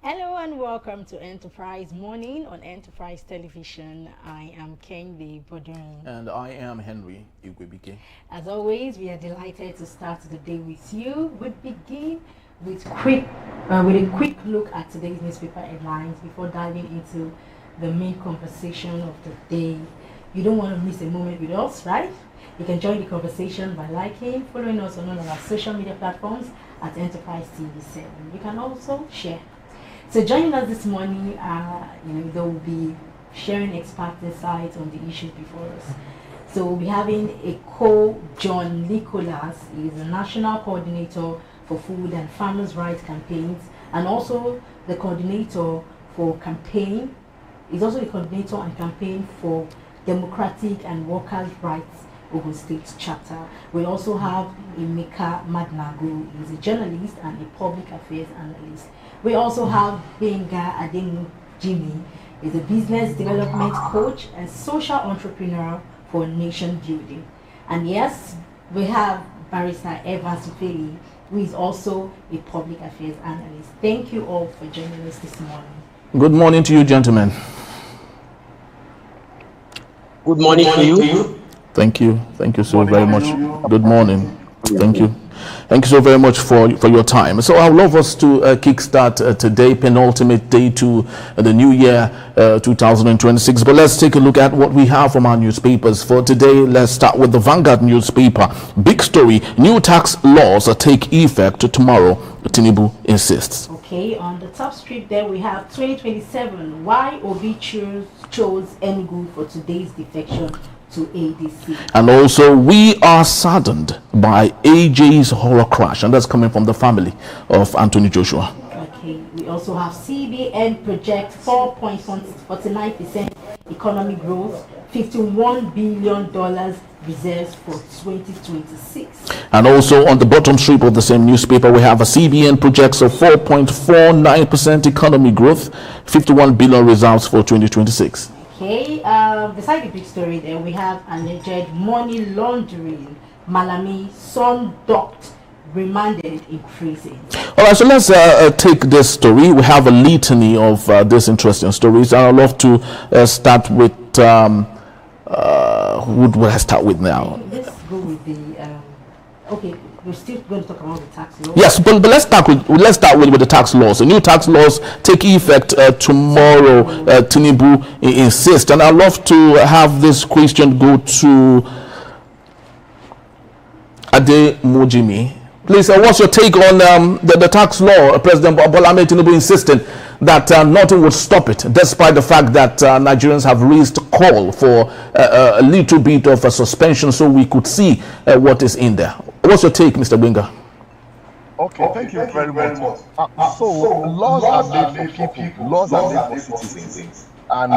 Hello and welcome to Enterprise Morning on Enterprise Television. I am Kendi Bodun. And I am Henry Igwebike. As always, we are delighted to start the day with you. We begin with a quick look at today's newspaper headlines before diving into the main conversation of the day. You don't want to miss a moment with us, right? You can join the conversation by liking, following us on all of our social media platforms at Enterprise TV7. You can also share. So joining us this morning, they will be sharing expert insights on the issues before us. So we'll be having a John Nicholas. He is the National Coordinator for Food and Farmers' Rights Campaigns, and also the coordinator for campaign. He's also the coordinator and campaign for Democratic and Workers' Rights Ogun State chapter. We also have Emeka Magnago. He's a journalist and a public affairs analyst. We also have Benga Ademu Jimmy. He's a business development coach and social entrepreneur for nation building. And yes, we have Barrister Evans Ufeli, who is also a public affairs analyst. Thank you all for joining us this morning. Good morning to you, gentlemen. Good morning to you. Thank you. Thank you so very much. Good morning. Thank you. Thank you so very much for your time. So I would love us to kickstart today, penultimate day to the new year 2026. But let's take a look at what we have from our newspapers for today. Let's start with the Vanguard newspaper. Big story: new tax laws take effect tomorrow, Tinubu insists. Okay, on the top strip there we have 2027. Why Obi chose Enugu for today's defection to ADC. And also, we are saddened by AJ's horror crash, and that's coming from the family of Anthony Joshua. Okay, we also have CBN project 4.49% economic growth, $51 billion reserves for 2026. And also on the bottom strip of the same newspaper, we have a CBN projects of 4.49% economic growth, 51 billion reserves for 2026. Okay, beside the big story there, we have alleged money laundering. Malami son docked, remanded in prison. All right, so let's take this story. We have a litany of these interesting stories. I'd love to start with, who do I start with now? Let's go with the, okay. We're still going to talk about the tax laws. Yes, but let's start with the tax laws. The new tax laws take effect tomorrow. Tinubu insists, and I'd love to have this question go to Ade Mojimi. Please, what's your take on the tax law? President Bola Tinubu insisting that nothing would stop it, despite the fact that Nigerians have raised a call for a little bit of a suspension so we could see what is in there. What's your take, Mr. Winga? Okay, thank you very much. So, laws are made for people, laws are made for citizens. And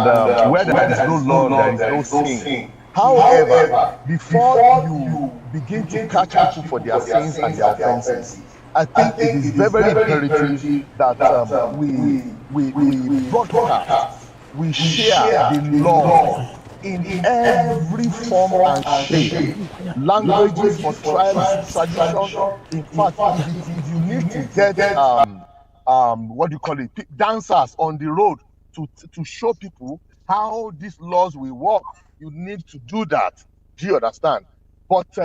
where there is no law, there is no sin. However, before you begin to catch people for their sins and their offenses, I think it is very, very imperative that we broadcast, we share the law in every form and shape. Languages for tribes, tradition. In fact, if you need to get what do you call it, dancers on the road to show people how these laws will work, you need to do that. Do you understand? But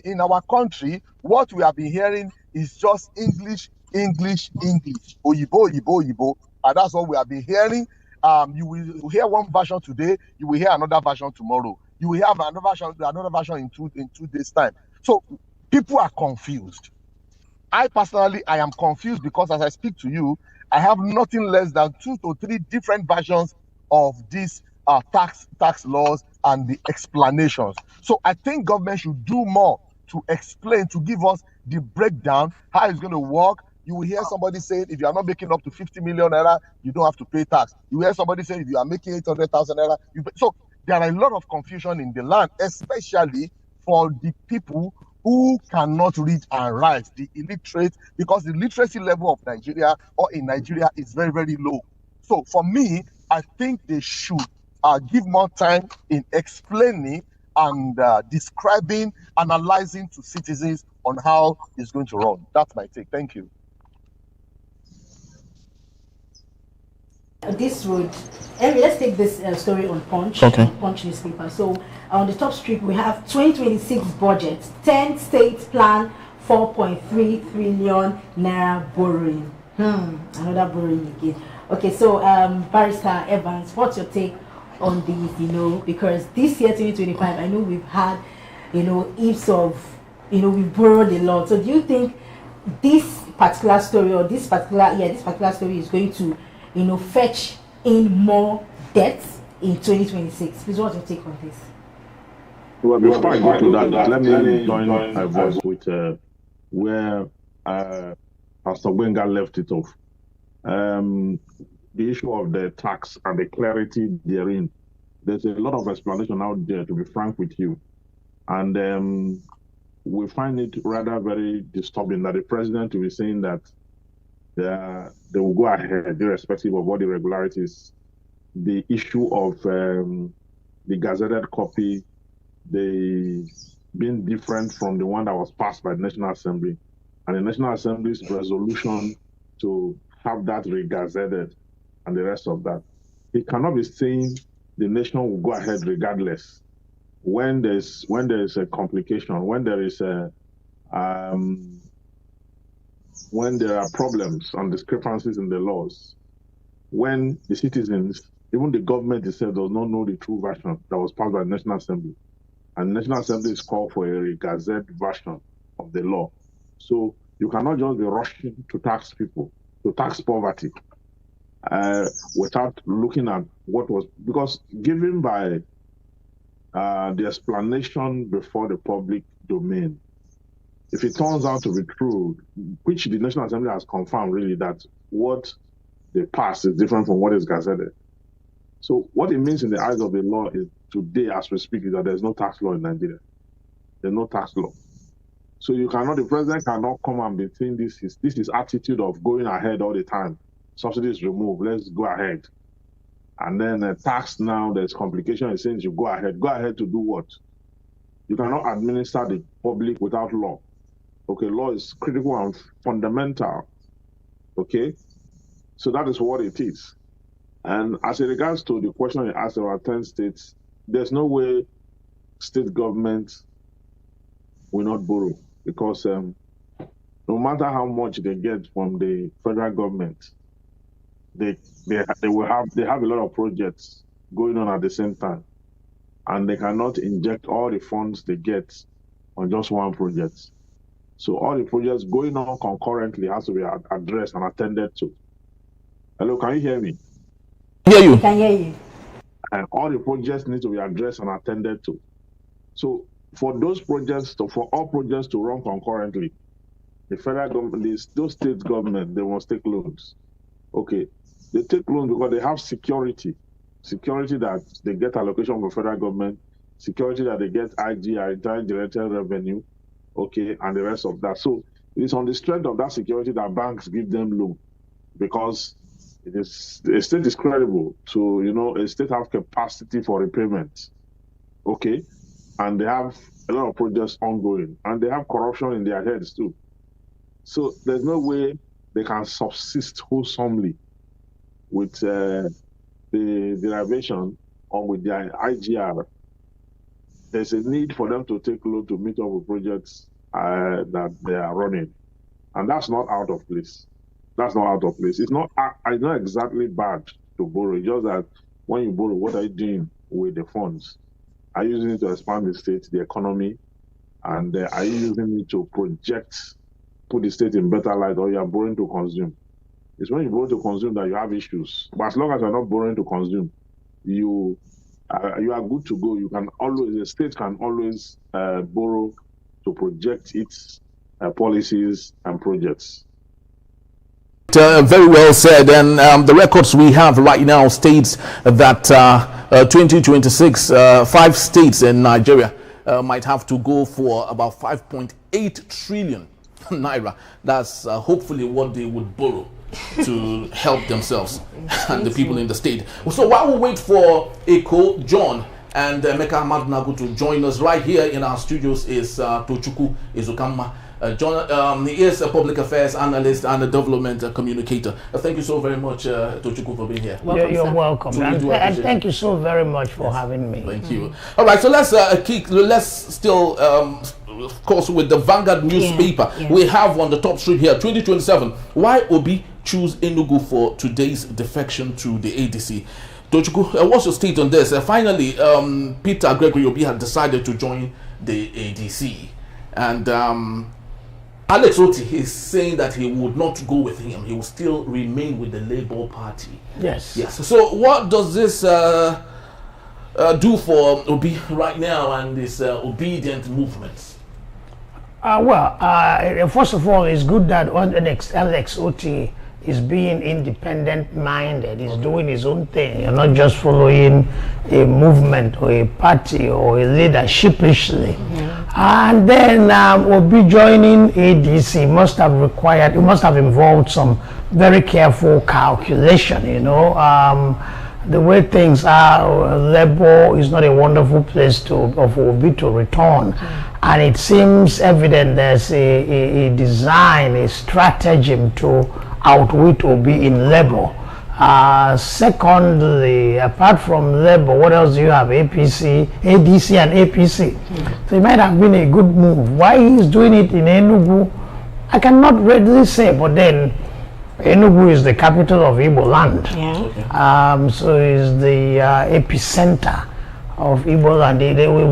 in our country, what we have been hearing is just English, Oyibo, and that's what we have been hearing. You will hear one version today, you will hear another version tomorrow. You will have another version in two days' time. So people are confused. I personally am confused because as I speak to you, I have nothing less than 2 to 3 different versions of these tax laws and the explanations. So I think government should do more to explain, to give us the breakdown, how it's going to work. You will hear somebody saying if you are not making up to 50 million naira, you don't have to pay tax. You hear somebody saying if you are making 800,000 naira, you pay. So there are a lot of confusion in the land, especially for the people who cannot read and write, the illiterate, because the literacy level of Nigeria or in Nigeria is very, very low. So for me, I think they should give more time in explaining and describing, analyzing to citizens on how it's going to run. That's my take. Thank you. this would. Anyway, let's take this story on Punch. Okay. Punch newspaper. So on the top strip we have 2026 budget. 10 states plan 4.3 trillion naira borrowing. Another borrowing again. Okay, so Barrister Evans, what's your take on these? Because this year 2025, I know we've had, ifs of, we've borrowed a lot. So do you think this particular story or this particular story is going to, fetch in more debts in 2026? Please, what's your take on this? Well, before I go to that, let me join my voice with where Pastor Gbenga left it off. The issue of the tax and the clarity therein. There's a lot of explanation out there, to be frank with you. And we find it rather very disturbing that the president will be saying that they will go ahead, irrespective of what the irregularities. The issue of the gazetted copy, being different from the one that was passed by the National Assembly, and the National Assembly's resolution to have that regazetted and the rest of that. He cannot be saying the nation will go ahead regardless. When there's a complication, when there is when there are problems and discrepancies in the laws, when the citizens, even the government itself, does not know the true version that was passed by the National Assembly, and the National Assembly is called for a gazetted version of the law. So you cannot just be rushing to tax people, to tax poverty, without looking at what was, because given by the explanation before the public domain, if it turns out to be true, which the National Assembly has confirmed really that what they pass is different from what is gazetted. So what it means in the eyes of the law is today, as we speak, is that there's no tax law in Nigeria. There's no tax law. So the president cannot come and be saying this is attitude of going ahead all the time. Subsidies removed, let's go ahead. And then tax now, there's complication, it says you go ahead. Go ahead to do what? You cannot administer the public without law. Okay, law is critical and fundamental. Okay, so that is what it is. And as it regards to the question you asked about 10 states, there's no way state governments will not borrow, because no matter how much they get from the federal government, they have a lot of projects going on at the same time, and they cannot inject all the funds they get on just one project. So all the projects going on concurrently has to be addressed and attended to. Hello, can you hear me? Hear you. I can hear you. And all the projects need to be addressed and attended to. So for those projects, for all projects to run concurrently, the federal government, those state government, they must take loans. Okay, they take loans because they have security that they get allocation from the federal government, security that they get IGR, internal generated revenue, okay, and the rest of that. So it is on the strength of that security that banks give them loan, because a state is credible to, a state have capacity for repayment, okay, and they have a lot of projects ongoing, and they have corruption in their heads too. So there's no way they can subsist wholesomely with the derivation or with their IGR. There's a need for them to take loan to meet up with projects that they are running, and that's not out of place. That's not out of place. It's not exactly bad to borrow. It's just that when you borrow, what are you doing with the funds? Are you using it to expand the state, the economy, and are you using it to put the state in better light, or you are borrowing to consume? It's when you borrow to consume that you have issues. But as long as you're not borrowing to consume, you are good to go. The state can always borrow to project its policies and projects. Very well said. And the records we have right now states that 2026, 5 states in Nigeria might have to go for about 5.8 trillion naira. That's hopefully what they would borrow to help themselves and the people in the state. So while we wait for Eko, John, and Emeka Madnago to join us, right here in our studios is Tochukwu Ezokamma. He is a public affairs analyst and a development communicator. Thank you so very much, Tochukwu, for being here. You're welcome. And thank you so very much for having me. Thank you. All right, so let's still, of course, with the Vanguard newspaper. We have on the top strip here, 2027, why Obi choose Enugu for today's defection to the ADC. Tochukwu, what's your state on this? Finally, Peter Gregory Obi had decided to join the ADC. And Alex Oti is saying that he would not go with him. He will still remain with the Labour Party. Yes. So what does this do for Obi right now and this obedient movements? First of all, it's good that Alex Oti is being independent-minded. He's doing his own thing. You're not just following a movement or a party or a leader sheepishly. And then Obi joining ADC must have involved some very careful calculation. The way things are, Labour is not a wonderful place of Obi to return. And it seems evident there's a design, a stratagem to outwit Obi in Labour. Secondly, apart from Labour, what else do you have? ADC and APC. So it might have been a good move. Why he's doing it in Enugu, I cannot readily say, but then Enugu is the capital of Igbo land. So it's the epicenter of Igbo land.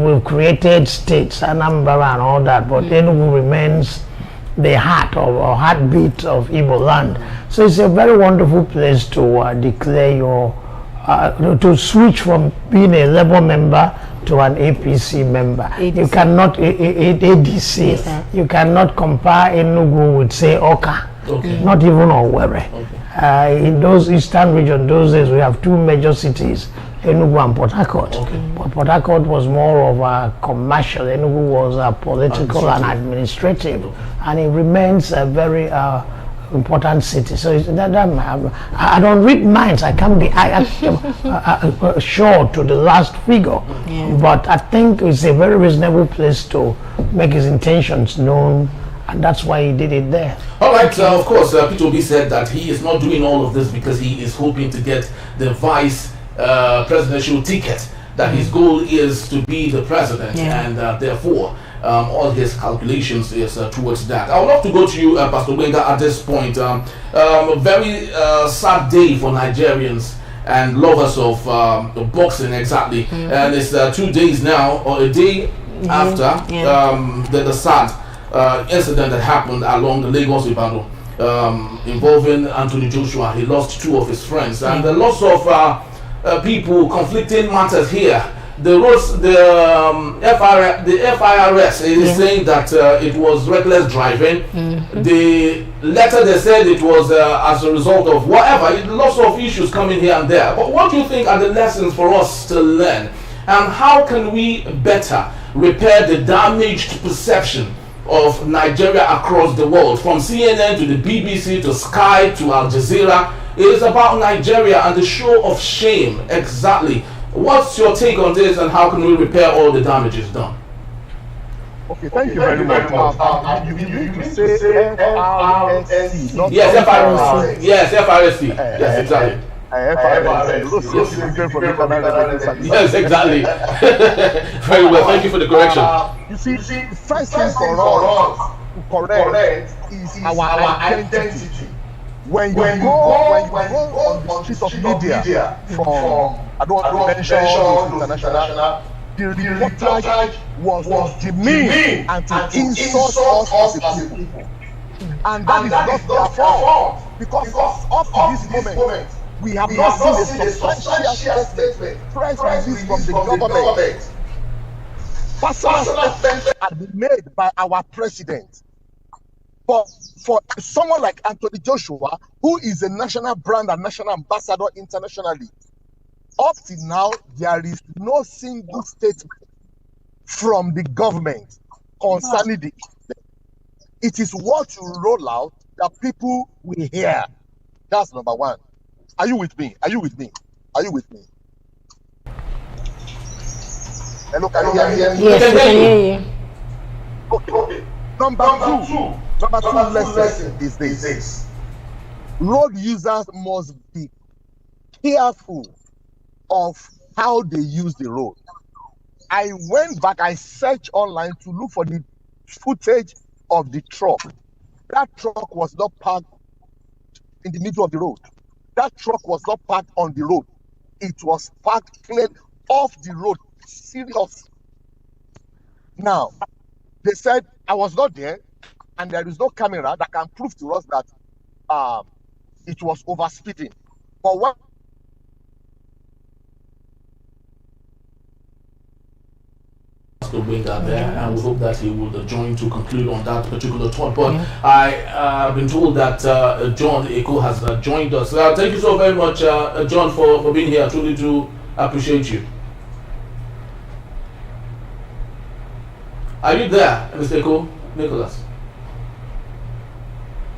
We've created states, Anambra and all that, but Enugu remains the heart or heartbeat of Igbo land. So it's a very wonderful place to declare to switch from being a Labour member to an APC member. ADC. You cannot, ADC, yes, you cannot compare Enugu with, say, Oka, not even Owerri. In those eastern regions, those days, we have two major cities, Enugu and Port Harcourt. But Port Harcourt was more of a commercial, Enugu was political and administrative, and it remains a very important city. So I don't read minds. I can't be sure to the last figure, but I think it's a very reasonable place to make his intentions known, and that's why he did it there. All right. Of course, Peter Obi said that he is not doing all of this because he is hoping to get the vice presidential ticket. That his goal is to be the president, and therefore all his calculations is towards that. I would love to go to you, Pastor Gbenga, at this point. A very sad day for Nigerians and lovers of boxing, exactly. And it's 2 days now, or a day after the sad incident that happened along the Lagos-Ibadan involving Anthony Joshua. He lost 2 of his friends, and the loss of people, conflicting matters here. The FIRS is saying that it was reckless driving. The letter, they said it was as a result of whatever. Lots of issues coming here and there. But what do you think are the lessons for us to learn? And how can we better repair the damaged perception of Nigeria across the world, from CNN to the BBC to Sky to Al Jazeera? It is about Nigeria and the show of shame. Exactly. What's your take on this, and how can we repair all the damages done? Okay, thank you very much. You need to say FRSC, not FRSC. Yes, FRSC. Yes, exactly. Yes, exactly. Very well. Thank you for the correction. You see, the first thing for us to correct is our identity. When you go on the street of media, from I don't want to mention international, the reportage was demean and to insult us as a people. And that is not their fault, because up to this moment, we have not seen a substantial statement, press release from the government. Personal statements have been made by our president. But for someone like Anthony Joshua, who is a national brand and national ambassador internationally, up till now, there is no single statement from the government concerning the issue. It is what you roll out that people will hear. That's number one. Are you with me? Are you with me? Are you with me? Hello, can you hear me? Yes, we can hear you. Okay. Number two lesson is this. Road users must be careful of how they use the road. I went back, I searched online to look for the footage of the truck. That truck was not parked in the middle of the road. That truck was not parked on the road. It was parked clear off the road. Serious. Now, they said I was not there, and there is no camera that can prove to us that it was over speeding. But what to bring that there, and we hope that he will join to conclude on that particular thought. But I have been told that John Eko has joined us. Thank you so very much, John, for being here. I truly do appreciate you. Are you there, Mr. Eko? Nicholas?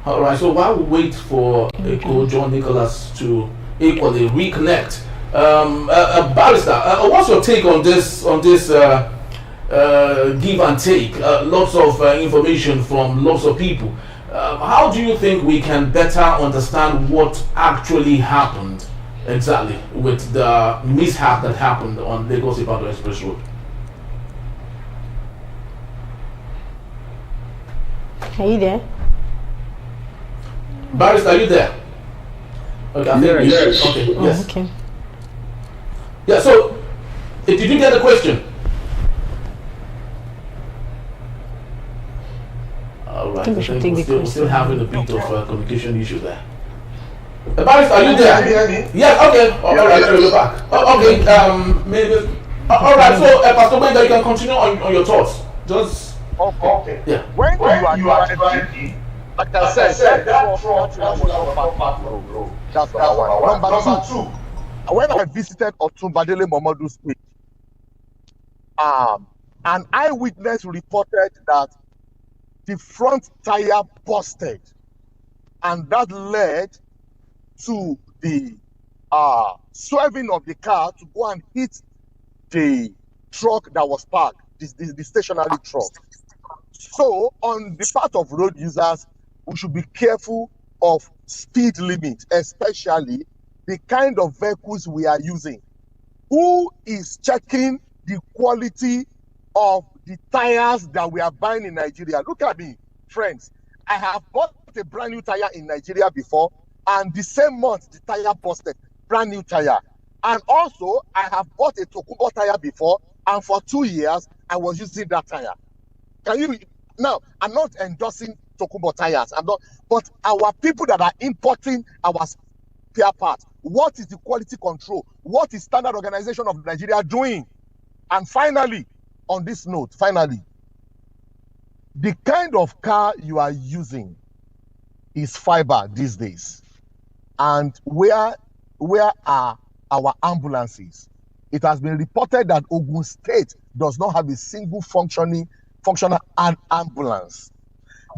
All right, so while we wait for Eko, John Nicholas to equally reconnect, Barrister, what's your take on this give and take, lots of information from lots of people? How do you think we can better understand what actually happened exactly with the mishap that happened on Lagos-Ibadan Express Road? Are you there? Barrister, are you there? Okay, I think yes. Okay, yes. Okay. Yeah, so did you get the question? All right, I think we're still having a bit of communication issue there. Barrister, are you there? Yes, okay. All right, you're back. Okay, maybe. All right, so Pastor Benga, you can continue on your thoughts. Just okay. Yeah. When you are driving, like I said, that truck was not parked on the road. That's number one. Number two, when I visited Otunbadele Momodu Street, an eyewitness reported that the front tire busted, and that led to the swerving of the car to go and hit the truck that was parked, the stationary truck. So, on the part of road users, we should be careful of speed limit, especially the kind of vehicles we are using. Who is checking the quality of the tires that we are buying in Nigeria? Look at me, friends. I have bought a brand new tire in Nigeria before, and the same month the tire busted, brand new tire. And also, I have bought a Tokubo tire before, and for 2 years I was using that tire. Can you now? I'm not endorsing Tokubo tires. I'm not, but our people that are importing our spare parts, what is the quality control? What is Standard Organization of Nigeria doing? And finally, on this note, the kind of car you are using is fiber these days. And where are our ambulances? It has been reported that Ogun State does not have a single functional ambulance.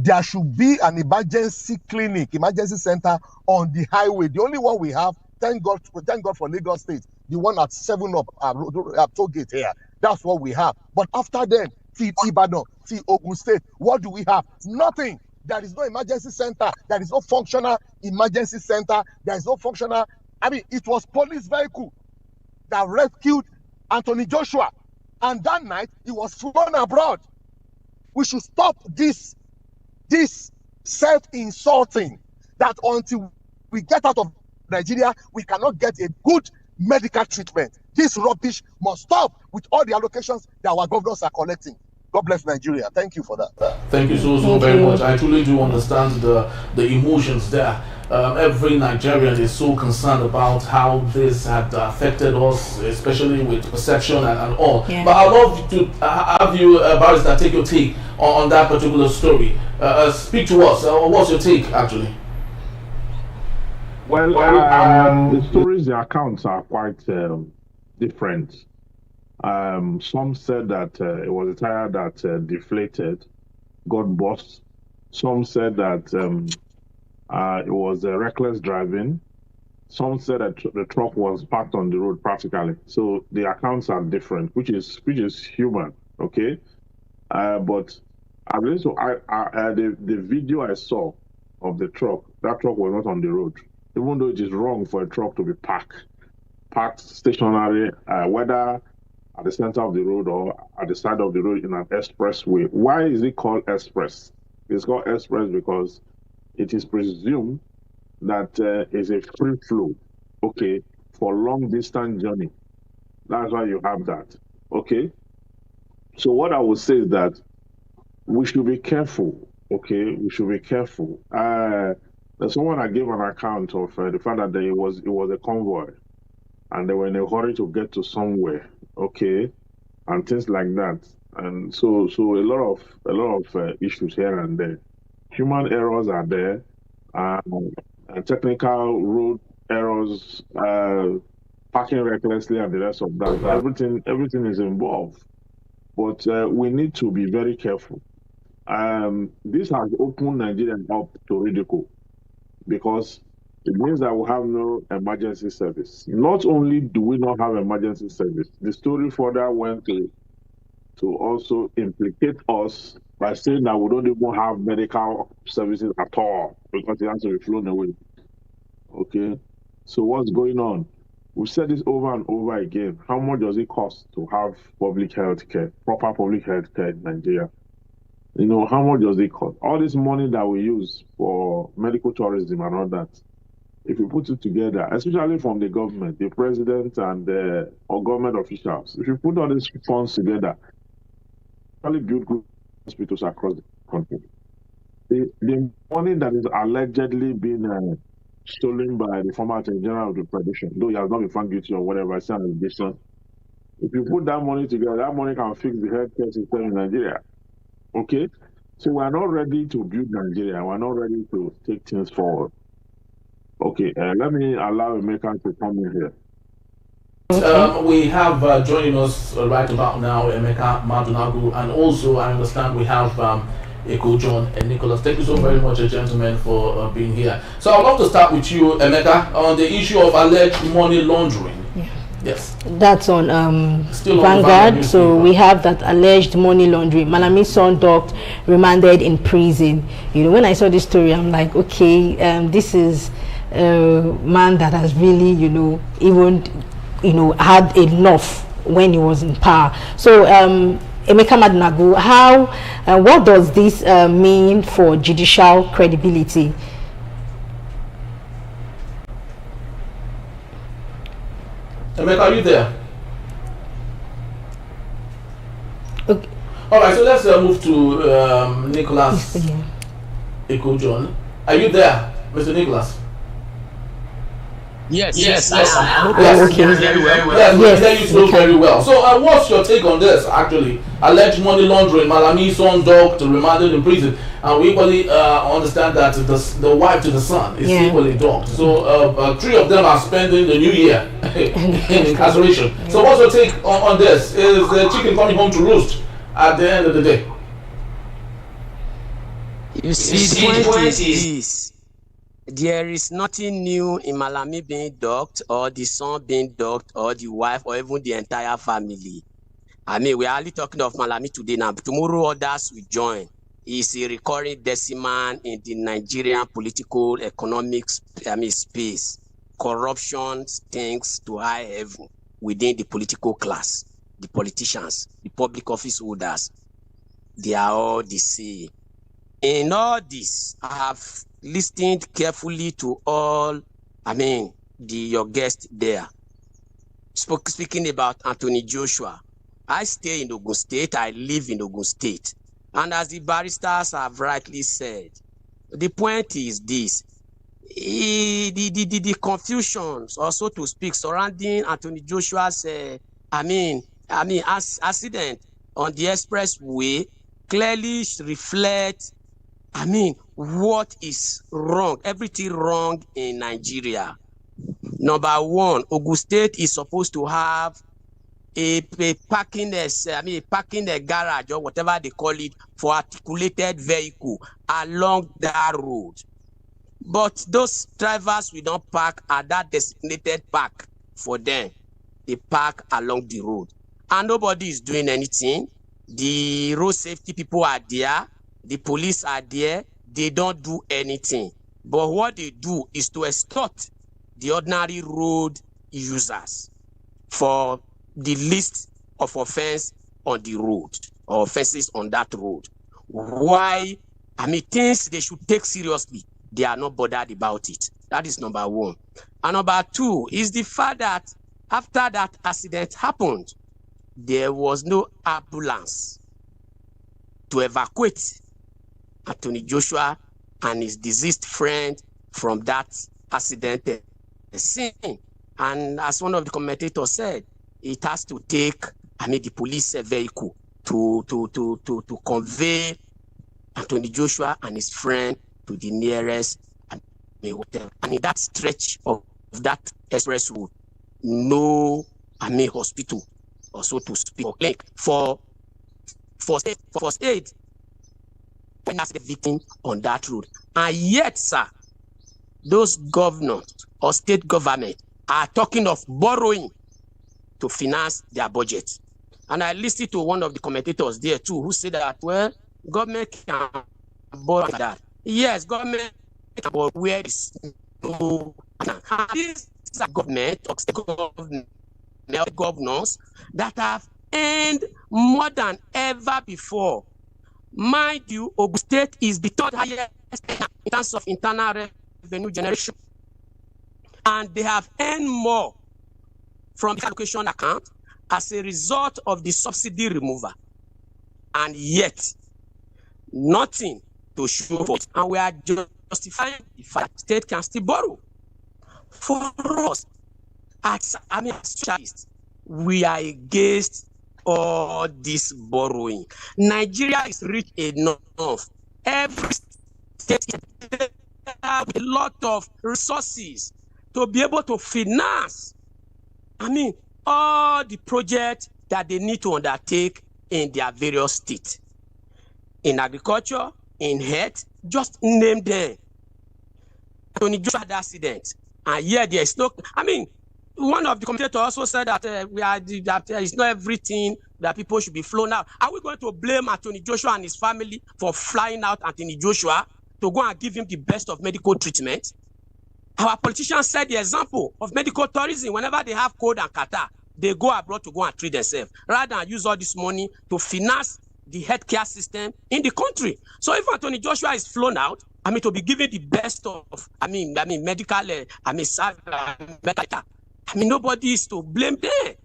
There should be an emergency clinic, emergency center on the highway. The only one we have, thank God for Lagos State, the one at 7-Up toll gate here. That's what we have. But after then, see Ibadan, see Ogun State, what do we have? Nothing. There is no emergency center. There is no functional emergency center. There is no functional. I mean, it was police vehicle that rescued Anthony Joshua, and that night he was flown abroad. We should stop this self-insulting that until we get out of Nigeria, we cannot get a good medical treatment. This rubbish must stop with all the allocations that our governors are collecting. God bless Nigeria. Thank you for that. Thank you so very much. I truly do understand the emotions there. Every Nigerian is so concerned about how this had affected us, especially with perception and all. Yeah. But I'd love to have you, Barrister, take your take on that particular story. Speak to us. What's your take, actually? Well, the stories, the accounts are quite different. Some said that it was a tire that deflated, got burst. Some said that it was reckless driving. Some said that the truck was parked on the road practically. So the accounts are different, which is human, okay? But At least the video I saw of the truck, that truck was not on the road. Even though it is wrong for a truck to be parked stationary, whether at the center of the road or at the side of the road in an expressway. Why is it called express? It's called express because it is presumed that it's a free flow, okay, for long distance journey. That's why you have that, okay? So what I would say is that we should be careful, okay? We should be careful. There's someone that gave an account of the fact that it was a convoy, and they were in a hurry to get to somewhere, okay, and things like that. And so a lot of issues here and there. Human errors are there, technical road errors, parking recklessly, and the rest of that. Everything is involved. But we need to be very careful. This has opened Nigeria up to ridicule because it means that we have no emergency service. Not only do we not have emergency service, the story further went to also implicate us by saying that we don't even have medical services at all because it has to be flown away. Okay, so what's going on? We've said this over and over again. How much does it cost to have public health care, proper public health care in Nigeria? You know, how much does it cost? All this money that we use for medical tourism and all that, if you put it together, especially from the government, the president and or government officials, if you put all these funds together, probably build good hospitals across the country. The money that is allegedly being stolen by the former Attorney General of the Federation, though he has not been found guilty or whatever, it's an allegation. If you put that money together, that money can fix the healthcare system in Nigeria. Okay? So we're not ready to build Nigeria. We're not ready to take things forward. Okay, let me allow Emeka to come in here. We have joining us right about now, Emeka Madunagu, and also I understand we have Eko John and Nicholas. Thank you so very much, gentlemen, for being here. So I'd love to start with you, Emeka, on the issue of alleged money laundering. Yeah. Yes. That's on Vanguard. So we have that alleged money laundering. Malami's son docked, remanded in prison. You know, when I saw this story, I'm like, okay, this is a man that has really, had enough when he was in power. So Emeka Madunagu, what does this mean for judicial credibility? Emeka, are you there? Okay. All right, so let's move to Nicholas Eko John. Are you there, Mr. Nicholas? Yes. Okay. Very well. Yes, you very well. So, what's your take on this? Actually, alleged money laundering, Malami's son docked, remanded in prison, and we equally understand that the wife to the son is equally docked. So, three of them are spending the new year in incarceration. So, what's your take on this? Is the chicken coming home to roost at the end of the day? You see, the point is this. There is nothing new in Malami being docked, or the son being docked, or the wife, or even the entire family. I mean, we are only talking of Malami today now. Tomorrow, others will join. He's a recurring decimal in the Nigerian political, economic space. Corruption stinks to high heaven within the political class. The politicians, the public office holders, they are all the same. In all this, I have listened carefully to all, your guests there. Speaking about Anthony Joshua, I stay in Ogun State, I live in Ogun State. And as the barristers have rightly said, the point is this. The confusions, or so to speak, surrounding Anthony Joshua's accident on the expressway clearly reflects what is wrong, everything wrong in Nigeria. Number one, Ogun State is supposed to have a parking garage or whatever they call it for articulated vehicle along that road. But those drivers will not park at that designated park for them. They park along the road. And nobody is doing anything. The road safety people are there. The police are there. They don't do anything. But what they do is to extort the ordinary road users for the list of offense on the road or offenses on that road. Why? I mean, things they should take seriously. They are not bothered about it. That is number one. And number two is the fact that after that accident happened, there was no ambulance to evacuate Anthony Joshua and his deceased friend from that accident scene. And as one of the commentators said, it has to take, the police vehicle to convey Anthony Joshua and his friend to the nearest hotel. And in that stretch of that express road, no hospital, or so to speak, or clinic for first aid as the victim on that road. And yet, sir, those governors or state government are talking of borrowing to finance their budget. And I listened to one of the commentators there too, who said that, well, government can borrow that. Yes, government can borrow where is no. These are government or state governors that have earned more than ever before. Mind you, Ogun State is the third highest in terms of internal revenue generation. And they have earned more from the allocation account as a result of the subsidy removal. And yet, nothing to show for it. And we are justifying the fact state can still borrow. For us, as socialists, we are against all this borrowing. Nigeria is rich enough. Every state has a lot of resources to be able to finance, all the projects that they need to undertake in their various states. In agriculture, in health, just name them. Tony Joshua had accident, and yet there is no, one of the commentators also said that that it's not everything that people should be flown out. Are we going to blame Anthony Joshua and his family for flying out Anthony Joshua to go and give him the best of medical treatment? Our politicians set the example of medical tourism. Whenever they have cold and catarrh, they go abroad to go and treat themselves, rather than use all this money to finance the healthcare system in the country. So if Anthony Joshua is flown out, to be given the best of, medical, nobody is to blame there.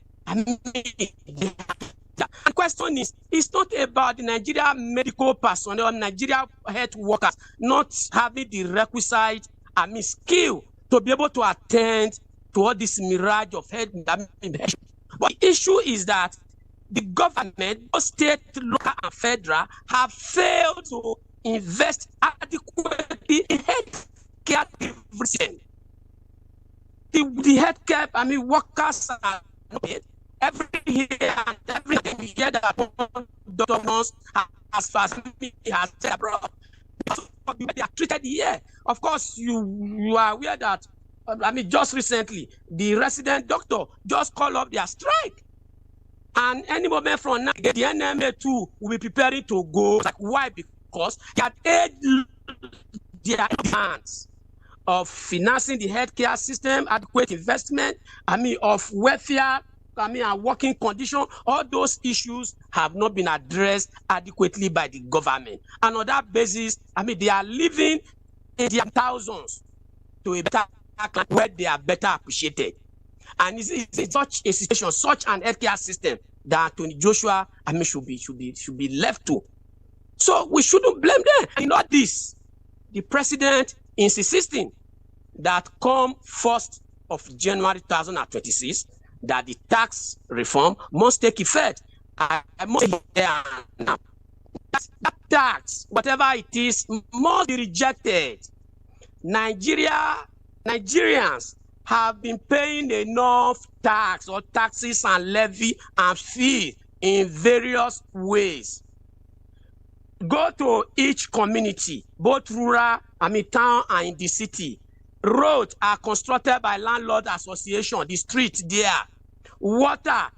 The question is, it's not about the Nigerian medical personnel, Nigerian health workers not having the requisite, skill to be able to attend to all this mirage of health. But the issue is that the government, both state, local, and federal, have failed to invest adequately in health care everything. The healthcare, workers are not paid. Every year and everything we hear that doctors as far as has said abroad, they are treated here. Of course, you are aware that just recently the resident doctor just called up their strike, and any moment from now, the NMA too will be preparing to go. Like, why? Because they had aid their hands of financing the healthcare system, adequate investment, of welfare, and working condition. All those issues have not been addressed adequately by the government. And on that basis, they are living in their thousands to a better where they are better appreciated. And it's such a situation, such an healthcare system that Anthony Joshua, should be left to. So we shouldn't blame them. And not this. The president is insisting that come 1st of January 2026, that the tax reform must take effect. I must say now, that tax, whatever it is, must be rejected. Nigerians have been paying enough tax or taxes and levy and fee in various ways. Go to each community, both rural, town, and in the city. Roads are constructed by landlord association, the streets there. Water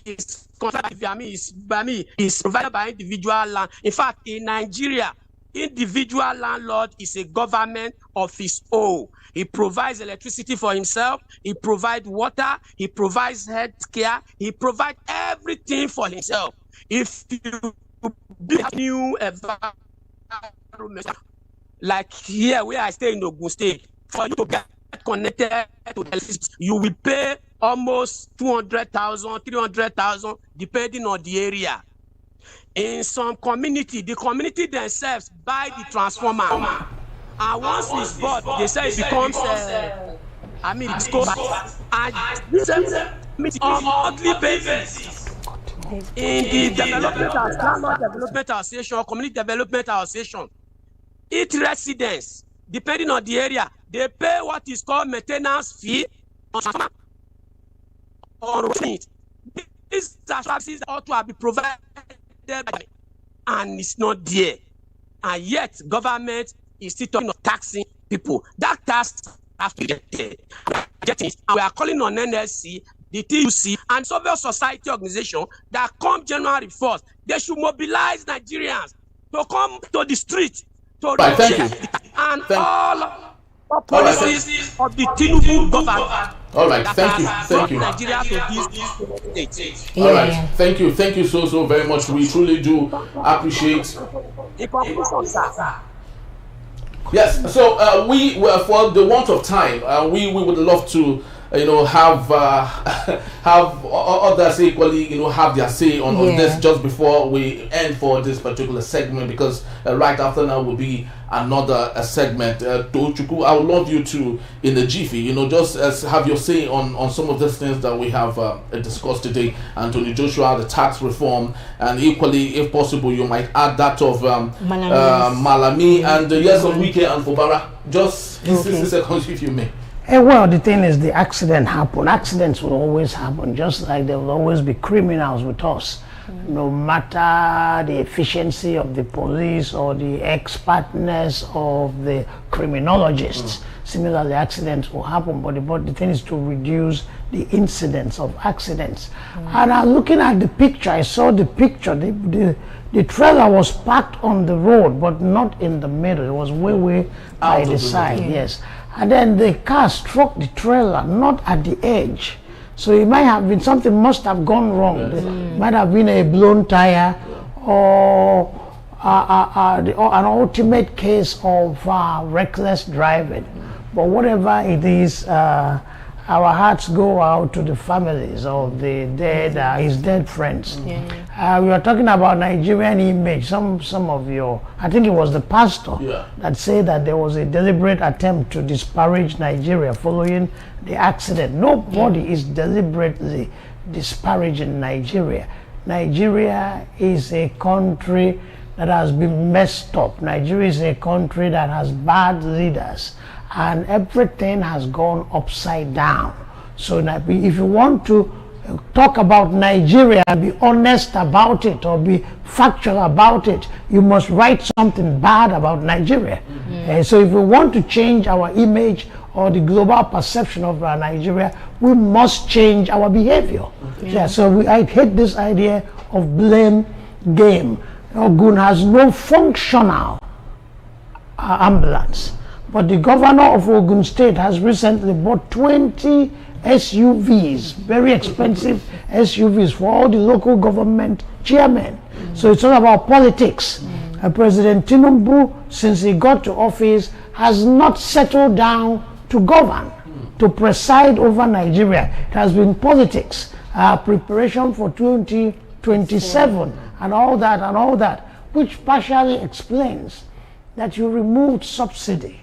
is provided by individual land. In fact, in Nigeria, individual landlord is a government of his own. He provides electricity for himself, he provides water, he provides health care, he provides everything for himself. If you build a new environment, like here where I stay in Ogun State, for you to get connected to electricity, you will pay almost 200,000, 300,000, depending on the area. In some community, the community themselves buy the transformer, and once it's bought, they say it becomes it's called, and this on monthly basis. In the development association, community development association, each residents, depending on the area, they pay what is called maintenance fee on it. These services ought to be provided, and it's not there. And yet, government is still talking of taxing people. That tax has to get it. And we are calling on NLC, the TUC, and civil society organization that come January 1st. They should mobilize Nigerians to come to the street to reject and all policies of the Tinubu government. All right, thank you. Nigeria to this state. All right, thank you so very much. We truly do appreciate. Yes, so we were, for the want of time, we would love to have others equally have their say on this just before we end for this particular segment, because right after now will be another segment. Tochukwu, I would love you to, in the jiffy, just as have your say on some of these things that we have discussed today. Anthony Joshua, the tax reform, and equally, if possible, you might add that of Malami and yes, on Wike and Fubara. Just 60 seconds if you may. Well, the thing is, the accident happened. Accidents will always happen, just like there will always be criminals with us. No matter the efficiency of the police or the expertness of the criminologists, similarly, accidents will happen. But the thing is to reduce the incidence of accidents. And looking at the picture, I saw the picture. The trailer was parked on the road, but not in the middle. It was way by the side. Yes. And then the car struck the trailer, not at the edge. So it might have been something must have gone wrong. There might have been a blown tire or an ultimate case of reckless driving. But whatever it is, our hearts go out to the families of the dead, his dead friends. We were talking about Nigerian image. Some of your, I think it was the pastor that said that there was a deliberate attempt to disparage Nigeria following the accident. Nobody is deliberately disparaging Nigeria. Nigeria is a country that has been messed up. Nigeria is a country that has bad leaders, and everything has gone upside down. So if you want to talk about Nigeria and be honest about it or be factual about it, you must write something bad about Nigeria. So if we want to change our image or the global perception of Nigeria, we must change our behavior. So I hate this idea of blame game. Ogun has no functional ambulance. But the governor of Ogun State has recently bought 20 SUVs, very expensive SUVs for all the local government chairmen. So it's all about politics. President Tinubu, since he got to office, has not settled down to govern, to preside over Nigeria. It has been politics, preparation for 2027 and all that, which partially explains that you removed subsidy,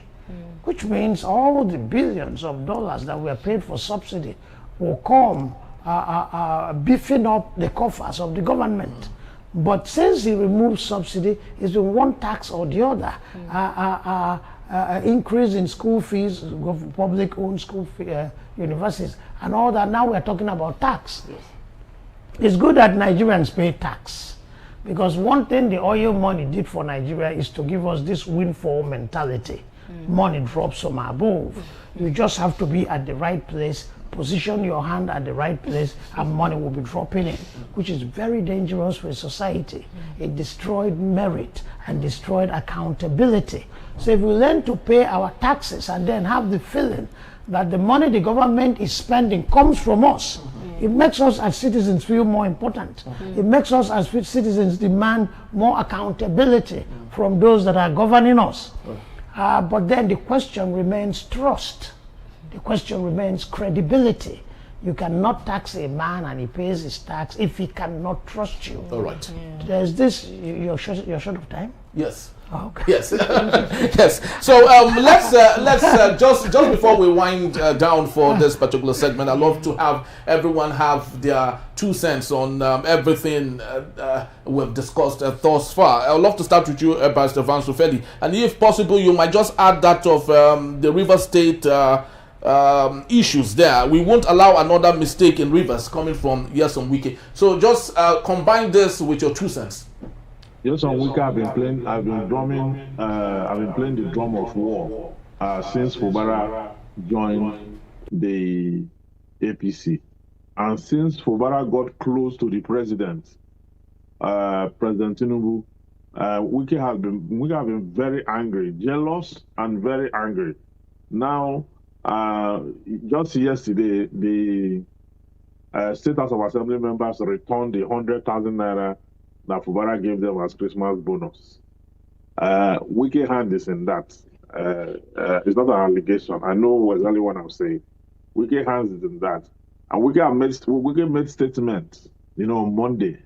which means all the billions of dollars that were paid for subsidy will come beefing up the coffers of the government. But since he removed subsidy, it's been one tax or the other. Increase in school fees, public-owned school universities, and all that. Now we're talking about tax. It's good that Nigerians pay tax, because one thing the oil money did for Nigeria is to give us this windfall mentality. Money drops from above. You just have to be at the right place position your hand at the right place and money will be dropping in, which is very dangerous for society. It destroyed merit and destroyed accountability. So if we learn to pay our taxes and then have the feeling that the money the government is spending comes from us, it makes us as citizens feel more important. It makes us as citizens demand more accountability from those that are governing us. But then the question remains trust. The question remains credibility. You cannot tax a man and he pays his tax if he cannot trust you. All right. There's this, you're short of time? Yes. Oh, okay. Yes. Yes. So let's just before we wind down for this particular segment, I'd love to have everyone have their 2 cents on everything we've discussed thus far. I'd love to start with you, Pastor Van Sufeli, and if possible, you might just add that of the River State issues there. We won't allow another mistake in Rivers coming from Nyesom Wike. So just combine this with your 2 cents. Yes, on Wike, I've been playing the drum of war since Fubara joined the APC, and since Fubara got close to the president, President Tinubu, Wike have been very angry, jealous, and very angry. Now, just yesterday, the State House of Assembly members returned the 100,000 naira that Fubara gave them as Christmas bonus. Wike hand is in that. It's not an allegation. I know exactly what I'm saying. Wike hands is in that. And Wike made statement, on Monday,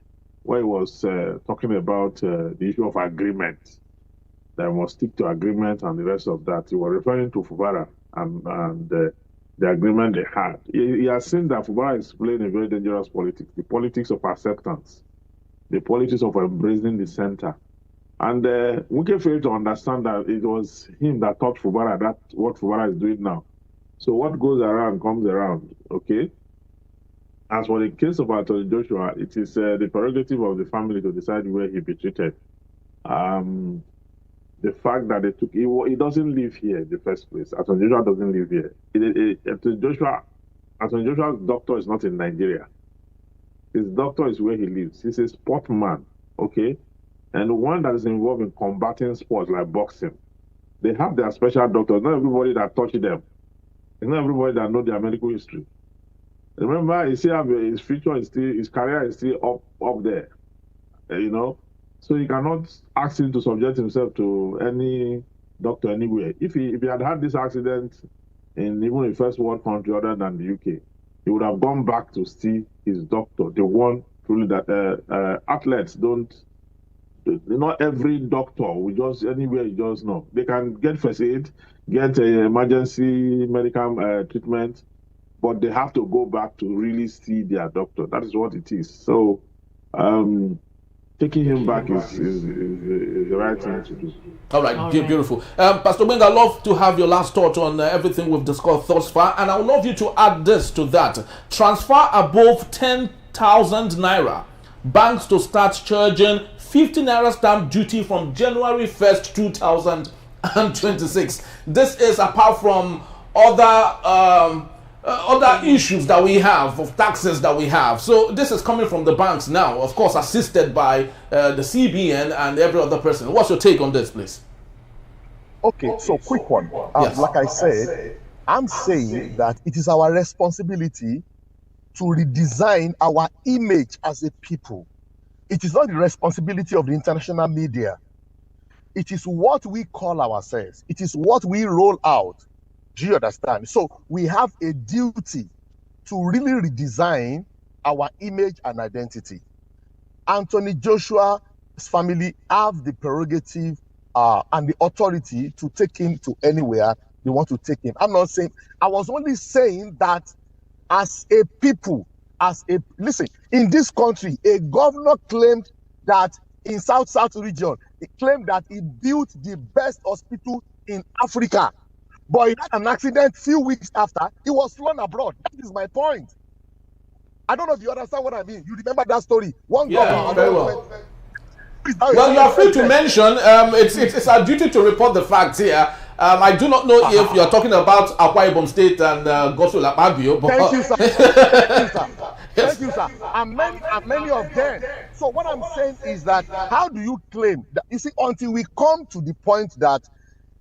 where he was talking about the issue of agreement. That must stick to agreement and the rest of that. He was referring to Fubara and the agreement they had. He has seen that Fubara is playing a very dangerous politics, the politics of acceptance, the politics of embracing the center. And Wike failed to understand that it was him that taught Fubara that what Fubara is doing now. So what goes around comes around, okay? As for the case of Anthony Joshua, it is the prerogative of the family to decide where he be treated. The fact that they took, he doesn't live here in the first place. Anthony Joshua doesn't live here. Anthony Joshua's doctor is not in Nigeria. His doctor is where he lives. He's a sportman, okay? And one that is involved in combating sports like boxing. They have their special doctors. Not everybody that touch them. It's not everybody that know their medical history. Remember, his future is still, his career is still up there, So he cannot ask him to subject himself to any doctor anywhere. If he had this accident in even a first world country other than the UK, he would have gone back to see his doctor. The one truly that athletes don't. Not every doctor will just anywhere you just know. They can get first aid, get emergency medical treatment, but they have to go back to really see their doctor. That is what it is. So taking him back is the right thing to do. All right, beautiful. Pastor Wing, I'd love to have your last thought on everything we've discussed thus far, and I would love you to add this to that. Transfer above 10,000 naira. Banks to start charging 50 naira stamp duty from January 1st, 2026. This is apart from other issues that we have, of taxes that we have. So this is coming from the banks now, of course, assisted by the CBN and every other person. What's your take on this, please? Okay, so quick one. Yes. Like I said, I'm saying that it is our responsibility to redesign our image as a people. It is not the responsibility of the international media. It is what we call ourselves. It is what we roll out. Do you understand? So we have a duty to really redesign our image and identity. Anthony Joshua's family have the prerogative and the authority to take him to anywhere they want to take him. I'm not saying, I was only saying that as a people, listen, in this country, a governor claimed that in South region, he claimed that he built the best hospital in Africa. But he had an accident a few weeks after. He was flown abroad. That is my point. I don't know if you understand what I mean. You remember that story? One governor. Very well, you are free to mention. It's our duty to report the facts here. I do not know if you're talking about Akwa Ibom State and Gosula Pabio. Thank you, sir. Thank you, sir. Yes. Thank you, sir. And many of them. So what I'm saying is that how do you claim that? You see, until we come to the point that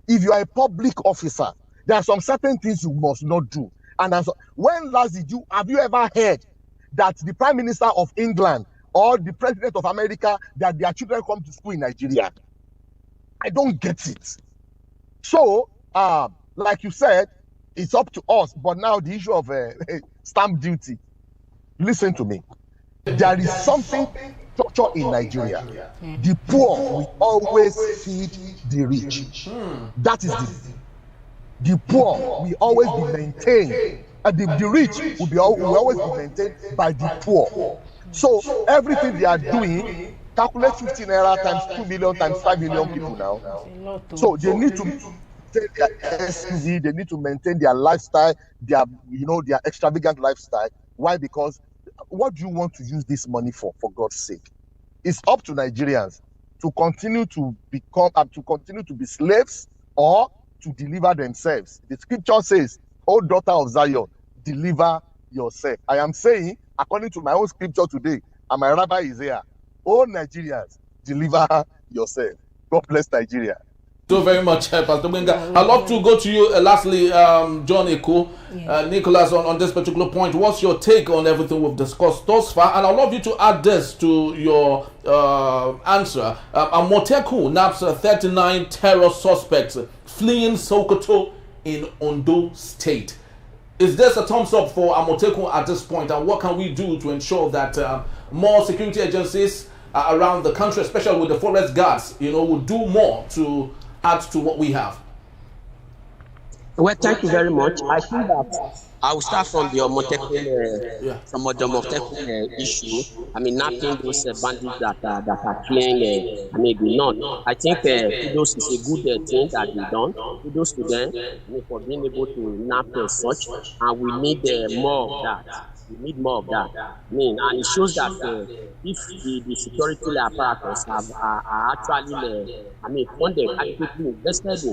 if you are a public officer, there are some certain things you must not do. And when last have you ever heard that the Prime Minister of England or the President of America, that their children come to school in Nigeria? I don't get it. So, like you said, it's up to us. But now the issue of stamp duty, listen to me. There is something structure in Nigeria. The poor will always feed the rich. That is the poor will always be maintained. The rich will always be maintained by the poor. So everything they are doing, calculate 15 naira times 2 million times 5 million people now. So they need to maintain their SUV, they need to maintain their lifestyle, their extravagant lifestyle. Why? Because what do you want to use this money for God's sake? It's up to Nigerians to continue to be slaves or to deliver themselves. The scripture says, "O daughter of Zion, deliver yourself." I am saying, according to my own scripture today, and my rabbi is here, "O Nigerians, deliver yourself." God bless Nigeria. So very much, Pastor Benga. I'd love to go to you lastly, John Eko, Nicholas, on this particular point. What's your take on everything we've discussed thus far? And I'd love you to add this to your answer. Amoteku naps 39 terror suspects fleeing Sokoto in Ondo State. Is this a thumbs up for Amoteku at this point? And what can we do to ensure that more security agencies around the country, especially with the forest guards, will do more to add to what we have? Well, thank you very much. I think that I will start from the Omoteku issue. I mean, nothing those bandits that are killing. The none. I think kudos is a good thing that they done. Kudos to them for being able to nap such, and we need more of that. We need more of that. And it shows that if the security apparatus are actually, funded, adequately invested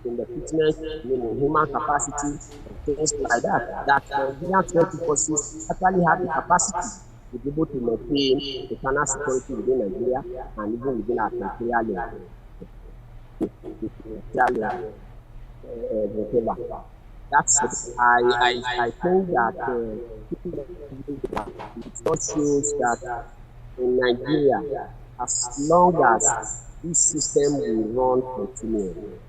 in the fitness, human capacity, things like that Nigerian security forces actually have the capacity to be able to maintain internal security within Nigeria and even within our territorial area. That's it. I think that it just shows that in Nigeria, as long as this system will run continually,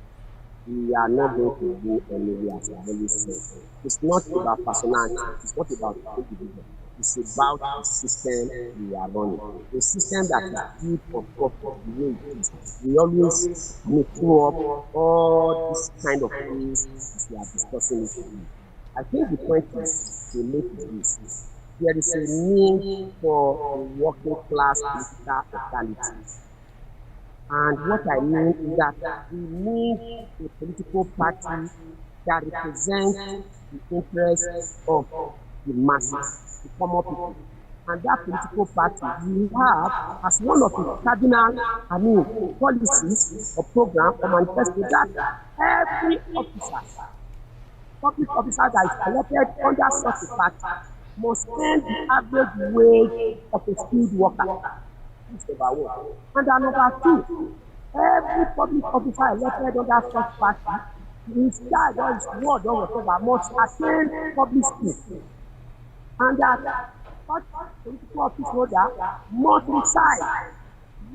we are not going to go anywhere, as I always say. It's not about personality, it's not about individual. It's about the system we are running. A system that is built on top of the way it is. We always throw up all these kind of things as we are discussing it today. I think the point is to make this. There is a need for a working class political equality. And what I mean is that we need a political party that represents the interests of the masses, the common people. And that political party we have as one of the cardinal, policies or program or manifesto that every public officer that is elected under such a party must earn the average wage of a skilled worker. And number two, every public officer elected under such party, his charge or his word or whatever must attain public school. And that such political office holder must reside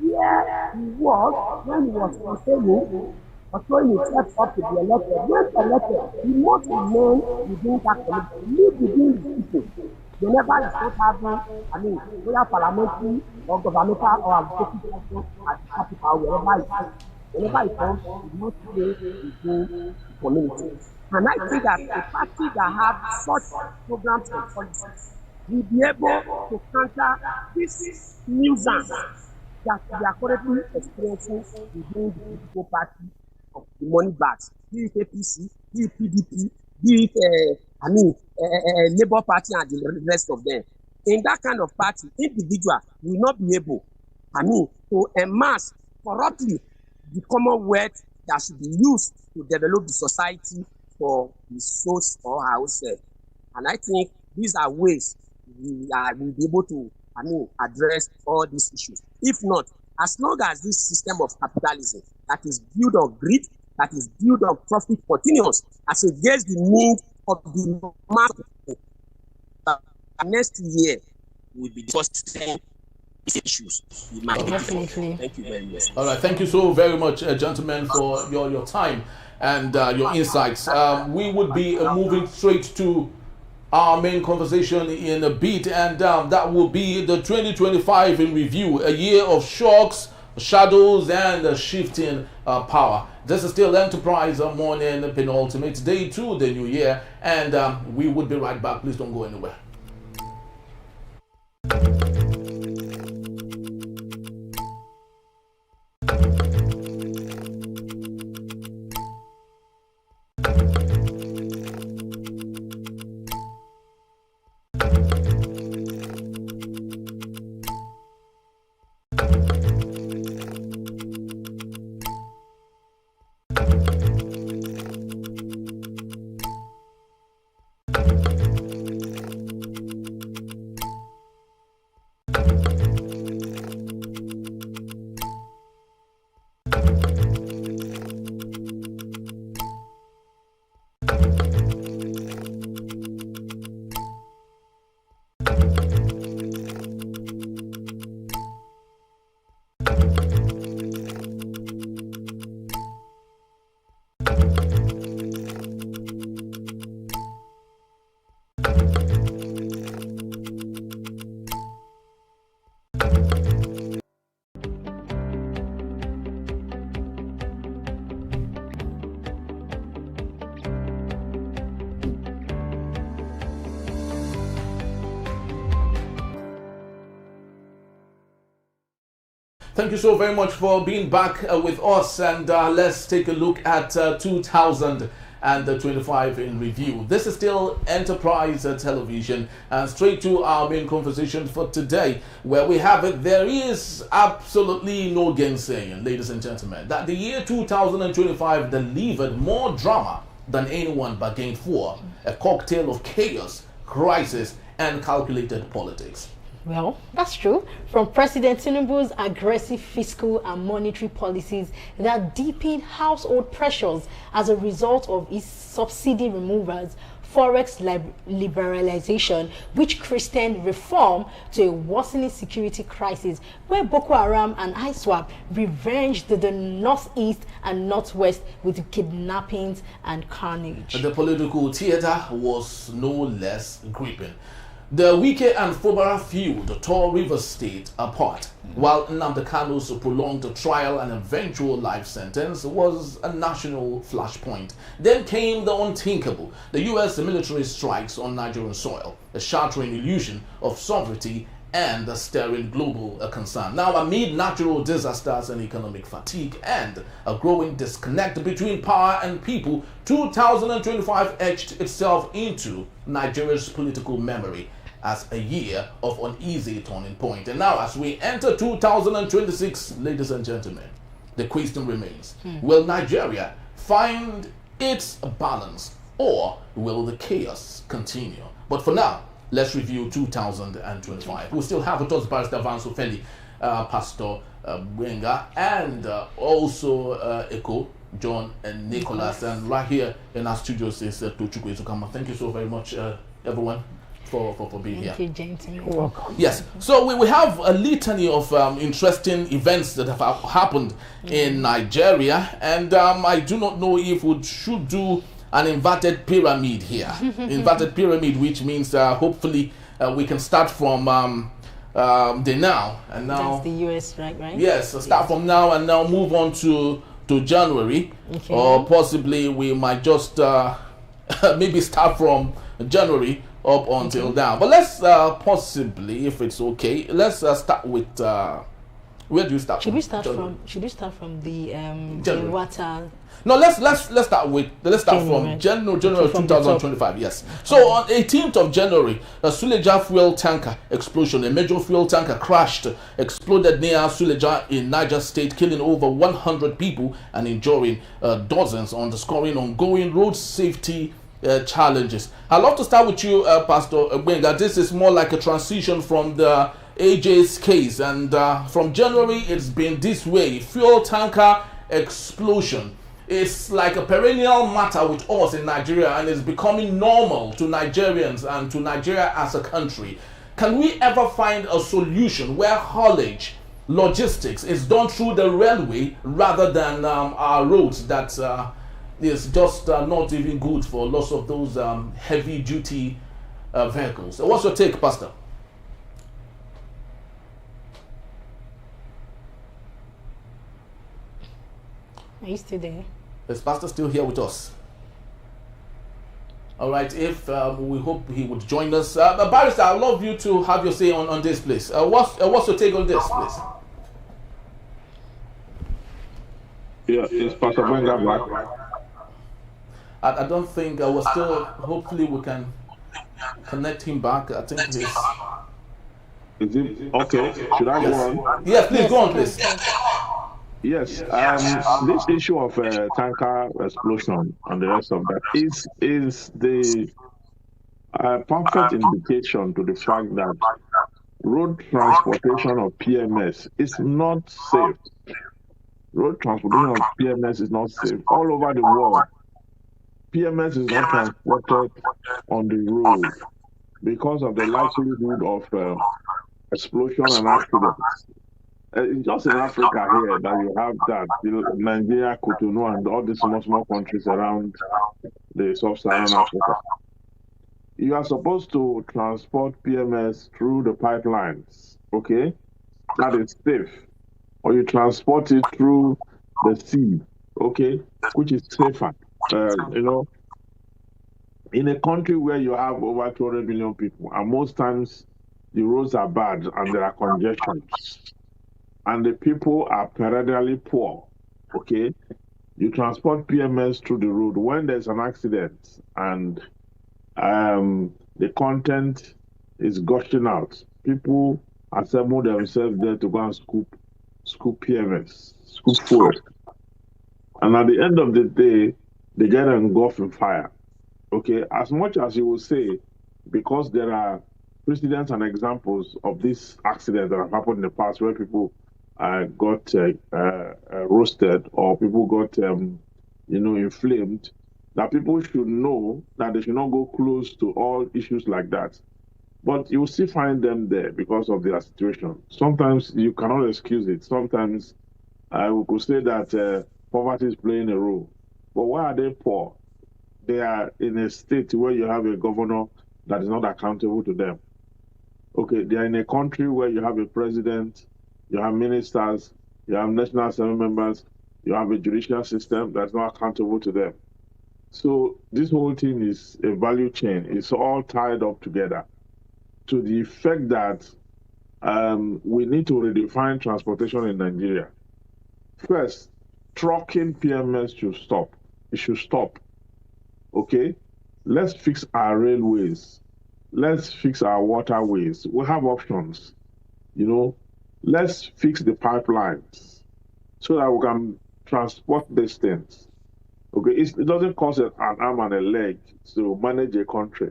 where he was when he was campaigning or showing himself up to be elected. When elected, he must remain within that community, live within the people. Whenever you don't have, whether parliamentary or governmental or executive at the capital, wherever it comes, you must stay within the community. And I think that a party that have such programs and policies will be able to counter this nuisance that we are currently experiencing within the political party of the money bags, be it APC, be it PDP, be it Labour Party and the rest of them. In that kind of party, individual will not be able, to amass corruptly the Commonwealth that should be used to develop the society for the source or her own self. And I think these are ways will be able to, address all these issues. If not, as long as this system of capitalism that is built on greed, that is built on profit continues as against the need of the mass, next year we'll be discussing these issues. Definitely. Thank you very much. All right, thank you so very much, gentlemen, for your time and your insights. We would be moving straight to our main conversation in a bit, and that will be the 2025 in review, a year of shocks, shadows, and shifting power. This is still Enterprise Morning, penultimate day to the new year, and we would be right back. Please don't go anywhere. Thank you so very much for being back with us, and let's take a look at 2025 in review. This is still Enterprise Television, and straight to our main conversation for today, where we have it. There is absolutely no gainsaying, ladies and gentlemen, that the year 2025 delivered more drama than anyone bargained for, a cocktail of chaos, crisis, and calculated politics. Well, that's true. From President Tinubu's aggressive fiscal and monetary policies that deepened household pressures as a result of his subsidy removals, Forex liberalization, which christened reform, to a worsening security crisis where Boko Haram and ISWAP revenged the northeast and northwest with kidnappings and carnage. The political theater was no less gripping. The Wike and Fubara feud tore Rivers State apart, while Nnamdi Kanu's prolonged trial and eventual life sentence was a national flashpoint. Then came the unthinkable, the U.S. military strikes on Nigerian soil, a shattering illusion of sovereignty and stirring global concern. Now, amid natural disasters and economic fatigue and a growing disconnect between power and people, 2025 etched itself into Nigeria's political memory as a year of uneasy turning point. And now, as we enter 2026, ladies and gentlemen, the question remains, will Nigeria find its balance, or will the chaos continue? But for now, let's review 2025. We still have with us Barrister Vanso Feli, Pastor Wenga, and also Echo, John, and Nicholas. And right here in our studios is Tochukwu Ezukama. Thank you so very much, everyone, for being here. Thank you, gentlemen. You're welcome. Yes, so we have a litany of interesting events that have happened in Nigeria, and I do not know if we should do an inverted pyramid here. Inverted pyramid, which means hopefully we can start from the now and now. That's the US, right? Yes, start from now and now move on to January, or possibly we might just maybe start from January up until now. But let's possibly, if it's okay, let's start with Where do you start? Should we start from the January. water? No, let's start from January 2025. Yes. So on 18th of January, a Suleja fuel tanker explosion, a major fuel tanker exploded near Suleja in Niger State, killing over 100 people and injuring dozens, underscoring ongoing road safety challenges. I'd love to start with you, Pastor Ogbenga. This is more like a transition from the AJ's case, and from January it's been this way. Fuel tanker explosion. It's like a perennial matter with us in Nigeria, and it's becoming normal to Nigerians and to Nigeria as a country. Can we ever find a solution where haulage, logistics is done through the railway rather than our roads that is just not even good for lots of those heavy duty vehicles? What's your take, Pastor? Are you still there? Is Pastor still here with us? All right, if we hope he would join us. Barrister, I'd love you to have your say on this, please. What's your take on this, please? Yeah, is Pastor Benga back? I don't think we're still. Hopefully, we can connect him back. I think he's. Is it okay? Should I go on? Yes, please go on, please. Yes, this issue of tanker explosion and the rest of that is the perfect indication to the fact that road transportation of PMS is not safe. Road transportation of PMS is not safe. All over the world, PMS is not transported on the road because of the likelihood of explosion and accidents. It's just in Africa here that you have that, Nigeria, Cotonou, and all the small countries around the sub-Saharan Africa. You are supposed to transport PMS through the pipelines, okay? That is safe. Or you transport it through the sea, okay? Which is safer. In a country where you have over 200 million people, and most times the roads are bad and there are congestions, and the people are perennially poor, okay? You transport PMS through the road. When there's an accident and the content is gushing out, people assemble themselves there to go and scoop PMS, scoop fuel. And at the end of the day, they get engulfed in fire, okay? As much as you will say, because there are precedents and examples of these accidents that have happened in the past where people got roasted or people got inflamed, that people should know that they should not go close to all issues like that. But you will still find them there because of their situation. Sometimes you cannot excuse it. Sometimes we could say that poverty is playing a role. But why are they poor? They are in a state where you have a governor that is not accountable to them. Okay, they are in a country where you have a president, you have ministers, you have National Assembly members, you have a judicial system that's not accountable to them. So this whole thing is a value chain. It's all tied up together to the effect that we need to redefine transportation in Nigeria. First, trucking PMS should stop. It should stop. Okay? Let's fix our railways. Let's fix our waterways. We have options. Let's fix the pipelines so that we can transport these things. Okay, it doesn't cost an arm and a leg to manage a country.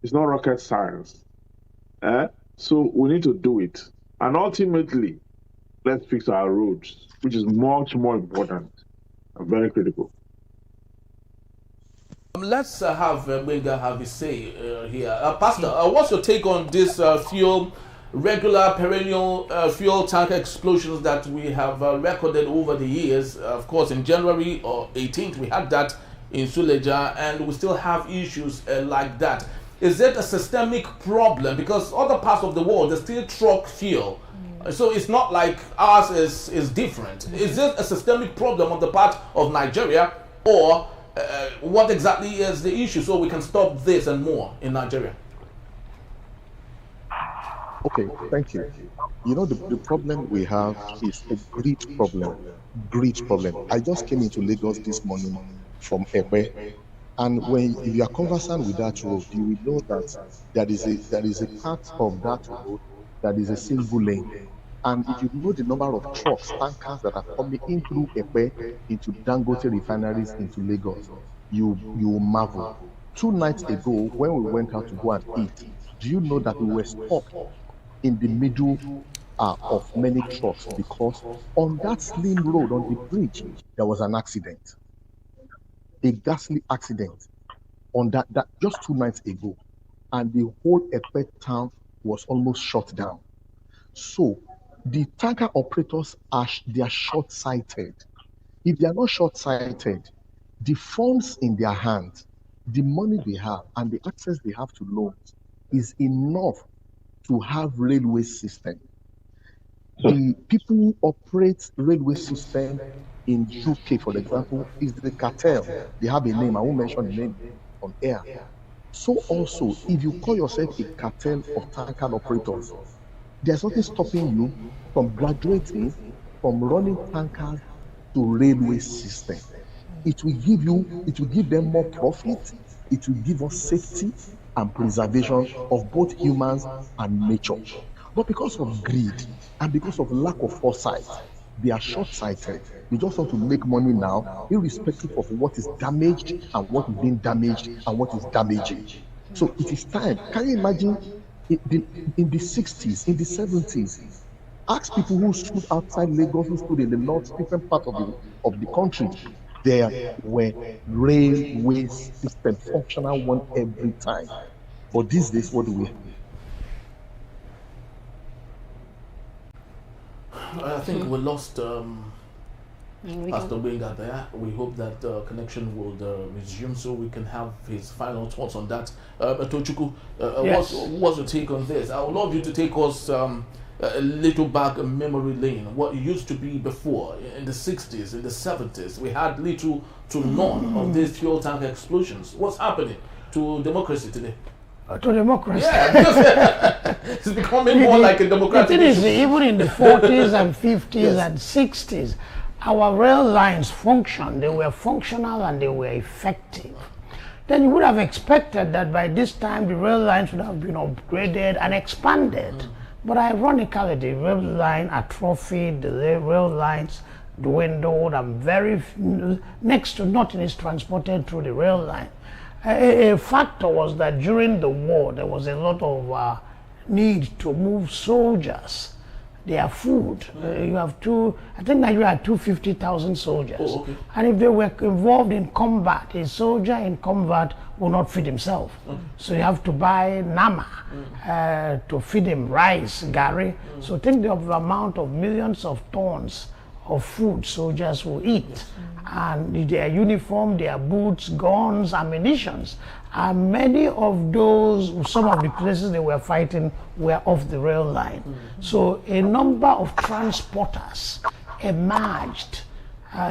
It's not rocket science. So we need to do it. And ultimately, let's fix our roads, which is much more important and very critical. Let's have Benga have his say here. Pastor, what's your take on this regular perennial fuel tanker explosions that we have recorded over the years? Of course, in January or 18th, we had that in Suleja, and we still have issues like that. Is it a systemic problem? Because other parts of the world, they still truck fuel. So it's not like ours is different. Is it a systemic problem on the part of Nigeria, or what exactly is the issue so we can stop this and more in Nigeria? Okay, thank you. You know, the problem we have is a greed problem. Greed problem. I just came into Lagos this morning from Epe, and when if you are conversant with that road, you will know that there is a part of that road that is a single lane. And if you know the number of trucks, tankers that are coming in through Epe into Dangote refineries into Lagos, you will marvel. 2 nights ago, when we went out to go and eat, do you know that we were stopped in the middle of many trucks because on that slim road on the bridge there was an accident, a ghastly accident on that just 2 nights ago, and the whole Epe town was almost shut down. So the tanker operators they are short-sighted. If they are not short-sighted, the funds in their hands, the money they have, and the access they have to loans is enough to have railway system. The people who operate railway system in UK, for example, is the cartel. They have a name. I won't mention the name on air. So also, if you call yourself a cartel of tanker operators, there's nothing stopping you from graduating from running tankers to railway system. It will give them more profit. It will give us safety and preservation of both humans and nature. But because of greed and because of lack of foresight, they are short-sighted. They just want to make money now, irrespective of what is damaged and what is being damaged and what is damaging. So it is time. Can you imagine in the 60s, in the 70s, ask people who stood outside Lagos, who stood in the north, different part of the country. There were railway system, functional one every time. But these days, what do we have? I think we lost Pastor Benga there. We hope that the connection will resume so we can have his final thoughts on that. Tochukwu, Yes. what's your take on this? I would love you to take us a little back in memory lane. What it used to be before, in the 60s, in the 70s, we had little to none of these fuel tank explosions. What's happening to democracy today? To democracy. Yeah, because it's becoming more like a democratic The thing is, issue. even in the 40s and 50s Yes. and 60s, our rail lines functioned. They were functional and they were effective. Then you would have expected that by this time the rail lines would have been upgraded and expanded. But ironically, the rail line atrophied, the rail lines dwindled, and next to nothing is transported through the rail line. A factor was that during the war, there was a lot of need to move soldiers, their food. You have I think Nigeria had 250,000 soldiers. Oh, okay. And if they were involved in combat, a soldier in combat will not feed himself. So you have to buy nama to feed him, rice, gari. So think of the amount of millions of tons of food soldiers will eat. And their uniform, their boots, guns, ammunitions. And many of those, some of the places they were fighting were off the rail line. So a number of transporters emerged.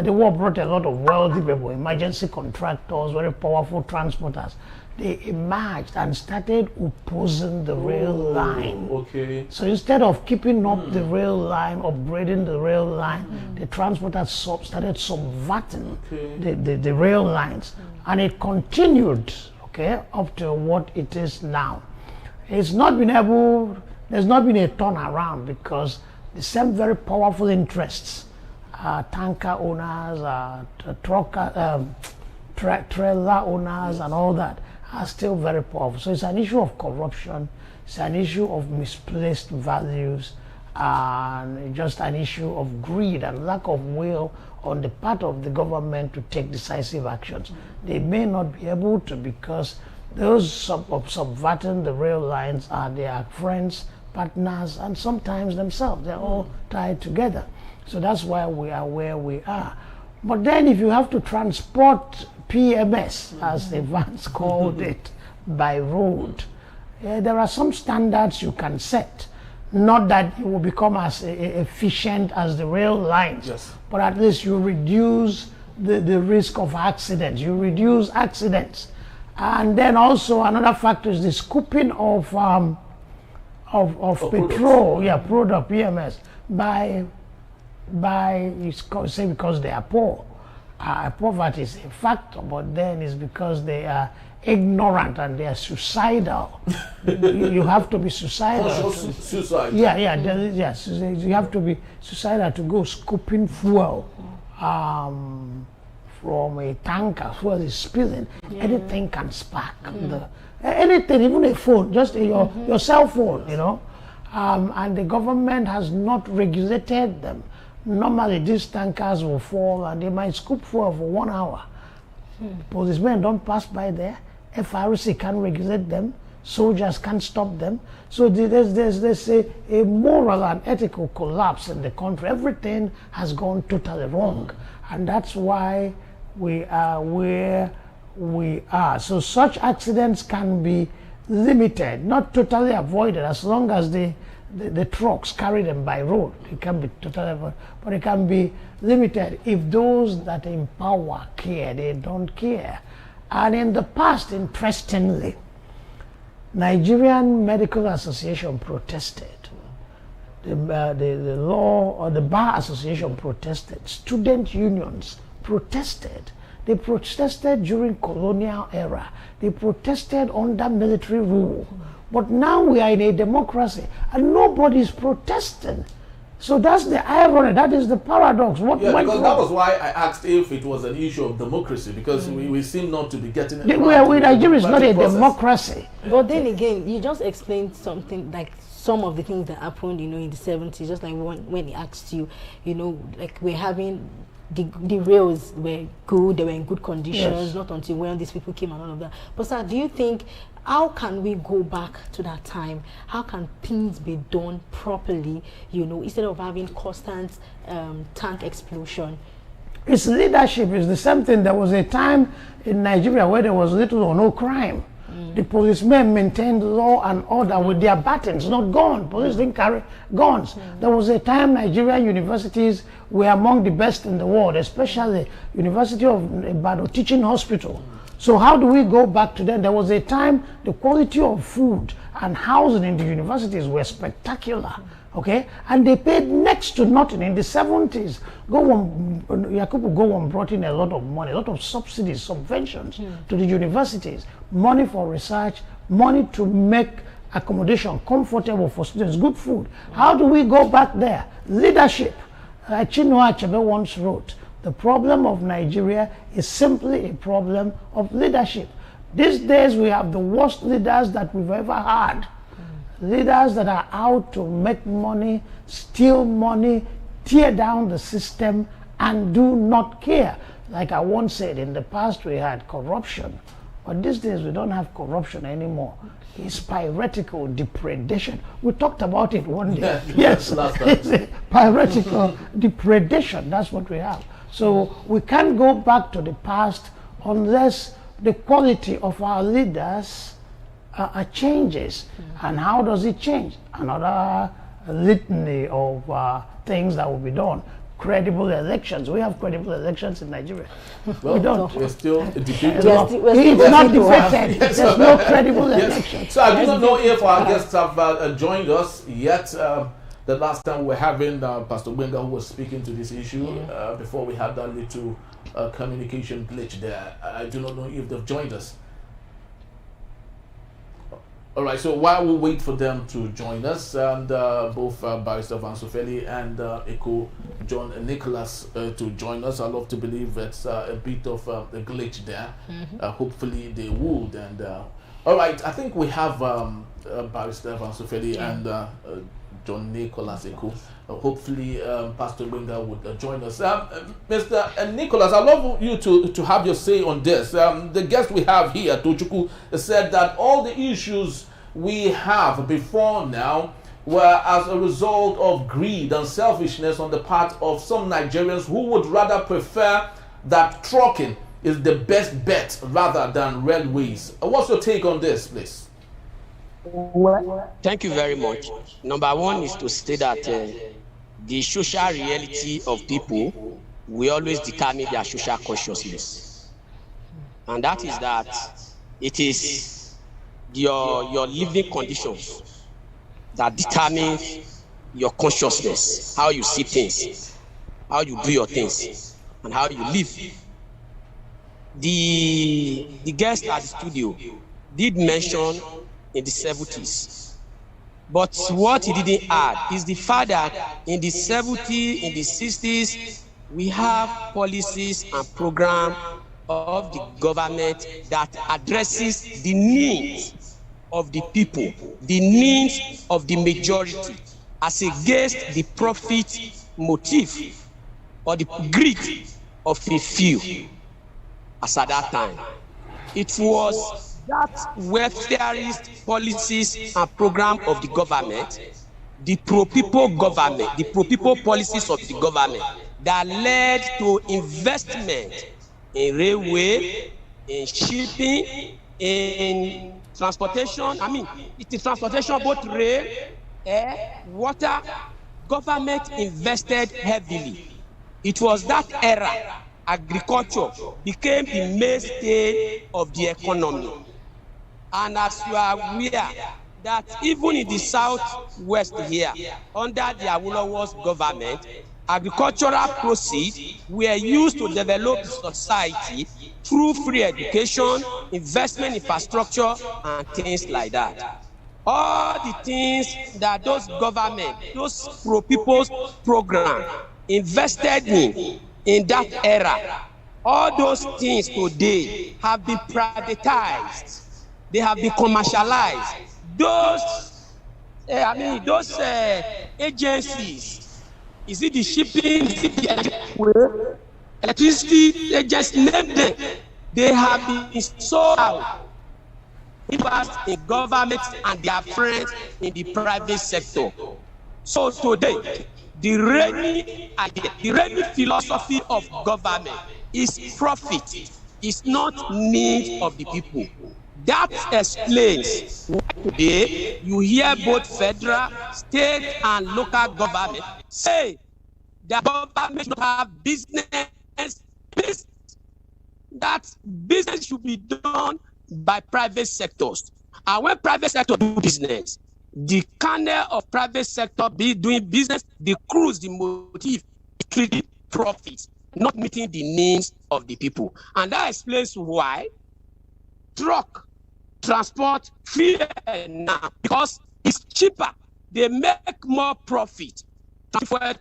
The war brought a lot of wealthy people, emergency contractors, very powerful transporters. They emerged and started opposing the rail line. Okay. So instead of keeping up the rail line, upgrading the rail line, the transporters started subverting the rail lines. And it continued, up to what it is now. There's not been a turnaround because the same very powerful interests, tanker owners, trailer owners and all that, are still very powerful. So it's an issue of corruption, it's an issue of misplaced values, and just an issue of greed and lack of will on the part of the government to take decisive actions. They may not be able to because those subverting the rail lines are their friends, partners, and sometimes themselves. They're all tied together. So that's why we are where we are. But then if you have to transport PMS, as the Vance called it, by road, there are some standards you can set. Not that you will become as efficient as the rail lines, but at least you reduce the risk of accidents. You reduce accidents. And then also another factor is the scooping of petrol, product PMS by say because they are poor. Poverty is a factor, but then it's because they are ignorant and they are suicidal. you have to be suicidal. Suicide. Yes. You have to be suicidal to go scooping fuel from a tanker. Fuel is spilling. Anything can spark. Anything, even a phone, just your cell phone, you know. And the government has not regulated them. Normally, these tankers will fall and they might scoop fuel for 1 hour. Policemen don't pass by there. FRC can't regulate them. Soldiers can't stop them. So there's a moral and ethical collapse in the country. Everything has gone totally wrong. And that's why we are where we are. So such accidents can be limited, not totally avoided, as long as the trucks carry them by road. It can be totally avoided, but it can be limited if those that in power care. They don't care. And in the past, interestingly, Nigerian Medical Association protested. The law or the Bar Association protested. Student unions protested. They protested during colonial era. They protested under military rule. But now we are in a democracy and nobody is protesting. So that's the irony. That is the paradox. Because that was why I asked if it was an issue of democracy, because we seem not to be getting it right. Nigeria is not a democracy. But then again, you just explained something like some of the things that happened, you know, in the 70s, just like when he asked you, you know, like we're having the rails were good, they were in good conditions, not until when these people came and all of that. But sir, do you think, how can we go back to that time? How can things be done properly, you know, instead of having constant tank explosion? Its leadership is the same thing. There was a time in Nigeria where there was little or no crime. The policemen maintained law and order with their batons, not guns. Police didn't carry guns. There was a time Nigerian universities were among the best in the world, especially University of Ibadan Teaching Hospital. So how do we go back to then? There was a time the quality of food and housing in the universities were spectacular. Okay, and they paid next to nothing in the 70s. Yakubu Gowon brought in a lot of money, a lot of subsidies, subventions to the universities, money for research, money to make accommodation comfortable for students, good food. How do we go back there? Leadership. Chinua Achebe once wrote, the problem of Nigeria is simply a problem of leadership. These days we have the worst leaders that we've ever had. Leaders that are out to make money, steal money, tear down the system, and do not care. Like I once said, in the past we had corruption, but these days we don't have corruption anymore. It's piratical depredation. We talked about it one day. Yes, it's piratical depredation. That's what we have. So we can't go back to the past unless the quality of our leaders changes. And how does it change? Another litany of things that will be done. Credible elections. We have credible elections in Nigeria. Well, we don't. We're still debating. It's not debated. There's no credible elections. So I do not know if our guests have joined us yet. The last time we were having Pastor Gbenga, who was speaking to this issue, before we had that little communication glitch there. I do not know if they've joined us. All right, so while we wait for them to join us, and both Barrister Vansufeli and Echo John Nicholas to join us, I love to believe it's a bit of a glitch there. Hopefully they would. And all right, I think we have Barrister Vansufeli and John Nicholas Echo. Hopefully Pastor Gbenga would join us. Mr. Nicholas, I'd love you to have your say on this. The guest we have here, Tochukwu, said that all the issues we have before now were as a result of greed and selfishness on the part of some Nigerians who would rather prefer that trucking is the best bet rather than railways. What's your take on this, please? Thank you very much. Number one is to say that the social reality of people will always determine their social consciousness. And that is that it is your living conditions that determines your consciousness, how you see things, how you do your things, and how you live. The guest at the studio did mention in the 70s, but what he didn't add is the fact that in the 70s, in the 60s, we have policies and programs of the government that addresses the needs of the people, the needs of the majority, as against the profit motive or the greed of a few. As at that time, it was that welfareist policies and program of the government, the pro-people government, the pro-people policies of the government that led to investment in railway, in shipping, in transportation. I mean, it is transportation, both rail, air, water. Government invested heavily. It was that era agriculture became the mainstay of the economy. And as you are aware, that even in the southwest here, under the Awolowo's government, agricultural proceeds were used to develop society through free education, investment infrastructure, and things like that. All the things that those government, those pro-people's program invested in that era, all those things today have been privatized. They have been commercialized. Those agencies, is it the shipping, is it the electricity agencies, name them, they have been sold out in government and their friends in the private sector. So today, the reigning idea, the reigning philosophy of government is profit, is not need of the people. That explains why today you hear both federal, state, and local government say that government should have business, that business should be done by private sectors. And when private sector do business, the kernel of private sector be doing business, the cruise, the motive is creating profits, not meeting the needs of the people. And that explains why truck transport fuel now, because it's cheaper. They make more profit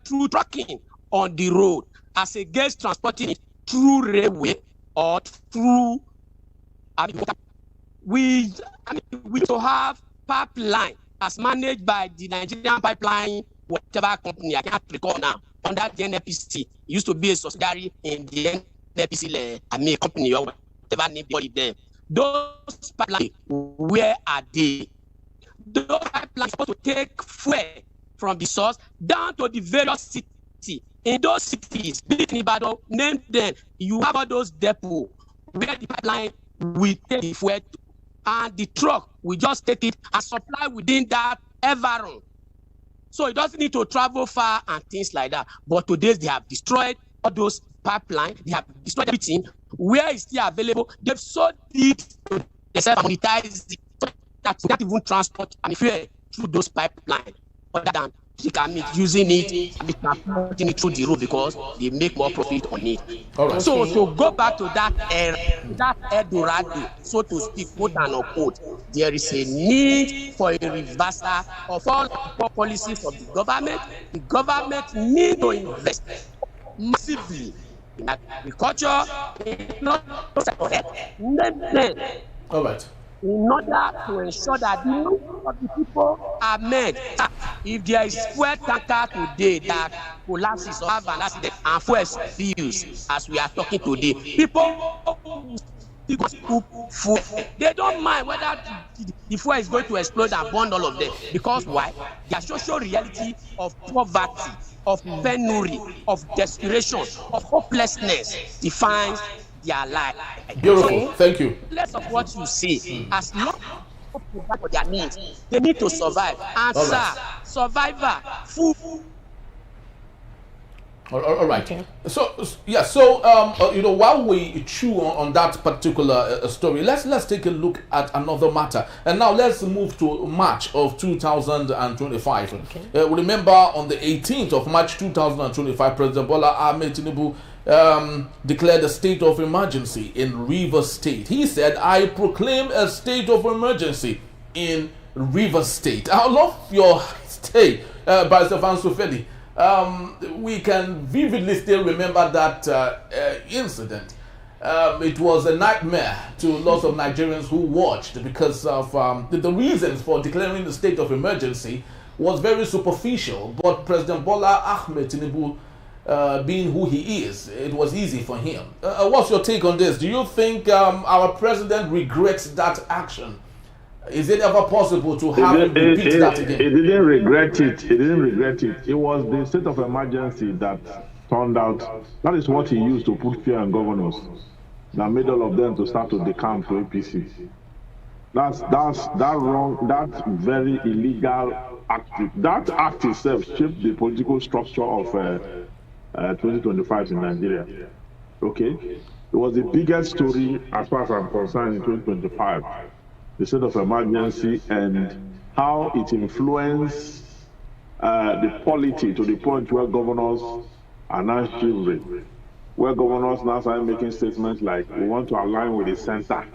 through trucking on the road as against transporting it through railway or through we to have pipeline as managed by the Nigerian pipeline, whatever company, I can't recall now, under the NNPC. It used to be a subsidiary in the NNPC, company or whatever name they them. Those pipelines, where are they? Those pipelines are supposed to take fuel from the source down to the various cities. In those cities, big Ibadan, name them, you have all those depots where the pipeline will take the fuel to, and the truck will just take it and supply within that environment. So it doesn't need to travel far and things like that. But today they have destroyed all those pipelines, they have destroyed everything. Where is still available? They've sold it, they self-monetize it, so that not even transport fuel through those pipelines, other than using it and transporting it through the road because they make more profit on it. Right. So to go back to that era, that Eldorado, so to speak, quote and unquote, there is a need for a reversal of all policies of the government. The government needs to invest massively in agriculture, all right, in order to ensure that the needs of the people are met. If there is fuel tanker today that collapses or have an accident and fuel spills as we are talking today, people food. They don't mind whether the fuel is going to explode and burn all of them. Because why? Their social reality of poverty, of penury, of desperation, of hopelessness defines their life. Beautiful. Thank you. Less of what you say, as long as they provide for their needs, they need to survive. And sir, survivor, food. All right. Okay. So while we chew on that particular story, let's take a look at another matter. And now let's move to March of 2025. Okay. Remember, on the 18th of March 2025, President Bola Tinubu declared a state of emergency in Rivers State. He said, "I proclaim a state of emergency in Rivers State." I love your stay, Barrister Fansufeli. We can vividly still remember that incident. It was a nightmare to lots of Nigerians who watched, because of the reasons for declaring the state of emergency was very superficial. But President Bola Ahmed Tinubu, being who he is, it was easy for him. What's your take on this? Do you think our president regrets that action? Is it ever possible to have him repeat that again? He didn't regret it. He didn't regret it. It was the state of emergency that turned out. That is what he used to put fear in governors. That made all of them to start to decamp to APC. That's that wrong. That very illegal act. That act itself shaped the political structure of 2025 in Nigeria. Okay, it was the biggest story as far as I'm concerned in 2025. The state of emergency and how it influenced the polity to the point where governors are now shivering, where governors now start making statements like, "We want to align with the center."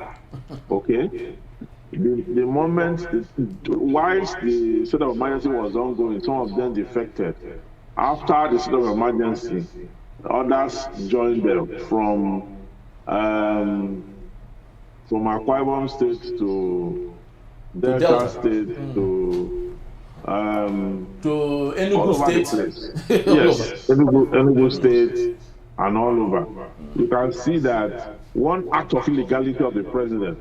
Okay? The moment, whilst the state of emergency was ongoing, some of them defected. After the state of emergency, others joined them from Akwa Ibom State to Delta State to Enugu State. Yes, Enugu State and all over. You can see that one act of illegality of the president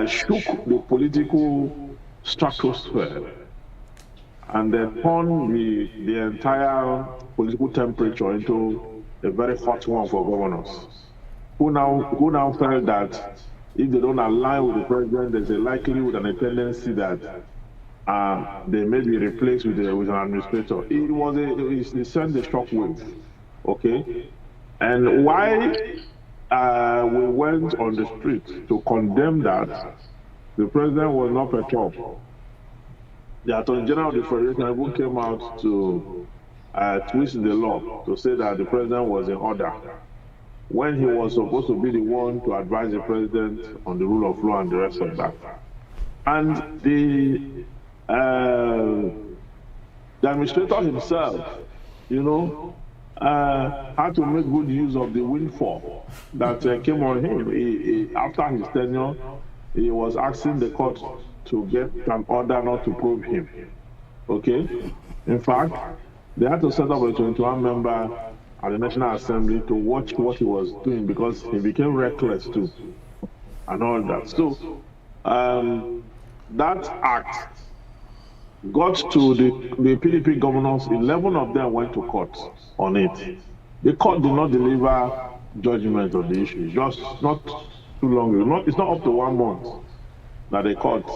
shook the political stratosphere and then turned the entire political temperature into a very hot one for governors, who now felt that if they don't align with the president, there's a likelihood and a tendency that they may be replaced with an administrator. It sent a shockwave, okay? And why we went on the street to condemn that, the president was not perturbed. The Attorney General of the Federation even came out to twist the law to say that the president was in order, when he was supposed to be the one to advise the president on the rule of law and the rest of that. And the administrator himself, had to make good use of the windfall that came on him. After his tenure, he was asking the court to get an order not to probe him. Okay? In fact, they had to set up a 21-member at the National Assembly to watch what he was doing, because he became reckless too, and all that. So that act got to the PDP governors. 11 of them went to court on it. The court did not deliver judgment on the issue. Just not too long ago. It's not up to 1 month that the court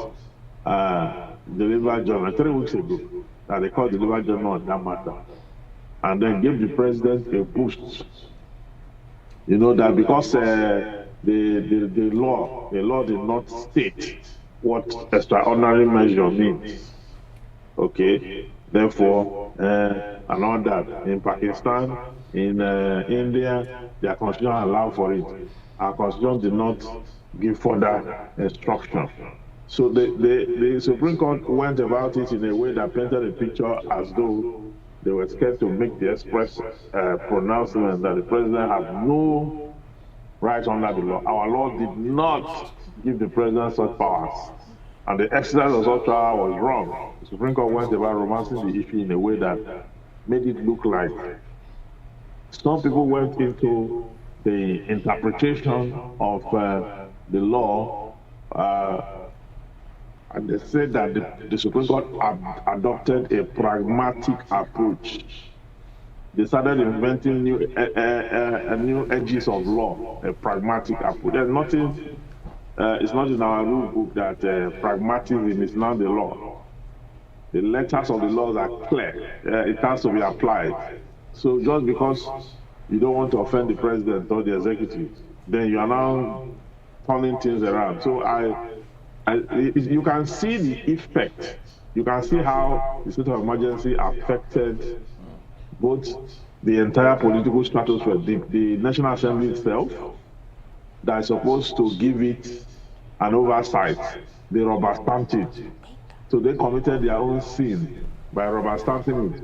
delivered judgment. 3 weeks ago that the court delivered judgment on that matter, and then gave the president a boost. That because the law did not state what extraordinary measure means. Okay, therefore, and all that in Pakistan, in India, their constitution allowed for it. Our constitution did not give further instruction. So the Supreme Court went about it in a way that painted a picture as though they were scared to make the express pronouncement that the president had no right under the law. Our law did not give the president such powers, and the exercise of such power was wrong. The Supreme Court went about romancing the issue in a way that made it look like some people went into the interpretation of the law, and they said that the Supreme Court adopted a pragmatic approach. They started inventing new edges of law, a pragmatic approach. There's nothing, it's not in our rule book that pragmatism is not the law. The letters of the laws are clear. It has to be applied. So just because you don't want to offend the president or the executive, then you are now turning things around. So you can see the effect. You can see how the state of emergency affected both the entire political status for the National Assembly itself, that is supposed to give it an oversight. They rubber stamped it. So they committed their own sin by rubber stamping it.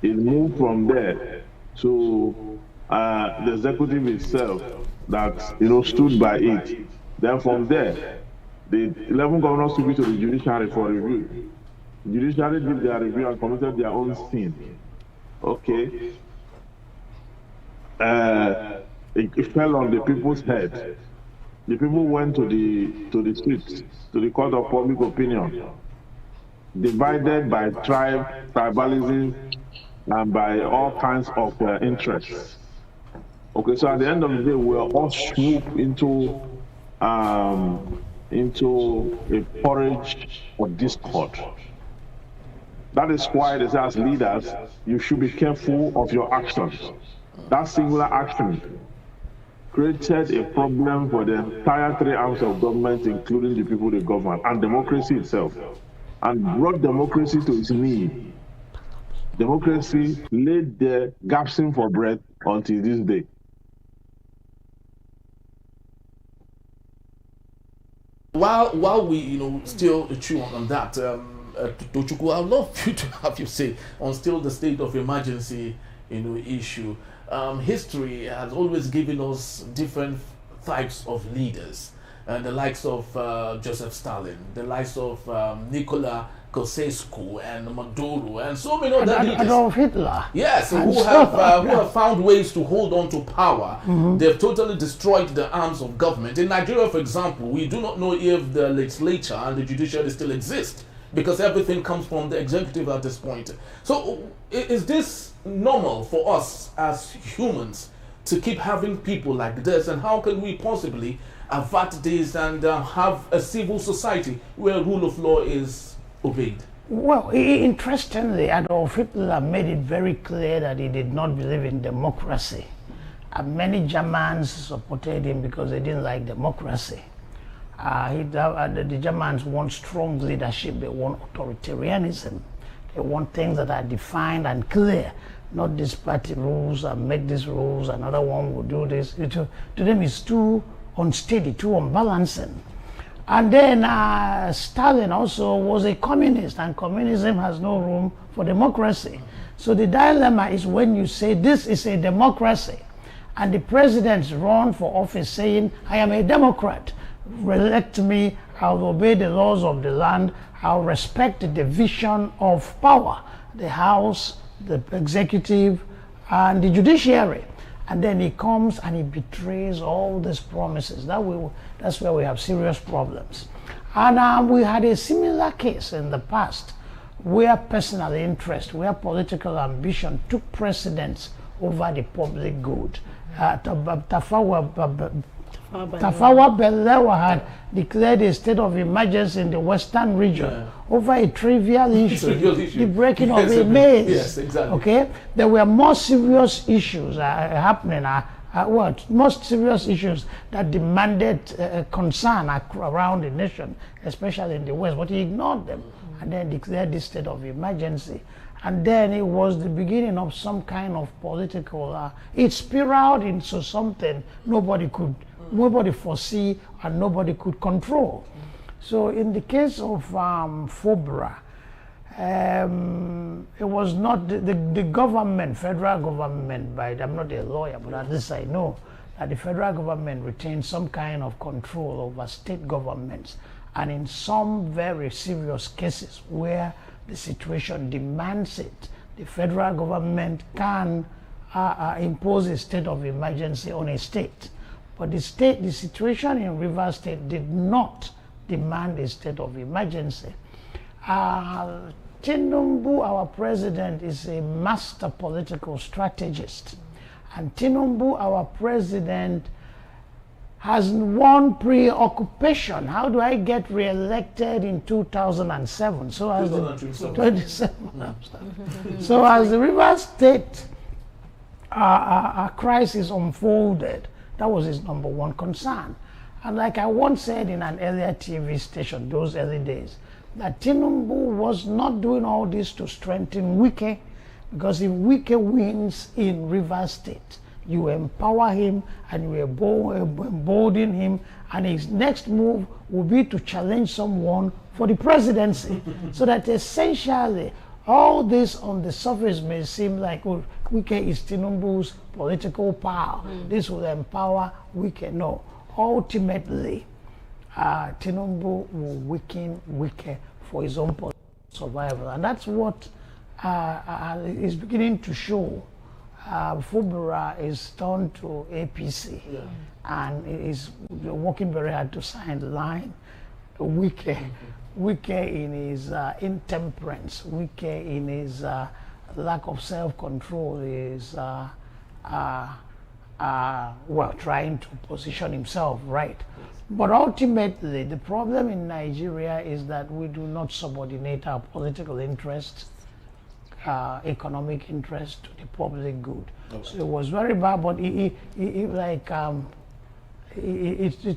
It moved from there to the executive itself that stood by it. Then from there, the 11 governors took it to the judiciary for review. The judiciary did their review and committed their own sin. Okay. It fell on the people's head. The people went to the streets, to the court of public opinion, divided by tribalism, and by all kinds of interests. Okay, so at the end of the day, we are all swooped into a porridge of discord. That is why they say, as leaders, you should be careful of your actions. That singular action created a problem for the entire three arms of government, including the people they govern, and democracy itself, and brought democracy to its knees. Democracy laid there gasping for breath until this day. While we still chew on that, Tochukwu, I'd love you to have you say on still the state of emergency issue. History has always given us different types of leaders, the likes of Joseph Stalin, the likes of Nicola Ceausescu and Maduro, and so many other leaders. Adolf Hitler. Yes, who have found ways to hold on to power. They've totally destroyed the arms of government. In Nigeria, for example, we do not know if the legislature and the judiciary still exist, because everything comes from the executive at this point. So is this normal for us as humans to keep having people like this, and how can we possibly avert this and have a civil society where rule of law is obeyed? Well, interestingly, Adolf Hitler made it very clear that he did not believe in democracy. And many Germans supported him because they didn't like democracy. The Germans want strong leadership, they want authoritarianism. They want things that are defined and clear, not these party rules and make these rules, another one will do this. To them it's too unsteady, too unbalancing. And then Stalin also was a communist, and communism has no room for democracy. So the dilemma is when you say this is a democracy, and the presidents run for office saying, I am a Democrat, elect me, I'll obey the laws of the land, I'll respect the division of power, the House, the executive, and the judiciary. And then he comes and he betrays all these promises. That's where we have serious problems. And we had a similar case in the past where personal interest, where political ambition took precedence over the public good. Tafawa Balewa had declared a state of emergency in the western region over a trivial issue, the breaking of a maze. Yes, exactly. Okay, there were more serious issues happening. Most serious issues that demanded concern around the nation, especially in the West, but he ignored them and then declared this state of emergency. And then it was the beginning of some kind of political, it spiraled into something nobody foresee and nobody could control. So in the case of Fubara, it was not the government, federal government, I'm not a lawyer, but at least I know that the federal government retains some kind of control over state governments. And in some very serious cases where the situation demands it, the federal government can impose a state of emergency on a state. But the situation in Rivers State did not demand a state of emergency. Tinubu, our president, is a master political strategist. And Tinubu, our president, has one preoccupation. How do I get re-elected in 2007? So as the Rivers State a crisis unfolded. That was his number one concern. And like I once said in an earlier TV station, those early days, that Tinubu was not doing all this to strengthen Wike, because if Wike wins in Rivers State, you empower him and you embolden him, and his next move will be to challenge someone for the presidency. So that essentially, all this on the surface may seem like, oh, Wike is Tinubu's political power. This will empower Wike. No. Ultimately, Tinubu will weaken Wike for his own survival. And that's what is beginning to show. Fubara is turned to APC, and is working very hard to sign the line. Wike in his intemperance, Wike in his lack of self-control is trying to position himself right. But ultimately, the problem in Nigeria is that we do not subordinate our political interests, economic interest to the public good. Okay. So it was very bad, but it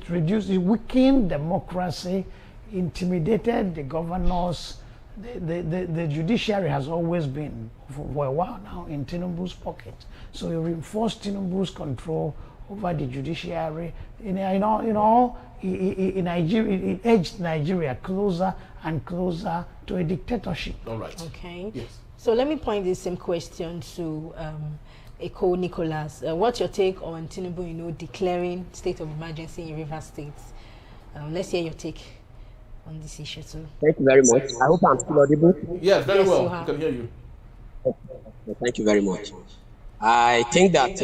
reduced, it weakened democracy, intimidated the governors. The judiciary has always been, for a while now, in Tinubu's pocket. So it reinforced Tinubu's control over the judiciary. In Nigeria, it edged Nigeria closer and closer to a dictatorship. All right. Okay. Yes. So let me point this same question to Eko Nicholas. What's your take on Tinubu, declaring state of emergency in Rivers State? Let's hear your take on this issue too. Thank you very much. I hope I'm still audible. Yes, very well. You I can hear you. Thank you very much. I think that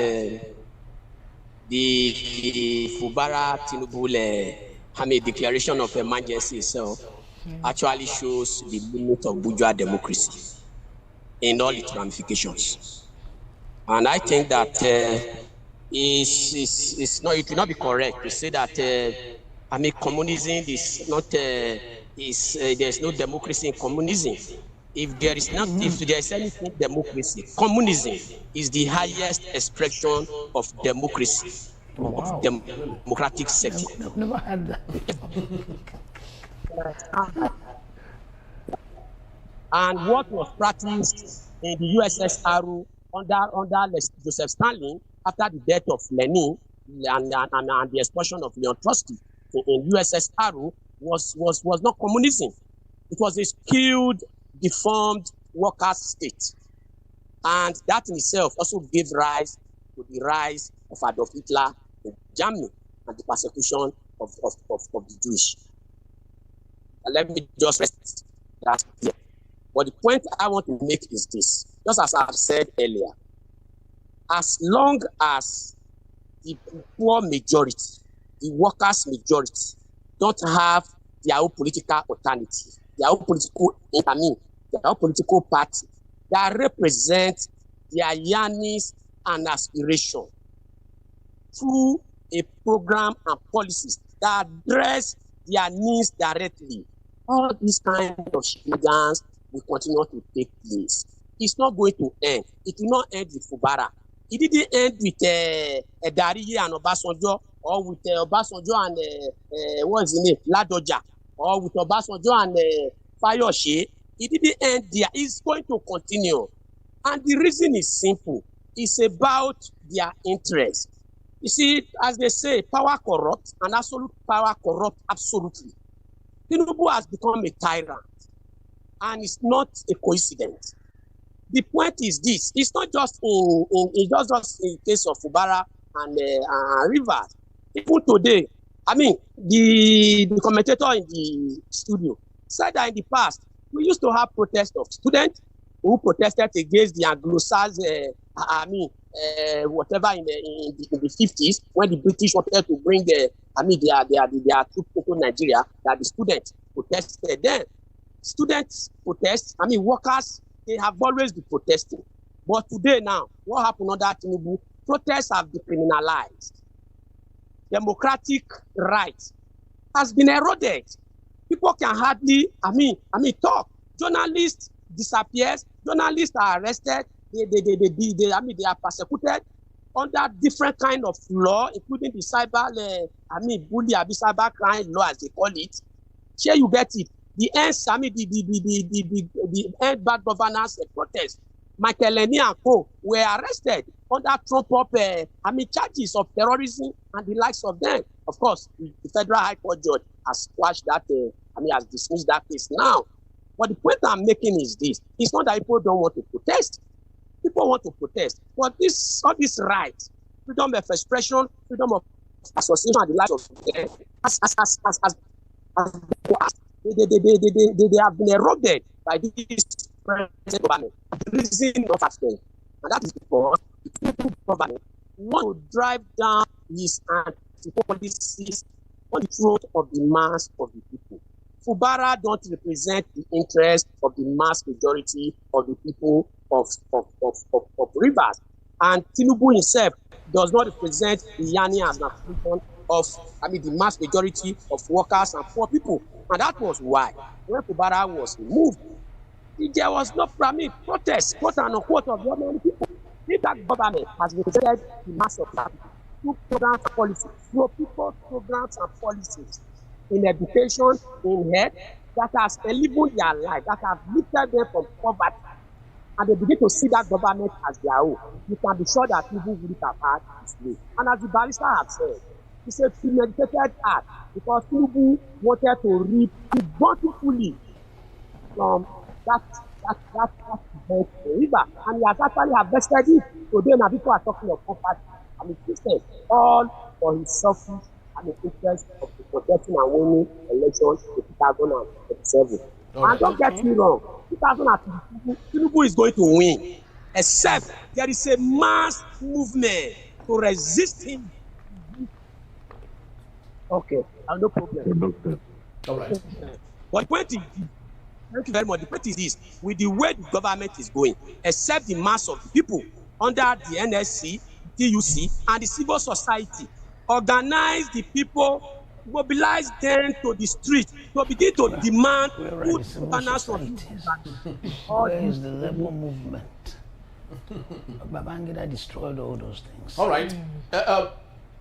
the Fubara Tinubu declaration of emergency itself actually shows the limit of bourgeois democracy in all its ramifications. And I think that it will not be correct to say that communism is not there's no democracy in communism. If there is anything democracy, communism is the highest expression of democracy, of democratic sector. Never had that. And what was practiced in the USSR under Joseph Stalin after the death of Lenin and the expulsion of Leon Trotsky in USSR was not communism. It was a skilled, deformed workers' state. And that in itself also gave rise to the rise of Adolf Hitler in Germany and the persecution of the Jewish. Let me just rest that here. But the point I want to make is this. Just as I've said earlier, as long as the poor majority, the workers' majority, don't have their own political alternative, their own political party that represent their yearnings and aspirations through a program and policies that address their needs directly, all these kind of shenanigans will continue to take place. It's not going to end. It will not end with Fubara. It didn't end with Edariye and Obasanjo, or with Obasanjo and what's his name, Ladoja, or with Obasanjo and Fayoshe. It didn't end there. It's going to continue. And the reason is simple. It's about their interest. You see, as they say, power corrupts, and absolute power corrupts absolutely. Tinubu has become a tyrant, and it's not a coincidence. The point is this: it's not just just in case of Fubara and Rivers. Even today, the commentator in the studio said that in the past we used to have protests of students who protested against the Anglo-Saxon, whatever in the 50s, when the British wanted to bring their troops into Nigeria, that the students protested then. Students protest, workers, they have always been protesting. But today now, what happened under Tinubu? Protests have been criminalized. Democratic rights has been eroded. People can hardly, talk. Journalists disappear. Journalists are arrested. they are persecuted under different kind of law, including the cyber, bully, cyber crime law, as they call it. Sure, you get it. The end bad governance protest. Michael Leni and co were arrested under Trump up, charges of terrorism and the likes of them. Of course, the Federal High Court judge has squashed that, has dismissed that case now. But the point I'm making is this: it's not that people don't want to protest. People want to protest, but all these rights, freedom of expression, freedom of association, and the likes of them, they have been eroded by this present government. The reason of absence, and that is because the government want to drive down his anti-policies on the throat of the mass of the people. Fubara don't represent the interest of the mass majority of the people of Rivers, and Tinubu himself does not represent the Yanni as an affiliation of the mass majority of workers and poor people, and that was why when Fubara was removed, there was no protest, quote unquote, of the ordinary people. If that government has represented the mass of people through programs and policies, through people's programs and policies in education, in health, that has enlivened their life, that has lifted them from poverty, and they begin to see that government as their own, you can be sure that people wouldn't have had this way. And as the barrister has said, it's a premeditated act because Tinubu wanted to reap bountifully from that event in River, and he has actually harvested it. Today now people are talking of poverty and the system, all for his selfish and the interest of the protecting and winning elections in 2027. And don't get me wrong, 2022, Tinubu is going to win, except there is a mass movement to resist him. Okay, no problem. All right. But the point is, thank you very much. The point is this: with the way the government is going, except the mass of the people under the NSC, TUC, and the civil society, organize the people, mobilize them to the street to begin to demand good governance from where is the labor movement? Babangida destroyed all those things. All right.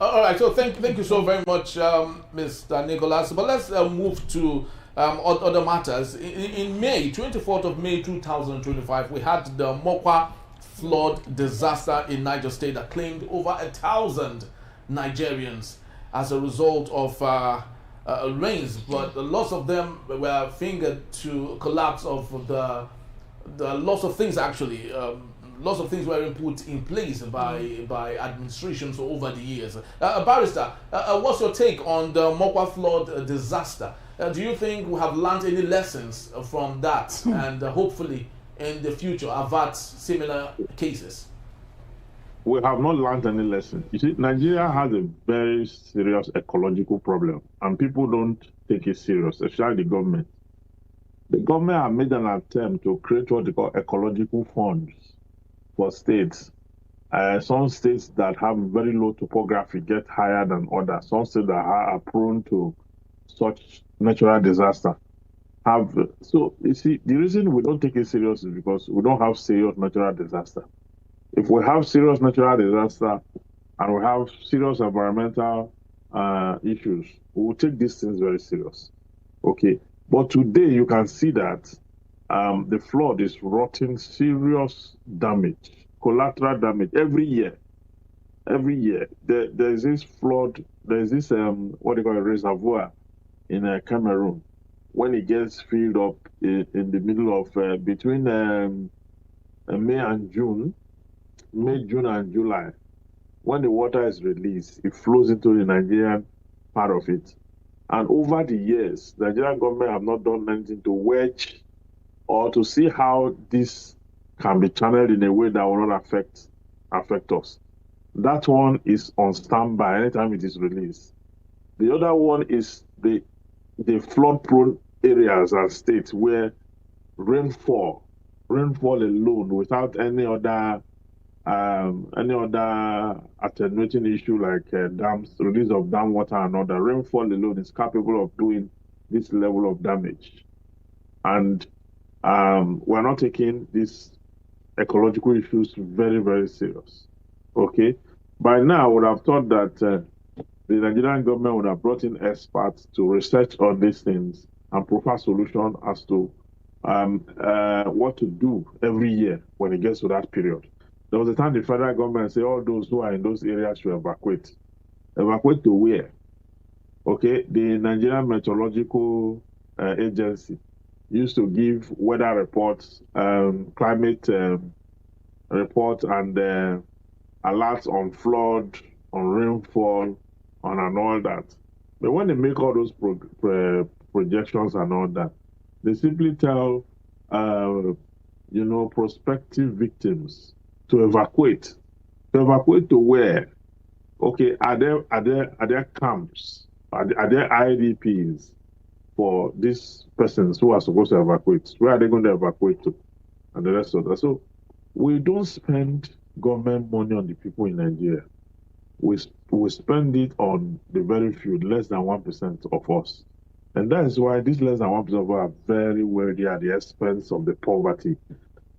All right. So thank you so very much, Mr. Nicholas. But let's move to other matters. In May, 24th of May 2025, we had the Mokwa flood disaster in Niger State that claimed over 1,000 Nigerians as a result of rains, but lots of them were fingered to collapse of the lots of things actually. Lots of things were put in place by administrations over the years. Barrister, what's your take on the Mokwa flood disaster? Do you think we have learned any lessons from that and hopefully in the future avert similar cases? We have not learned any lesson. You see, Nigeria has a very serious ecological problem, and people don't take it serious, especially the government. The government have made an attempt to create what they call ecological funds for states. Some states that have very low topography get higher than others. Some states that are prone to such natural disaster have. So, you see, the reason we don't take it serious is because we don't have serious natural disaster. If we have serious natural disaster and we have serious environmental issues, we will take these things very serious. Okay, but today you can see that the flood is wrought serious damage, collateral damage every year. Every year there's this flood. There's this what they call a reservoir in Cameroon. When it gets filled up in the middle of between May and June. May, June, and July, when the water is released, it flows into the Nigerian part of it. And over the years, the Nigerian government have not done anything to wedge or to see how this can be channeled in a way that will not affect us. That one is on standby anytime it is released. The other one is the flood-prone areas and states where rainfall alone, without any other attenuating issue like dams, release of dam water and other, rainfall alone is capable of doing this level of damage. And we're not taking this ecological issues very, very serious. Okay? By now, I would have thought that the Nigerian government would have brought in experts to research on these things and provide solutions as to what to do every year when it gets to that period. There was a time the federal government said all those who are in those areas should evacuate. Evacuate to where? Okay, the Nigerian Meteorological Agency used to give weather reports, climate reports, and alerts on flood, on rainfall, and all that. But when they make all those projections and all that, they simply tell, prospective victims to evacuate. To evacuate to where? Okay, are there camps? Are there IDPs for these persons who are supposed to evacuate? Where are they going to evacuate to? And the rest of that. So we don't spend government money on the people in Nigeria. We spend it on the very few, less than 1% of us. And that is why these less than 1% of us are very wealthy at the expense of the poverty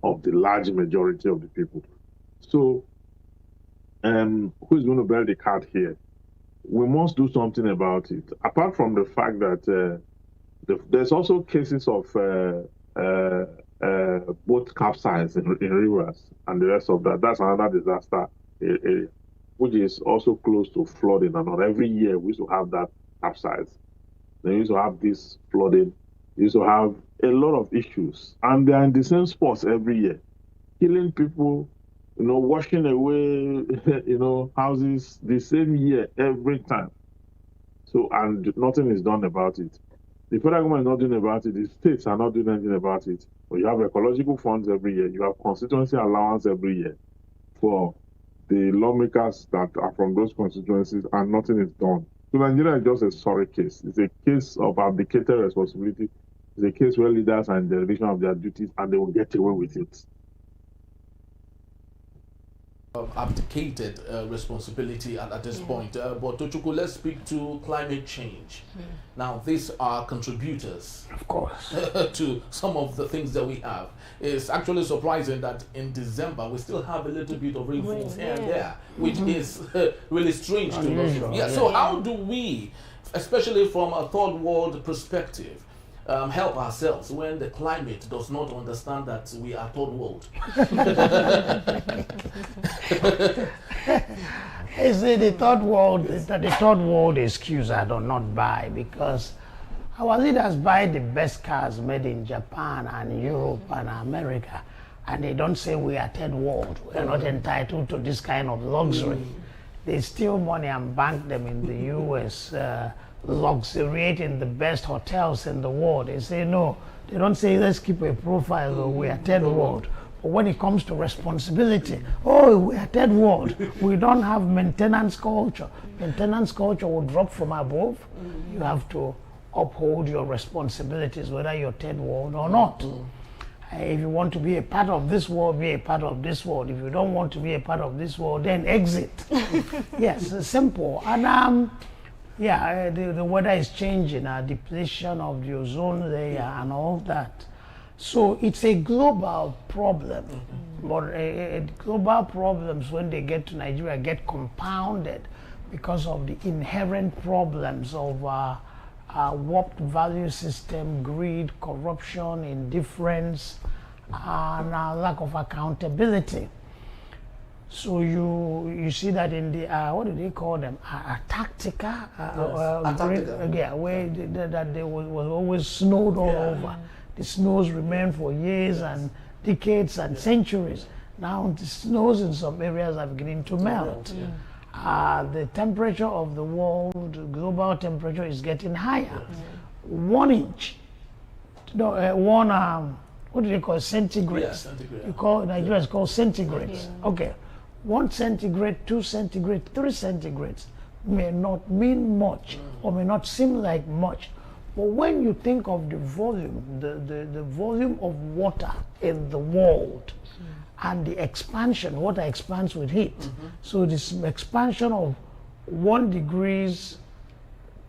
of the large majority of the people. So who is going to bear the card here? We must do something about it. Apart from the fact that there's also cases of boat capsize in rivers and the rest of that. That's another disaster area, which is also close to flooding. And not every year we used to have that capsize. They used to have this flooding. They used to have a lot of issues. And they are in the same spots every year, killing people, washing away, houses the same year every time. So, and nothing is done about it. The federal government is not doing about it. The states are not doing anything about it. But you have ecological funds every year. You have constituency allowance every year for the lawmakers that are from those constituencies, and nothing is done. So Nigeria is just a sorry case. It's a case of abdicated responsibility. It's a case where leaders are in dereliction of their duties, and they will get away with it. Abdicated responsibility at this point. But Tochukwu, let's speak to climate change. Now, these are contributors, Of course. to some of the things that we have. It's actually surprising that in December we still have a little bit of rainfalls here and there, which is really strange to us. Yeah. So how do we, especially from a third world perspective, help ourselves when the climate does not understand that we are third world? Is it the third world excuse I do not buy, because our leaders buy the best cars made in Japan and Europe and America, and they don't say we are third world. We are not entitled to this kind of luxury. They steal money and bank them in the US, luxuriate in the best hotels in the world. They say no. They don't say let's keep a profile or we are third world. But when it comes to responsibility, we are third world. We don't have maintenance culture. Maintenance culture will drop from above. You have to uphold your responsibilities, whether you're third world or not. If you want to be a part of this world, be a part of this world. If you don't want to be a part of this world, then exit. Yes, it's simple. And the weather is changing, depletion of the ozone layer and all that. So it's a global problem. But global problems, when they get to Nigeria, get compounded because of the inherent problems of warped value system, greed, corruption, indifference, and lack of accountability. So you see that in the what do they call them? Antarctica, where that there was always snowed all over. The snows remain for years and decades and centuries. Now the snows in some areas are beginning to melt. The temperature of the world, global temperature, is getting higher. 1 inch, what do they call it? Centigrades? Yeah, centigrade. You call Nigeria is called centigrades. Okay, 1 centigrade, 2 centigrade, 3 centigrades may not mean much or may not seem like much. But when you think of the volume, the volume of water in the world, and the expansion, water expands with heat. So this expansion of 1 degree,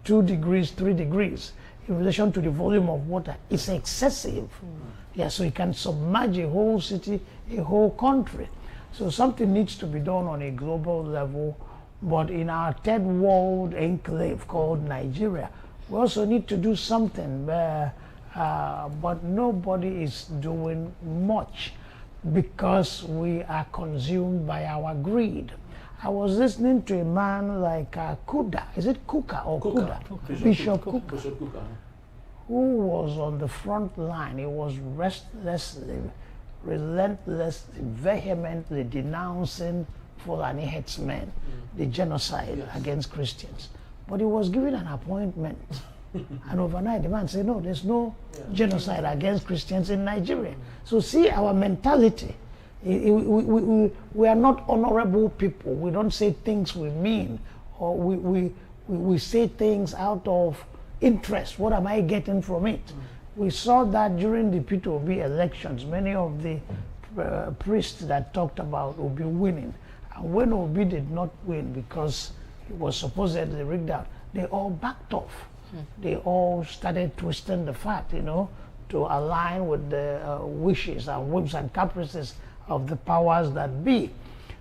2 degrees, 3 degrees, in relation to the volume of water, is excessive. Yeah, so it can submerge a whole city, a whole country. So something needs to be done on a global level. But in our third world enclave called Nigeria, we also need to do something. But nobody is doing much because we are consumed by our greed. I was listening to a man like Kuda, is it Kuka or Kuda? Bishop Kuka, who was on the front line. He was restlessly, relentlessly, vehemently denouncing Fulani headsmen, the genocide against Christians. But he was given an appointment. And overnight, the man said, no, there's no genocide against Christians in Nigeria. So see our mentality. We are not honorable people. We don't say things we mean, or we say things out of interest. What am I getting from it? We saw that during the P2B elections. Many of the priests that talked about Obi winning. And when Obi did not win because he was supposedly rigged out, they all backed off. They all started twisting the fact, to align with the wishes and whims and caprices of the powers that be.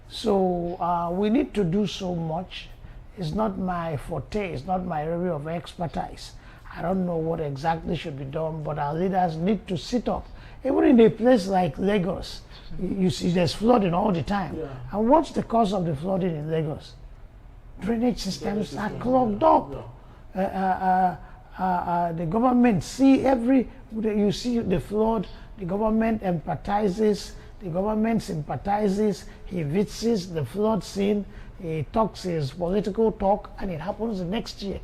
So we need to do so much. It's not my forte, it's not my area of expertise. I don't know what exactly should be done, but our leaders need to sit up. Even in a place like Lagos, you see there's flooding all the time. Yeah. And what's the cause of the flooding in Lagos? Drainage systems are clogged up. The government you see the flood, the government empathizes, the government sympathizes, he visits the flood scene, he talks his political talk, and it happens the next year,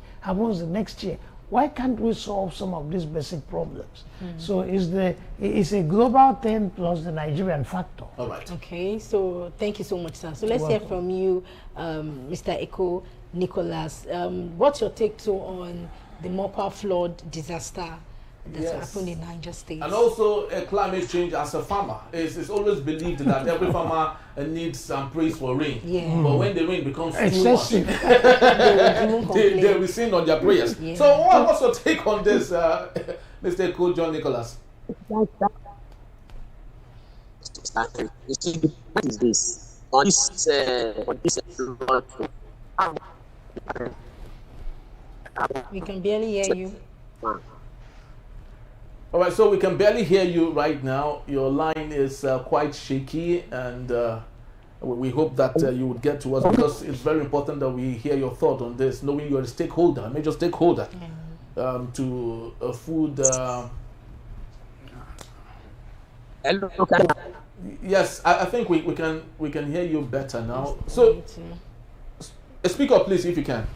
Why can't we solve some of these basic problems? So it's a global thing plus the Nigerian factor. All right. Okay, so thank you so much, sir. So let's hear from you, Mr. Eko Nicholas. What's your take on the Mopa flood disaster that's happened in Niger State? And also climate change as a farmer. It's always believed that every farmer needs some praise for rain. Yeah. But when the rain becomes too much, they will sin on their prayers. Yeah. So what's your take on this, Mr. Eko John Nicholas? You see, what is this? On this we can barely hear you. All right, so we can barely hear you right now. Your line is quite shaky, and we hope that you would get to us, because it's very important that we hear your thought on this, knowing you're a stakeholder, a major stakeholder to food. Yes, I think we can hear you better now. So speak up, please, if you can.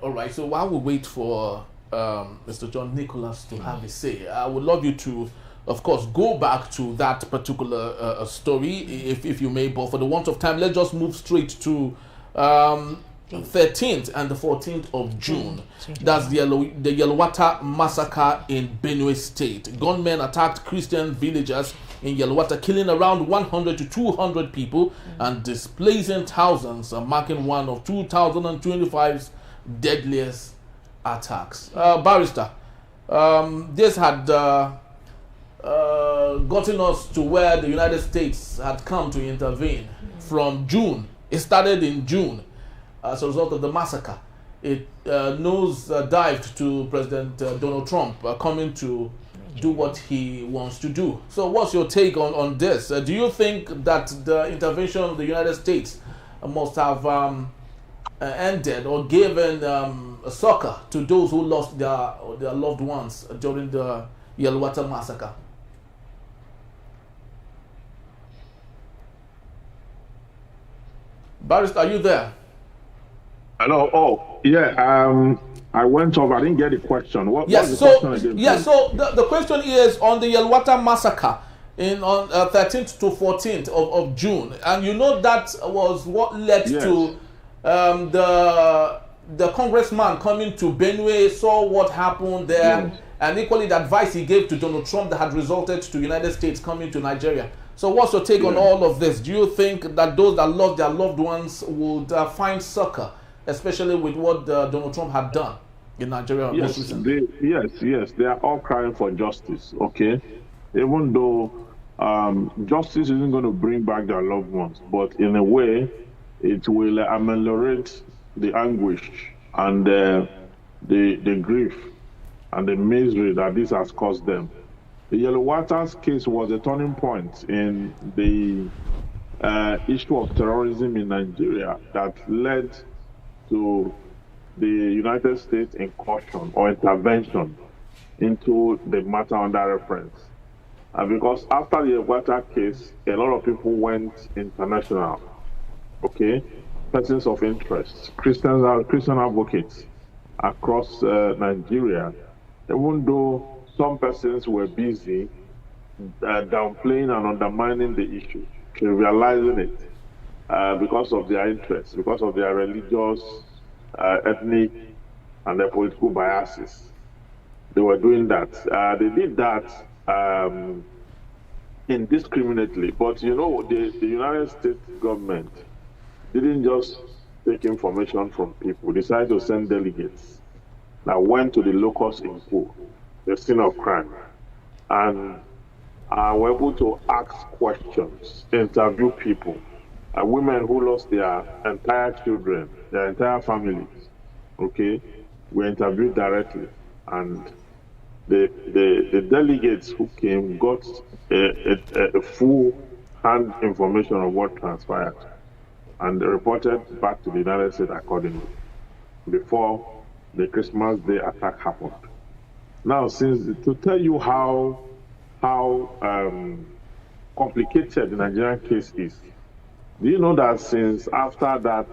All right, so while we wait for Mr. John Nicholas to have his say, I would love you to, of course, go back to that particular story, if you may, but for the want of time, let's just move straight to 13th and the 14th of June. That's the Yelwata massacre in Benue State. Gunmen attacked Christian villagers in Yelwata, killing around 100 to 200 people and displacing thousands, marking one of 2025's deadliest attacks. Barrister, this had gotten us to where the United States had come to intervene from June. It started in June as a result of the massacre. It dived to President Donald Trump coming to do what he wants to do. So what's your take on this? Do you think that the intervention of the United States must have ended or given succor to those who lost their loved ones during the Yelwata massacre? Barrister, are you there? Hello. Oh, yeah. I went off. I didn't get the question. What's the question again? Yes. So the question is on the Yelwata massacre on 13th to 14th of June, and you know that was what led to the congressman coming to Benue, saw what happened there, and equally the advice he gave to Donald Trump that had resulted to United States coming to Nigeria. So what's your take on all of this? Do you think that those that lost their loved ones would find succor, especially with what Donald Trump had done? in Nigeria? Yes, they are all crying for justice. Okay, even though justice isn't going to bring back their loved ones, but in a way, it will ameliorate the anguish and the grief and the misery that this has caused them. The Yellow Waters case was a turning point in the issue of terrorism in Nigeria that led to the United States incursion or intervention into the matter under reference. Because after the Water case, a lot of people went international, okay? Persons of interest, Christian advocates across Nigeria, even though some persons were busy downplaying and undermining the issue, trivializing it because of their interests, because of their religious, ethnic, and their political biases. They were doing that. They did that indiscriminately. But you know, the United States government didn't just take information from people. They decided to send delegates that went to the locus in Pool, the scene of crime, and were able to ask questions, interview people, women who lost their entire children, their entire families, okay, were interviewed directly. And the delegates who came got a full hand information of what transpired, and they reported back to the United States accordingly before the Christmas Day attack happened. Now, to tell you how complicated the Nigerian case is, do you know that since after that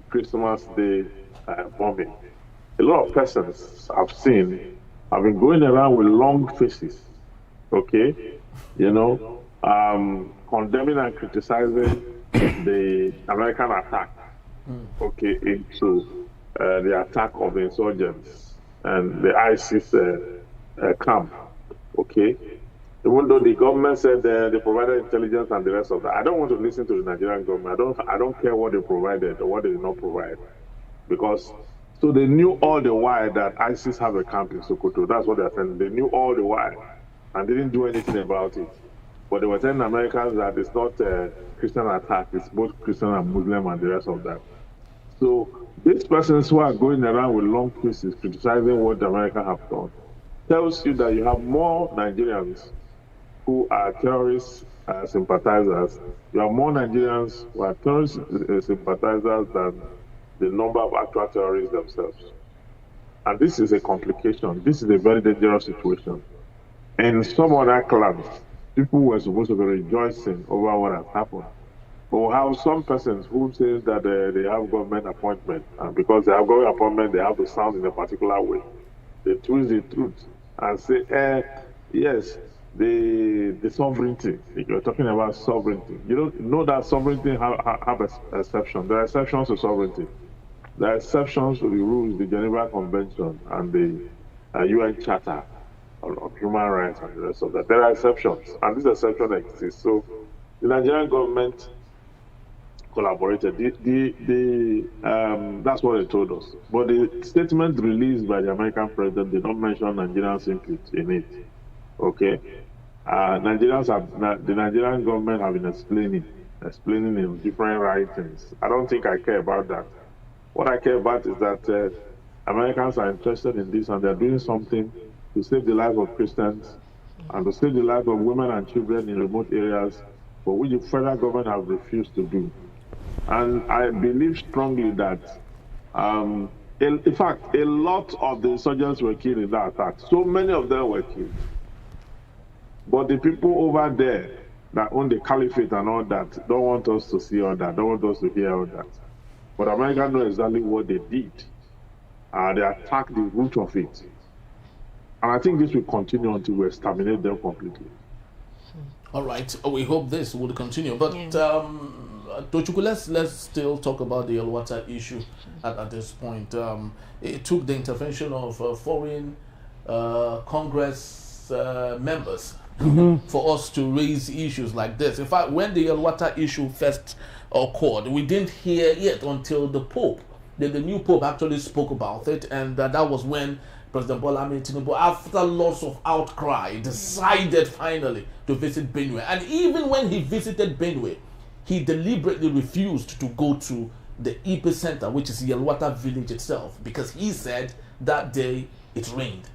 Christmas Day bombing, a lot of persons have been going around with long faces, okay? You know, condemning and criticizing the American attack, okay, into the attack of the insurgents and the ISIS camp, okay? Even though the government said they provided intelligence and the rest of that, I don't want to listen to the Nigerian government. I don't care what they provided or what they did not provide, because so they knew all the while that ISIS have a camp in Sokoto. That's what they're saying. They knew all the while and didn't do anything about it. But they were telling Americans that it's not a Christian attack, it's both Christian and Muslim and the rest of that. So these persons who are going around with long faces criticizing what the Americans have done tells you that you have more Nigerians who are terrorist sympathizers. You have more Nigerians who are terrorist sympathizers than the number of actual terrorists themselves. And this is a complication. This is a very dangerous situation. In some other clans, people were supposed to be rejoicing over what has happened. But we have some persons who say that they have government appointment, and because they have government appointment, they have to sound in a particular way. They twist the truth and say, yes, the sovereignty. You're talking about sovereignty. You don't know that sovereignty have exceptions. There are exceptions to sovereignty. There are exceptions to the rules, the Geneva Convention and the UN Charter of Human Rights and the rest of that. There are exceptions, and these exceptions exist. So the Nigerian government collaborated. That's what they told us. But the statement released by the American president did not mention Nigerians input in it. Okay, the Nigerian government have been explaining in different writings. I don't think I care about that. What I care about is that Americans are interested in this, and they're doing something to save the lives of Christians and to save the lives of women and children in remote areas, for which the federal government have refused to do. And I believe strongly that, in fact, a lot of the insurgents were killed in that attack. So many of them were killed. But the people over there that own the caliphate and all that don't want us to see all that, don't want us to hear all that. But America knows exactly what they did. They attacked the root of it. And I think this will continue until we exterminate them completely. All right. We hope this will continue. But, Tochukwu, let's still talk about the Yelwata issue at this point. It took the intervention of foreign Congress members for us to raise issues like this. In fact, when the Yelwata issue first occurred, we didn't hear yet until the Pope the new Pope actually spoke about it, and that was when President Bola Tinubu, after lots of outcry, decided finally to visit Benue. And even when he visited Benue, he deliberately refused to go to the epicenter, which is Yelwata village itself, because he said that day it rained.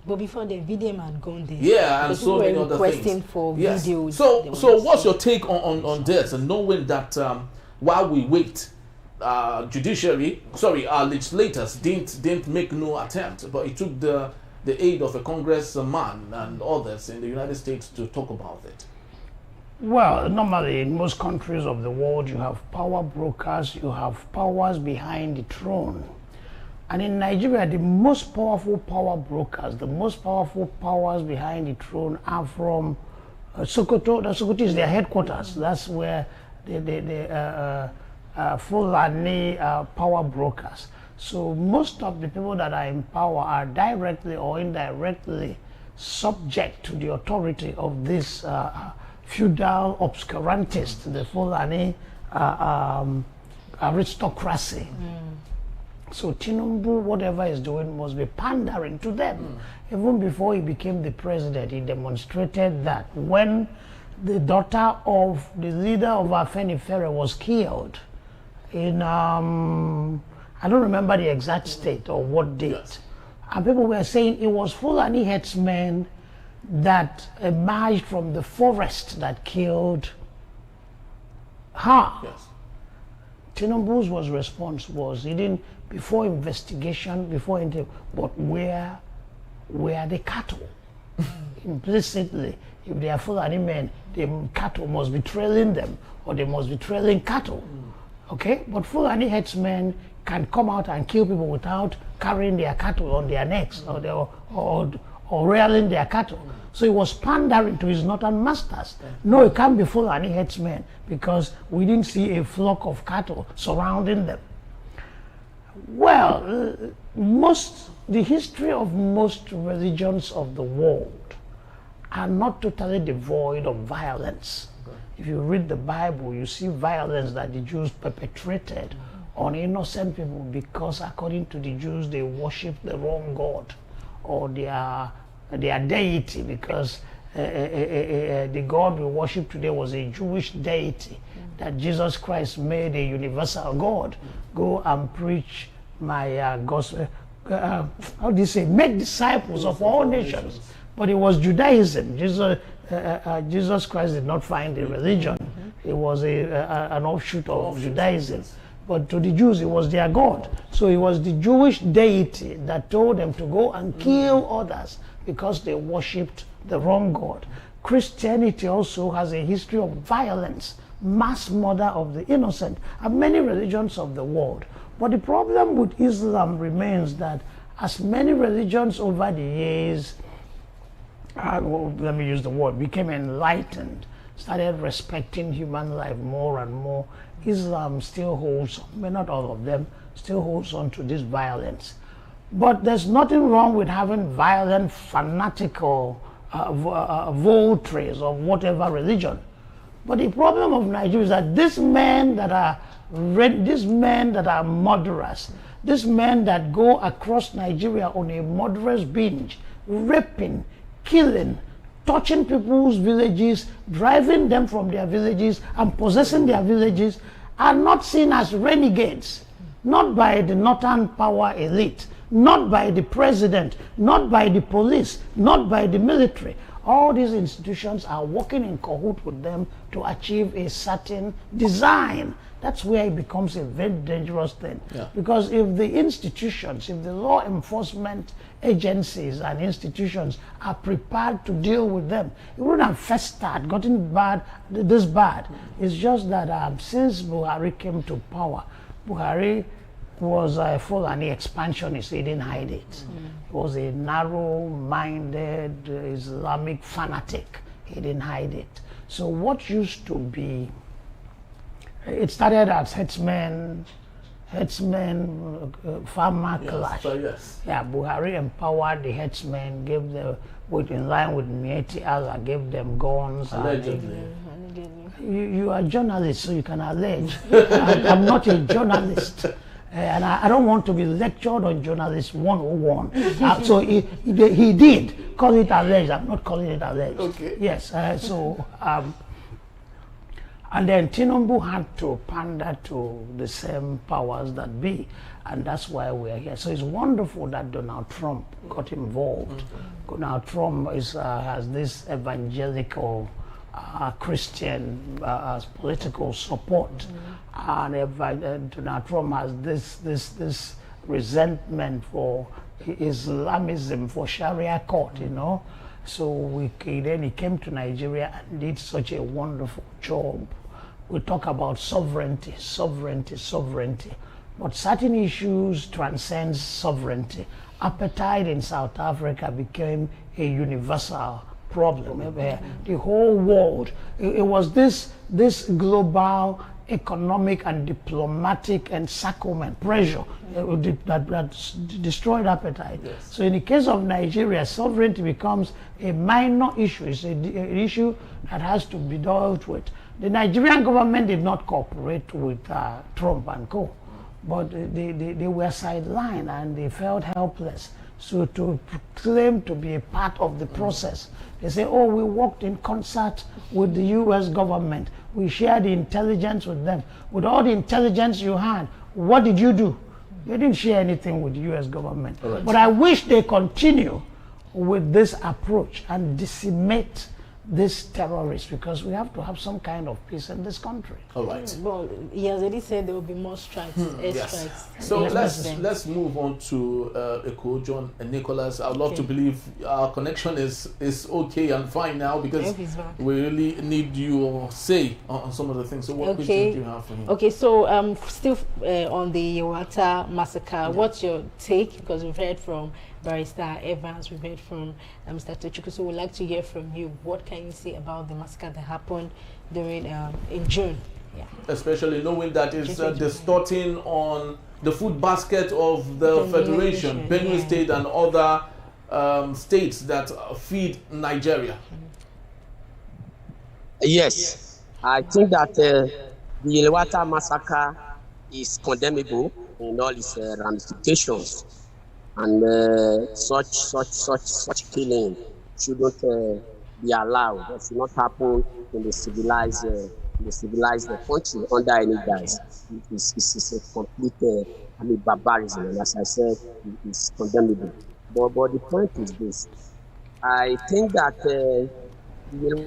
But before the video man gone there, yeah, and so many other things. For yes. videos. So what's your take on this, and knowing that while we wait, our legislators didn't make no attempt, but it took the aid of a congressman and others in the United States to talk about it? Well, normally in most countries of the world, you have power brokers, you have powers behind the throne. And in Nigeria, the most powerful power brokers, the most powerful powers behind the throne are from Sokoto. Sokoto is their headquarters. That's where the Fulani power brokers. So most of the people that are in power are directly or indirectly subject to the authority of this feudal obscurantists, the Fulani aristocracy. So Tinubu, whatever he's doing, must be pandering to them. Even before he became the president, he demonstrated that when the daughter of the leader of Afenifere was killed in, I don't remember the exact state or what date, yes. And people were saying it was Fulani headsmen that emerged from the forest that killed her. Yes. Tinubu's response was, he didn't, before investigation, before anything, but where were the cattle? Implicitly, if they are Fulani men, the cattle must be trailing them, or they must be trailing cattle. Okay? But Fulani headsmen can come out and kill people without carrying their cattle on their necks, or railing their cattle. So he was pandering to his northern masters. No, it can't be Fulani headsmen, because we didn't see a flock of cattle surrounding them. Well, the history of most religions of the world are not totally devoid of violence. If you read the Bible, you see violence that the Jews perpetrated on innocent people because, according to the Jews, they worshiped the wrong God or their deity, because the God we worship today was a Jewish deity that Jesus Christ made a universal God. Go and preach my gospel. How do you say? Make disciples of all nations. But it was Judaism. Jesus Christ did not find a religion. It was an offshoot of Judaism. But to the Jews, it was their God. So it was the Jewish deity that told them to go and kill others because they worshipped the wrong God. Christianity also has a history of violence, mass murder of the innocent, and many religions of the world. But the problem with Islam remains that as many religions over the years, let me use the word, became enlightened, started respecting human life more and more, Islam still holds, not all of them, still holds on to this violence. But there's nothing wrong with having violent, fanatical votaries of whatever religion. But the problem of Nigeria is that these men that are murderers, these men that go across Nigeria on a murderous binge, raping, killing, touching people's villages, driving them from their villages and possessing their villages, are not seen as renegades, not by the northern power elite, not by the president, not by the police, not by the military. All these institutions are working in cahoot with them to achieve a certain design. That's where it becomes a very dangerous thing. Yeah. Because if the institutions, if the law enforcement agencies and institutions are prepared to deal with them, it wouldn't have first started, gotten this bad. It's just that since Buhari came to power, Buhari was a Fulani expansionist. He didn't hide it. He was a narrow-minded Islamic fanatic. He didn't hide it. So what used to be, it started as headsmen, farmer clash. Yes. Yeah, Buhari empowered the headsmen, gave them, in line with Mieti Allah, gave them guns. Allegedly. You are a journalist, so you can allege. I'm not a journalist. And I don't want to be lectured on journalist 101. So he did call it alleged. I'm not calling it alleged. Okay. Yes. And then Tinubu had to pander to the same powers that be, and that's why we're here. So it's wonderful that Donald Trump got involved. Donald Trump has this evangelical Christian political support, and Donald Trump has this resentment for Islamism, for Sharia court, you know. So then he came to Nigeria and did such a wonderful job. We talk about sovereignty, but certain issues transcend sovereignty. Apartheid in South Africa became a universal problem. The whole world, it was this global economic and diplomatic encirclement pressure that destroyed apartheid. Yes. So in the case of Nigeria, sovereignty becomes a minor issue. It's an issue that has to be dealt with. The Nigerian government did not cooperate with Trump and co, but they were sidelined and they felt helpless. So to claim to be a part of the process, they say, oh, we worked in concert with the US government. We shared the intelligence with them. With all the intelligence you had, what did you do? They didn't share anything with the US government. Right. But I wish they continue with this approach and decimate these terrorists, because we have to have some kind of peace in this country. All right. Well, he has already said there will be more strikes, yes. So let's move on to Eko, John and Nicholas. I'd love to believe our connection is okay and fine now, because we really need your say on some of the things. So what questions do you have for him? Okay, so still on the Yawata massacre, what's your take? Because we've heard from Barrister Evans, we've heard from Mr. Tochukwu, so we'd like to hear from you. What can you say about the massacre that happened during in June? Yeah. Especially knowing that it's distorting on the food basket of the Federation, Benue State and other states that feed Nigeria. Yes, I think that the Yelwata massacre is condemnable in all its ramifications. And such killing shouldn't be allowed. That should not happen in the civilized country under any guise. It's a complete barbarism, and as I said, it's condemnable. But the point is this: I think that the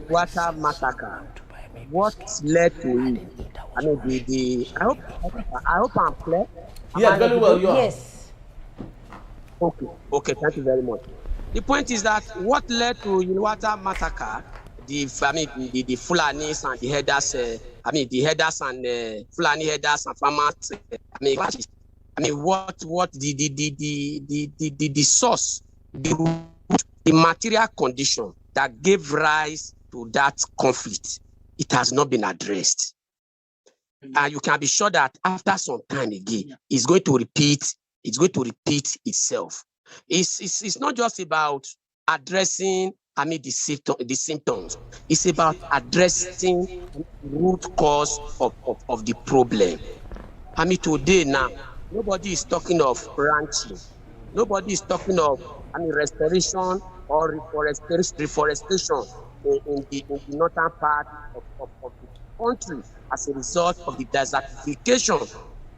water massacre, what led to it? I mean, I hope I'm clear. Yeah, very well. You are. Yes. Okay, thank you very much. The point is that what led to Yelwata massacre, the Fulanis and the headers, the headers and Fulani headers and farmers, what the source, the material condition that gave rise to that conflict, it has not been addressed. And you can be sure that after some time again, it's going to repeat itself. It's not just about addressing the symptoms. It's about addressing the root cause of the problem. Today now, nobody is talking of ranching. Nobody is talking of restoration or reforestation in the northern part of the country as a result of the desertification.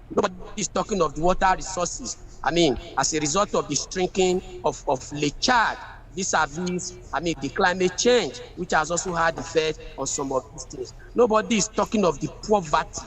Nobody is talking of the water resources. As a result of the shrinking of Lake Chad, vis-a-vis, the climate change, which has also had effect on some of these things. Nobody is talking of the poverty,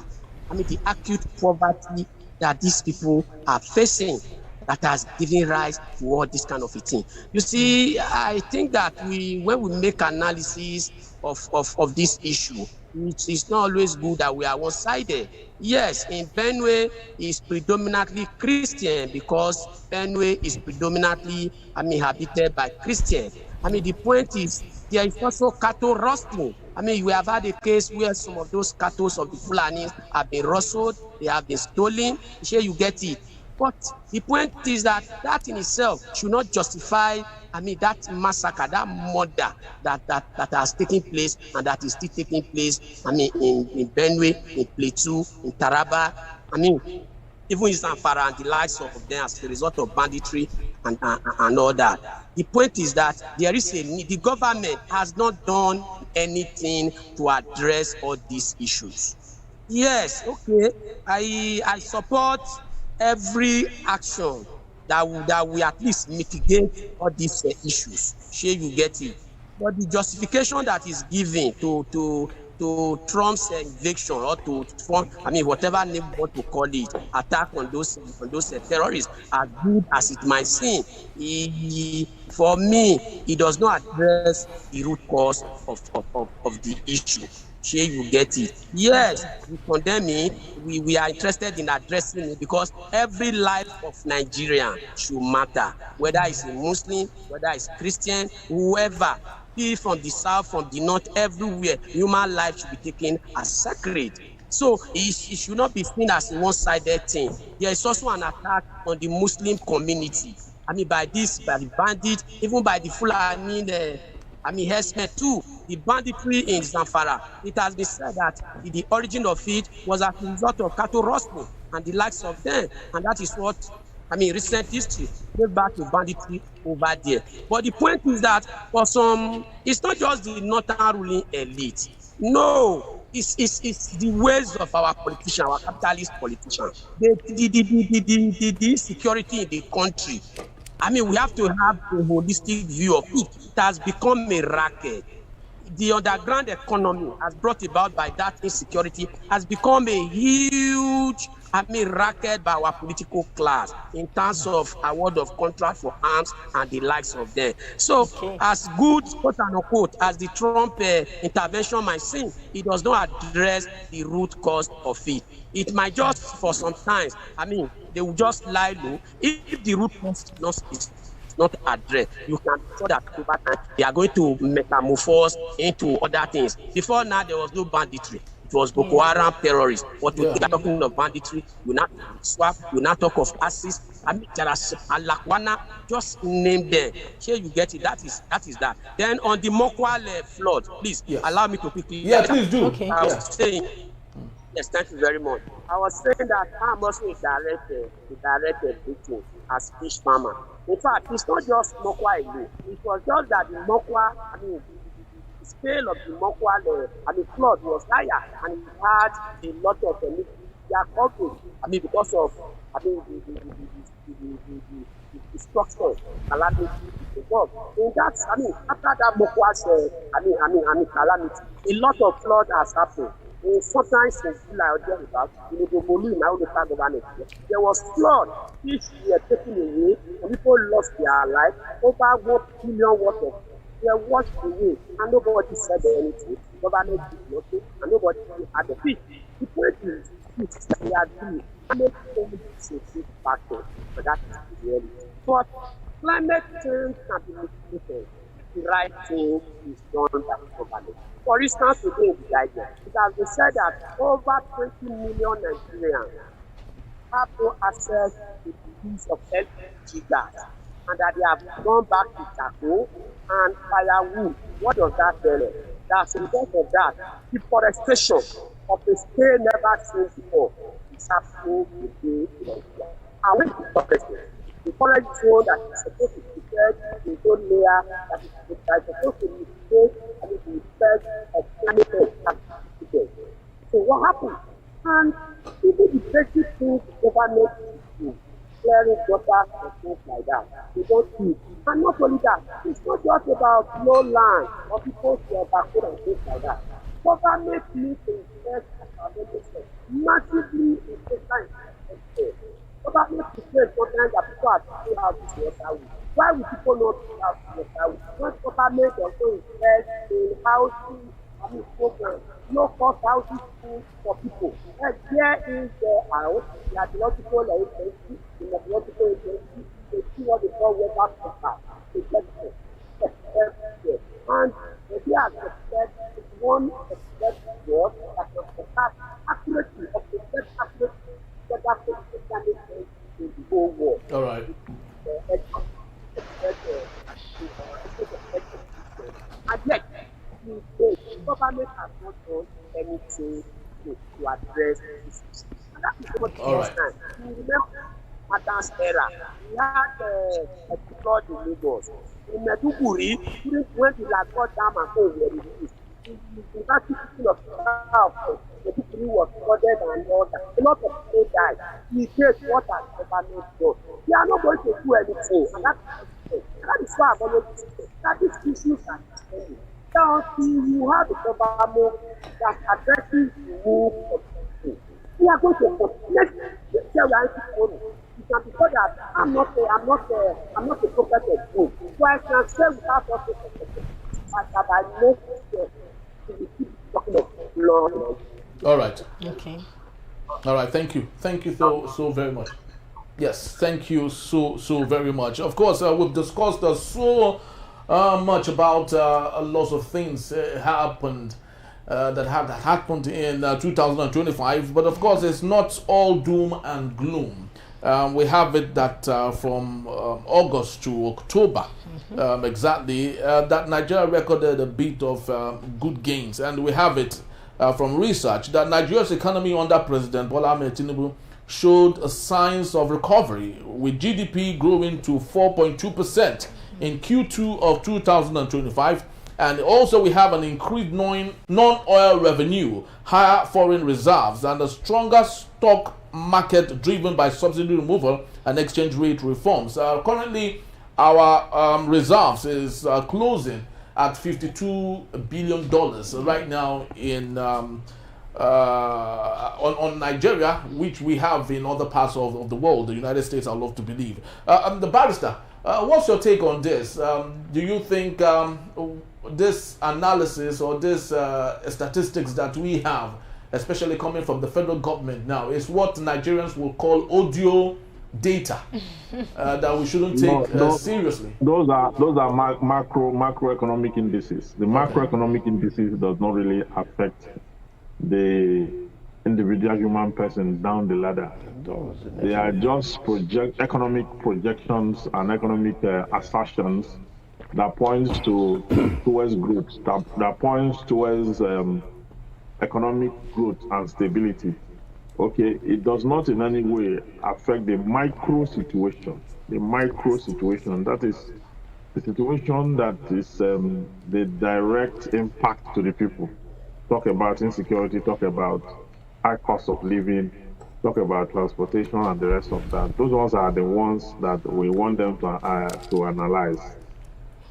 the acute poverty that these people are facing, that has given rise to all this kind of a thing. You see, I think that when we make analysis of this issue, it's not always good that we are one-sided. Yes, in Benue is predominantly Christian, because Benue is predominantly inhabited by Christians. The point is there is also cattle rustling. We have had a case where some of those cattle of the Fulanis have been rustled, they have been stolen. Here you get it. But the point is that in itself should not justify that massacre, that murder that has taken place and that is still taking place in Benue, in Plateau, in Taraba. even in Zamfara and the likes of them as a result of banditry and all that. The point is that there is a need. The government has not done anything to address all these issues. Yes, okay. I support every action that will at least mitigate all these issues. Sure, you get it. But the justification that is given to Trump's invasion or to Trump, I mean, whatever name you want to call it, attack on those terrorists, as good as it might seem, for me, it does not address the root cause of the issue. Sure, you get it. Yes, we condemn it. We are interested in addressing it because every life of Nigerian should matter, whether it's a Muslim, whether it's Christian, whoever, be from the south, from the north, everywhere, human life should be taken as sacred. So it should not be seen as a one-sided thing. There is also an attack on the Muslim community. I mean, by the bandits, even by the Fulani, herdsmen too. The banditry in Zamfara, it has been said that the origin of it was as a result of cattle rustling and the likes of them. And that is what, recent history goes back to banditry over there. But the point is that for some, it's not just the northern ruling elite. No, it's the ways of our politicians, our capitalist politicians. The insecurity in the country. We have to have a holistic view of it. It has become a racket. The underground economy, as brought about by that insecurity, has become a huge racket by our political class in terms of award of contract for arms and the likes of them. So, as good, quote unquote, as the Trump intervention might seem, it does not address the root cause of it. It might just, for some times, they will just lie low. If the root cause is not addressed, you can be sure that over time they are going to metamorphose into other things. Before now, there was no banditry. It was Boko Haram terrorists. But we are talking of banditry, we not swap, we not talk of ISIS. Alakwana, just name them. Here you get it. That is that. Then on the Mokwale flood, please allow me to quickly. Yeah, please do. Okay. I was saying. Yes, thank you very much. I was saying that I'm also a direct victim as fish farmer. In fact, it's not just Mokwa alone. It was just that the Mokwa, the scale of the Mokwa, flood was higher, and it had a lot of coverage. Because of the structure, calamity. In that, after that Mokwa's, calamity, a lot of flood has happened. Sometimes in July or thereabouts, in the Bolu in our local government, there was flood which were taken away, and people lost their life. Over 1 billion worth of they were washed away, and nobody said anything. Government did nothing, and nobody had the feet. The point is, we are doing climate change is a big factor, but that is the reality. But climate change can be mitigated. The right thing is done by the government. For instance, today in the Nigerian, it has been said that over 20 million Nigerians have no access to the use of LPG gas, and that they have gone back to charcoal and firewood. What does that tell us? That's a result of that. Deforestation of a scale never seen before is happening today in Nigeria. And with the forest zone that is supposed to be prepared in zone layer that is supposed to be prepared and it will spread of climate change. So what happened? And even the basic things the government do, clearing water and things like that, they don't do. And not only that, it's not just about low land or people to evacuate and things like that. Government needs to invest massively in social infrastructure. Government complains sometimes that people are talking out this water. Why would people not talk out this water? When government also invest in housing, programs, low-cost housing schools for people. And there is the house, the archaeological agency, the meteorological agency, they see what they call weather forecast. They get it. And they are expected one expected word that was forecast accurately of the best accuracy weather forecast in the whole world. All right. And yet, the government has not done anything to address this issue. That is what All right. time. You remember Adam's era. We had a flood in Lagos. In Meduguri, when the Lagos Dam and so were released, the vast people of Meduguri was flooded and all that. A lot of people died. We did what our government does. We are not going to do anything. And that is why I'm always saying that these issues are extending. Now, you have a government that addresses the needs of people. We are going to next year we are going to you can be sure that I'm not a prophet of doom. So I can say without also that I know we keep talking of law. All right. Okay. All right. Thank you. Thank you so very much. Yes. Thank you so very much. Of course, we've discussed so much about a lot of things happened. That have happened in 2025, but of course it's not all doom and gloom. We have it that from August to October, exactly, that Nigeria recorded a bit of good gains, and we have it from research that Nigeria's economy under President Bola Tinubu showed signs of recovery, with GDP growing to 4.2% in Q2 of 2025. And also we have an increased non-oil revenue, higher foreign reserves, and a stronger stock market driven by subsidy removal and exchange rate reforms. Currently, our reserves is closing at $52 billion right now in on Nigeria, which we have in other parts of the world, the United States, I love to believe. The barrister, what's your take on this? Do you think this analysis or this statistics that we have, especially coming from the federal government now, is what Nigerians will call audio data that we shouldn't take seriously? Those are macroeconomic indices. The macroeconomic indices does not really affect the individual human person down the ladder. They are just economic projections and economic assertions that points towards growth, that points towards economic growth and stability. Okay, it does not in any way affect the micro situation. The micro situation, that is the situation that is the direct impact to the people. Talk about insecurity, talk about high cost of living, talk about transportation and the rest of that. Those ones are the ones that we want them to analyze.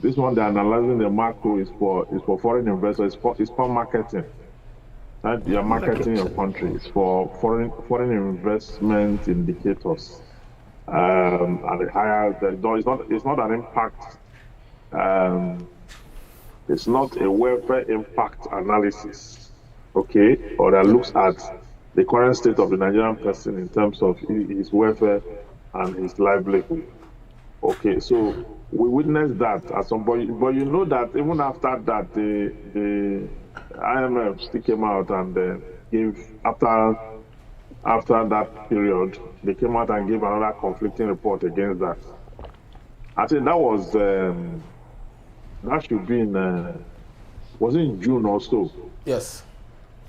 This one, they're analyzing the macro is for foreign investors. It's for marketing. Right? You're marketing your country. It's for foreign investment indicators. And the higher it's not an impact. It's not a welfare impact analysis, okay, or that looks at the current state of the Nigerian person in terms of his welfare and his livelihood. Okay, so we witnessed that at some point, but you know that even after that, the IMF still came out and gave after that period, they came out and gave another conflicting report against that. I think that was that should be in was it in June or so? Yes.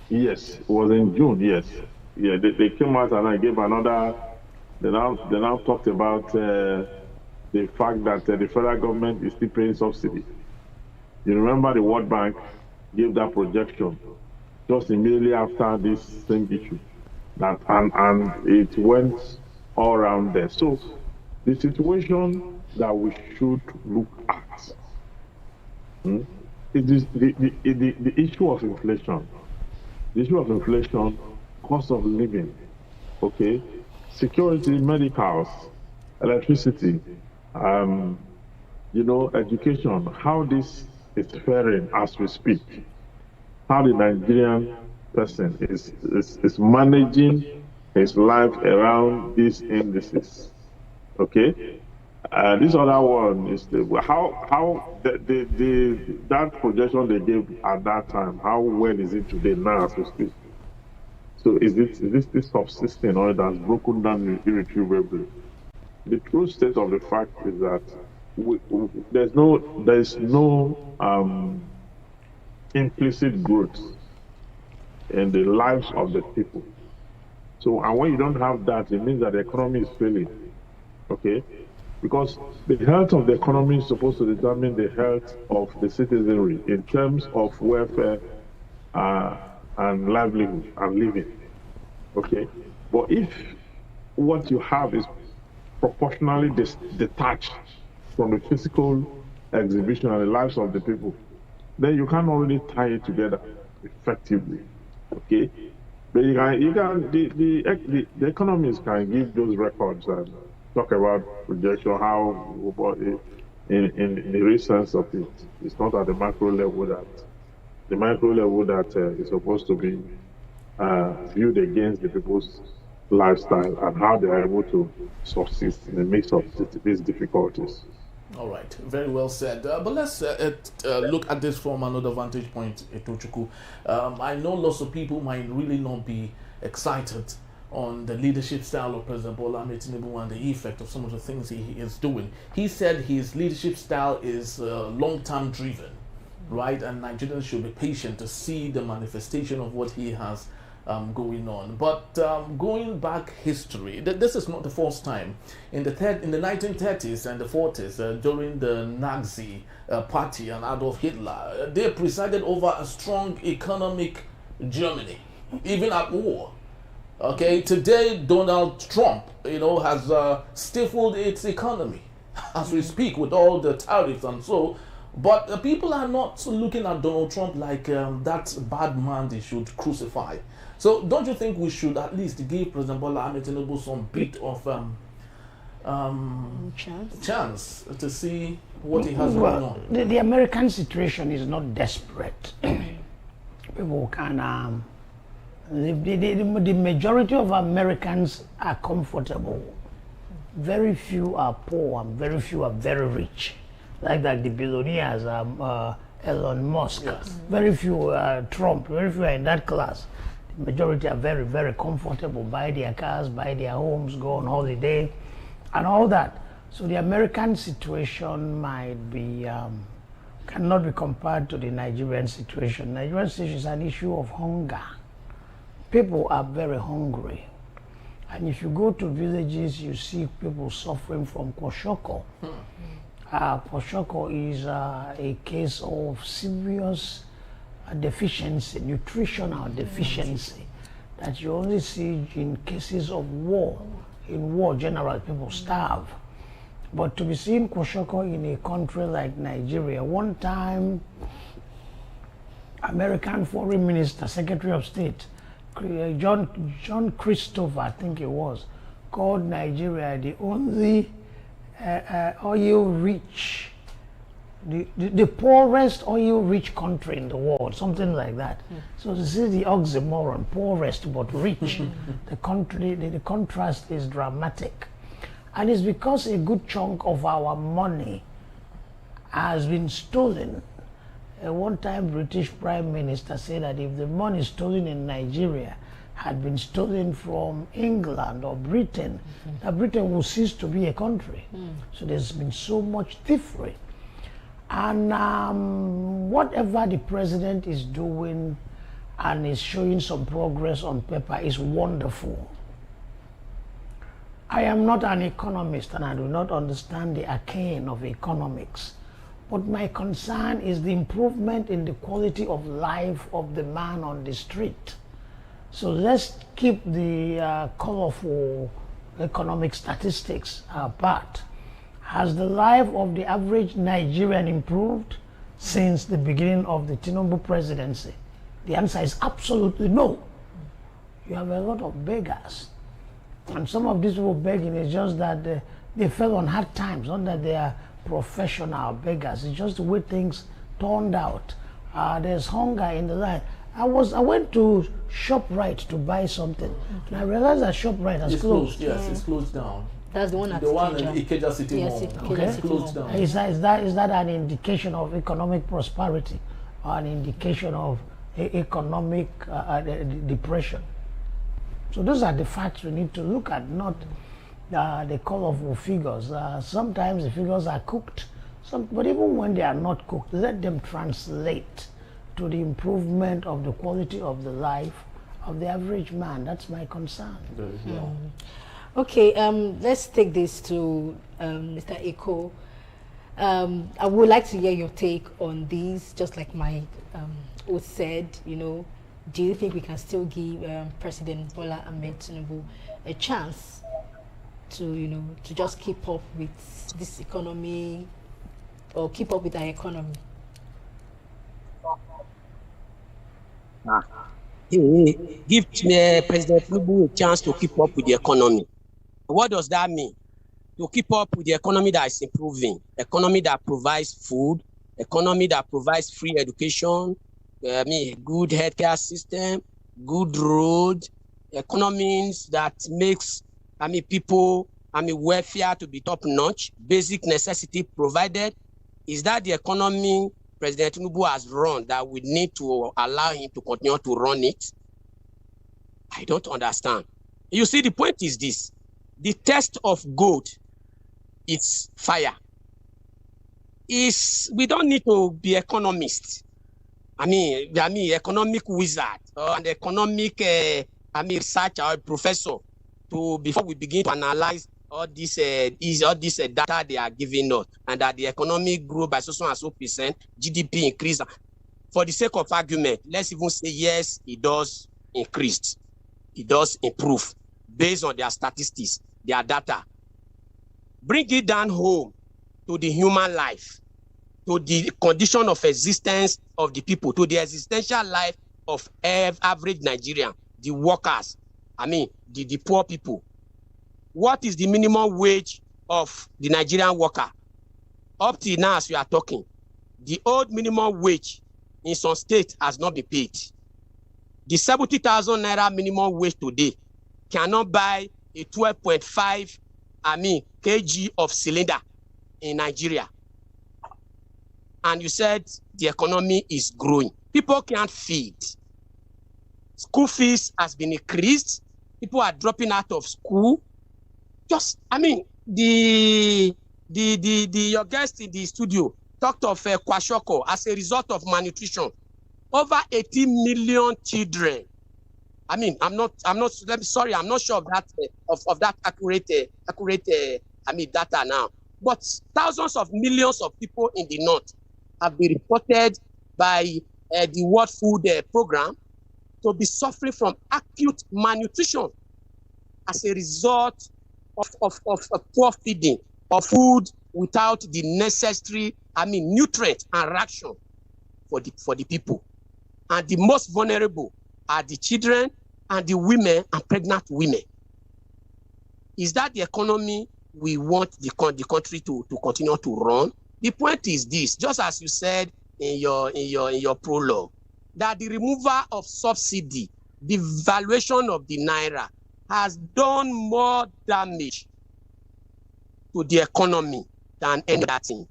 Yes, it was in June. Yes, yeah. They came out and I gave another. They now talked about the fact that the federal government is still paying subsidy. You remember the World Bank gave that projection just immediately after this same issue, that and it went all around there. So the situation that we should look at it is the issue of inflation. The issue of inflation, cost of living, okay, security, medicals, electricity, education, how this is faring as we speak, how the Nigerian person is managing his life around these indices, okay? This other one is how that projection they gave at that time, how well is it today now as we speak? So is this subsisting or it has broken down irretrievably? The true state of the fact is that there's no implicit growth in the lives of the people. So, and when you don't have that, it means that the economy is failing. Okay? Because the health of the economy is supposed to determine the health of the citizenry in terms of welfare and livelihood and living. Okay? But if what you have is proportionally detached from the physical exhibition and the lives of the people, then you can't already tie it together effectively. Okay? But the economists can give those records and talk about projection, how in the real sense of it, it's not at the macro level that is supposed to be viewed against the people's lifestyle and how they are able to subsist in the midst of these difficulties. All right, very well said. But let's look at this from another vantage point, Etochukwu. I know lots of people might really not be excited on the leadership style of President Bola Tinubu and the effect of some of the things he is doing. He said his leadership style is long-term driven, right? And Nigerians should be patient to see the manifestation of what he has going on. But going back history, this is not the first time. In the 1930s and the 40s, during the Nazi party and Adolf Hitler, they presided over a strong economic Germany, even at war. Okay, today Donald Trump, has stifled its economy as we speak with all the tariffs and so. But people are not looking at Donald Trump like that bad man they should crucify. So don't you think we should at least give President Bola Tinubu some bit of chance to see what he has going on? The American situation is not desperate. People can the majority of Americans are comfortable. Very few are poor and very few are very rich. Like that, the billionaires, Elon Musk, yes. Very few Trump, very few are in that class. The majority are very, very comfortable, buy their cars, buy their homes, go on holiday, and all that. So the American situation might be, cannot be compared to the Nigerian situation. Nigerian situation is an issue of hunger. People are very hungry. And if you go to villages, you see people suffering from kwashiorkor. Kwashiorkor is a case of serious deficiency, nutritional deficiency, that you only see in cases of war. In war, generally, people starve. But to be seeing kwashiorkor in a country like Nigeria, one time, American Foreign Minister, Secretary of State, John Christopher, I think it was, called Nigeria the only oil-rich, the poorest oil-rich country in the world, something like that. So this is the oxymoron, poorest but rich. The contrast is dramatic. And it's because a good chunk of our money has been stolen. A one-time British Prime Minister said that if the money stolen in Nigeria had been stolen from England or Britain, that Britain will cease to be a country. So there's been so much thievery. And whatever the president is doing and is showing some progress on paper is wonderful. I am not an economist and I do not understand the arcane of economics. But my concern is the improvement in the quality of life of the man on the street. So let's keep the colorful economic statistics apart. Has the life of the average Nigerian improved since the beginning of the Tinubu presidency? The answer is absolutely no. You have a lot of beggars. And some of these people begging is just that they fell on hard times, not that they are professional beggars. It's just the way things turned out. There's hunger in the land. I went to ShopRite to buy something, and I realized that ShopRite has closed. Yes, it's closed down. That's the one at Ikeja City Yes, Mall. Ikeja It's City closed Mall. down. Is that an indication of economic prosperity or an indication of economic depression? So those are the facts we need to look at, not the colorful figures. Sometimes the figures are cooked, but even when they are not cooked, let them translate to the improvement of the quality of the life of the average man. That's my concern. Okay, let's take this to Mr. Eko. I would like to hear your take on these, just like my host said, you know, do you think we can still give President Bola Tinubu a chance to, you know, to just keep up with this economy or keep up with our economy? Give President Tinubu a chance to keep up with the economy. What does that mean? To keep up with the economy that is improving, economy that provides food, economy that provides free education, good healthcare system, good road, economies that makes people welfare to be top notch, basic necessity provided. Is that the economy President Tinubu has run that we need to allow him to continue to run it? I don't understand. You see, the point is this: the test of gold is fire. We don't need to be economists. Economic wizard or an economic researcher or professor before we begin to analyze all this data they are giving us, and that the economy grew by so and so %, GDP increased. For the sake of argument, let's even say yes, it does increase, it does improve based on their statistics, their data. Bring it down home to the human life, to the condition of existence of the people, to the existential life of average Nigerian, the workers, the poor people. What is the minimum wage of the Nigerian worker? Up till now, as we are talking, the old minimum wage in some states has not been paid. The 70,000 naira minimum wage today cannot buy a 12.5 kg of cylinder in Nigeria. And you said the economy is growing. People can't feed. School fees has been increased. People are dropping out of school. Your guest in the studio talked of kwashiorkor as a result of malnutrition. Over 18 million children. I'm not sure of that accurate data now. But thousands of millions of people in the north have been reported by the World Food Program to be suffering from acute malnutrition as a result of poor feeding, of food without the necessary nutrient and ration for the people. And the most vulnerable are the children and the women and pregnant women. Is that the economy we want the country to continue to run? The point is this, just as you said in your prologue, that the removal of subsidy, the valuation of the naira, has done more damage to the economy than any other thing.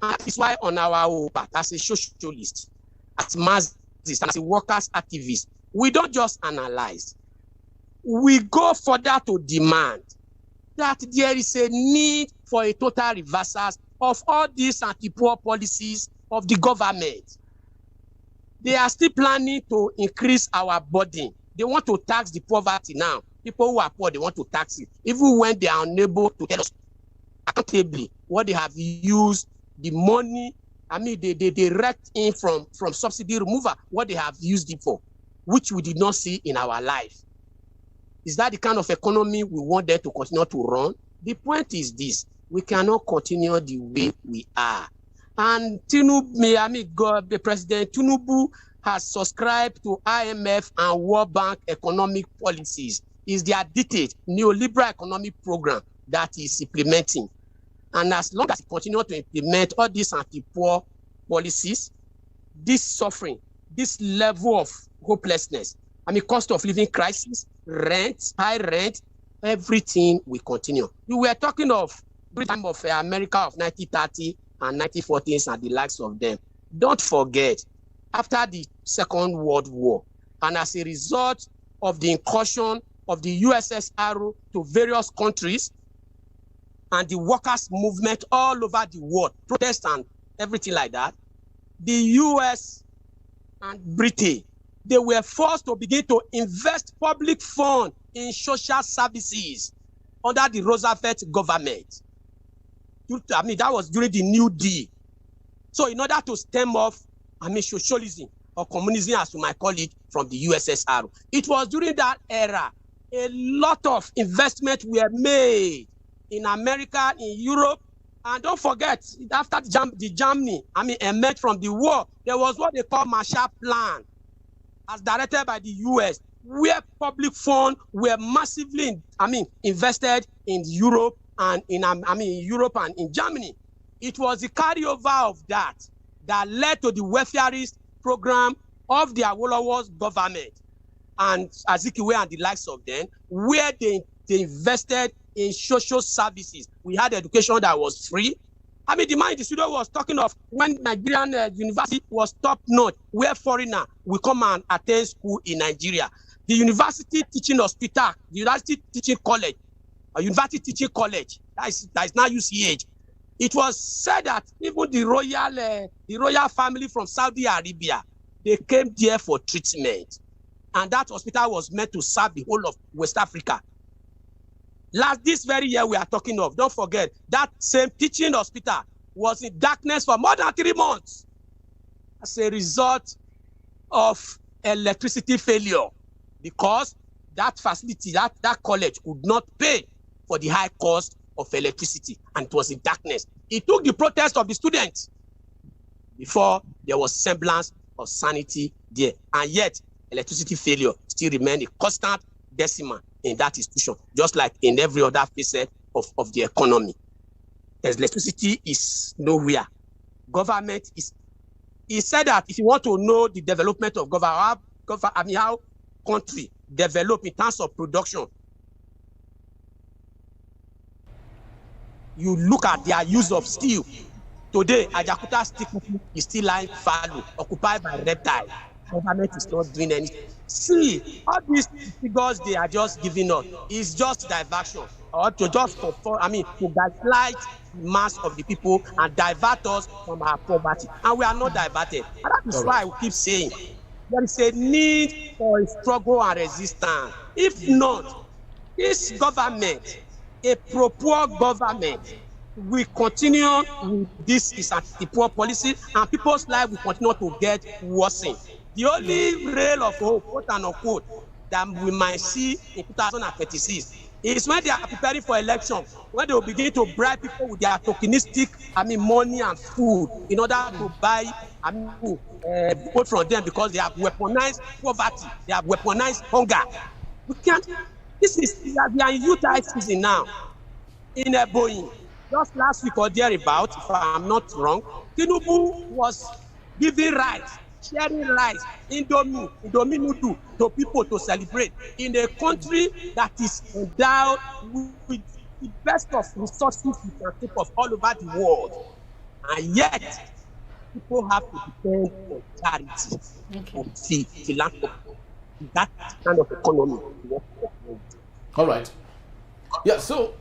And that is why on our own part, as a socialist, as Marxist, as a workers' activist, we don't just analyze. We go further to demand that there is a need for a total reversal of all these anti-poor policies of the government. They are still planning to increase our burden. They want to tax the poverty now. People who are poor, they want to tax it, even when they are unable to tell us accountably what they have used the money. They wrecked in from subsidy removal, what they have used it for, which we did not see in our life. Is that the kind of economy we want them to continue to run? The point is this: we cannot continue the way we are. And President Tinubu has subscribed to IMF and World Bank economic policies. Is their dictated neoliberal economic program that is implementing. And as long as he continues to implement all these anti-poor policies, this suffering, this level of hopelessness, cost of living crisis, rent, high rent, everything will continue. We were talking of the time of America of 1930 and 1940s and the likes of them. Don't forget, after the Second World War, and as a result of the incursion of the USSR to various countries and the workers' movement all over the world, protests and everything like that, the US and Britain they were forced to begin to invest public funds in social services under the Roosevelt government. I mean, that was during the New Deal. So in order to stem off, socialism or communism, as you might call it, from the USSR. It was during that era, a lot of investment were made in America, in Europe, and don't forget, after the Germany, emerged from the war, there was what they call Marshall Plan, as directed by the US, where public funds were massively, invested in Europe and in Germany. It was the carryover of that led to the welfareist program of the Awolowo's government and Azikiwe and the likes of them, where they invested in social services. We had education that was free. The man in the studio was talking of when Nigerian university was top notch, where foreigner will come and attend school in Nigeria. The university teaching hospital, the university teaching college, university teaching college, that is now UCH. It was said that even the royal family from Saudi Arabia, they came there for treatment. And that hospital was meant to serve the whole of West Africa. This very year we are talking of, don't forget, that same teaching hospital was in darkness for more than 3 months as a result of electricity failure, because that facility, that college could not pay for the high cost of electricity, and it was in darkness. It took the protest of the students before there was semblance of sanity there, and yet electricity failure still remained a constant decimal in that institution, just like in every other facet of the economy. Electricity is nowhere. Government is. He said that if you want to know the development of how country develop in terms of production, you look at their use of steel. Today, Ajakuta steel is still lying fallow, occupied by reptile. Government is not doing anything. See, all these figures they are just giving us is just diversion, or to just to gaslight the mass of the people and divert us from our poverty. And we are not diverted. And that is why we keep saying there is a need for a struggle and resistance. If not, this government, a pro-poor government, we continue with this anti-poor policy, and people's lives will continue to get worsened. The only ray of hope, quote and unquote, that we might see in 2026 is when they are preparing for election, when they will begin to bribe people with their tokenistic, money and food in order to buy, vote from them, because they have weaponized poverty, they have weaponized hunger. We can't. We are in youth high season now. In a Boeing, just last week or thereabout, if I'm not wrong, Tinubu was giving rice, sharing rice, Indomie noodle to people to celebrate in a country that is endowed with the best of resources we can think of all over the world. And yet, people have to depend on charity, on philanthropy, that kind of economy. All right. Yeah, so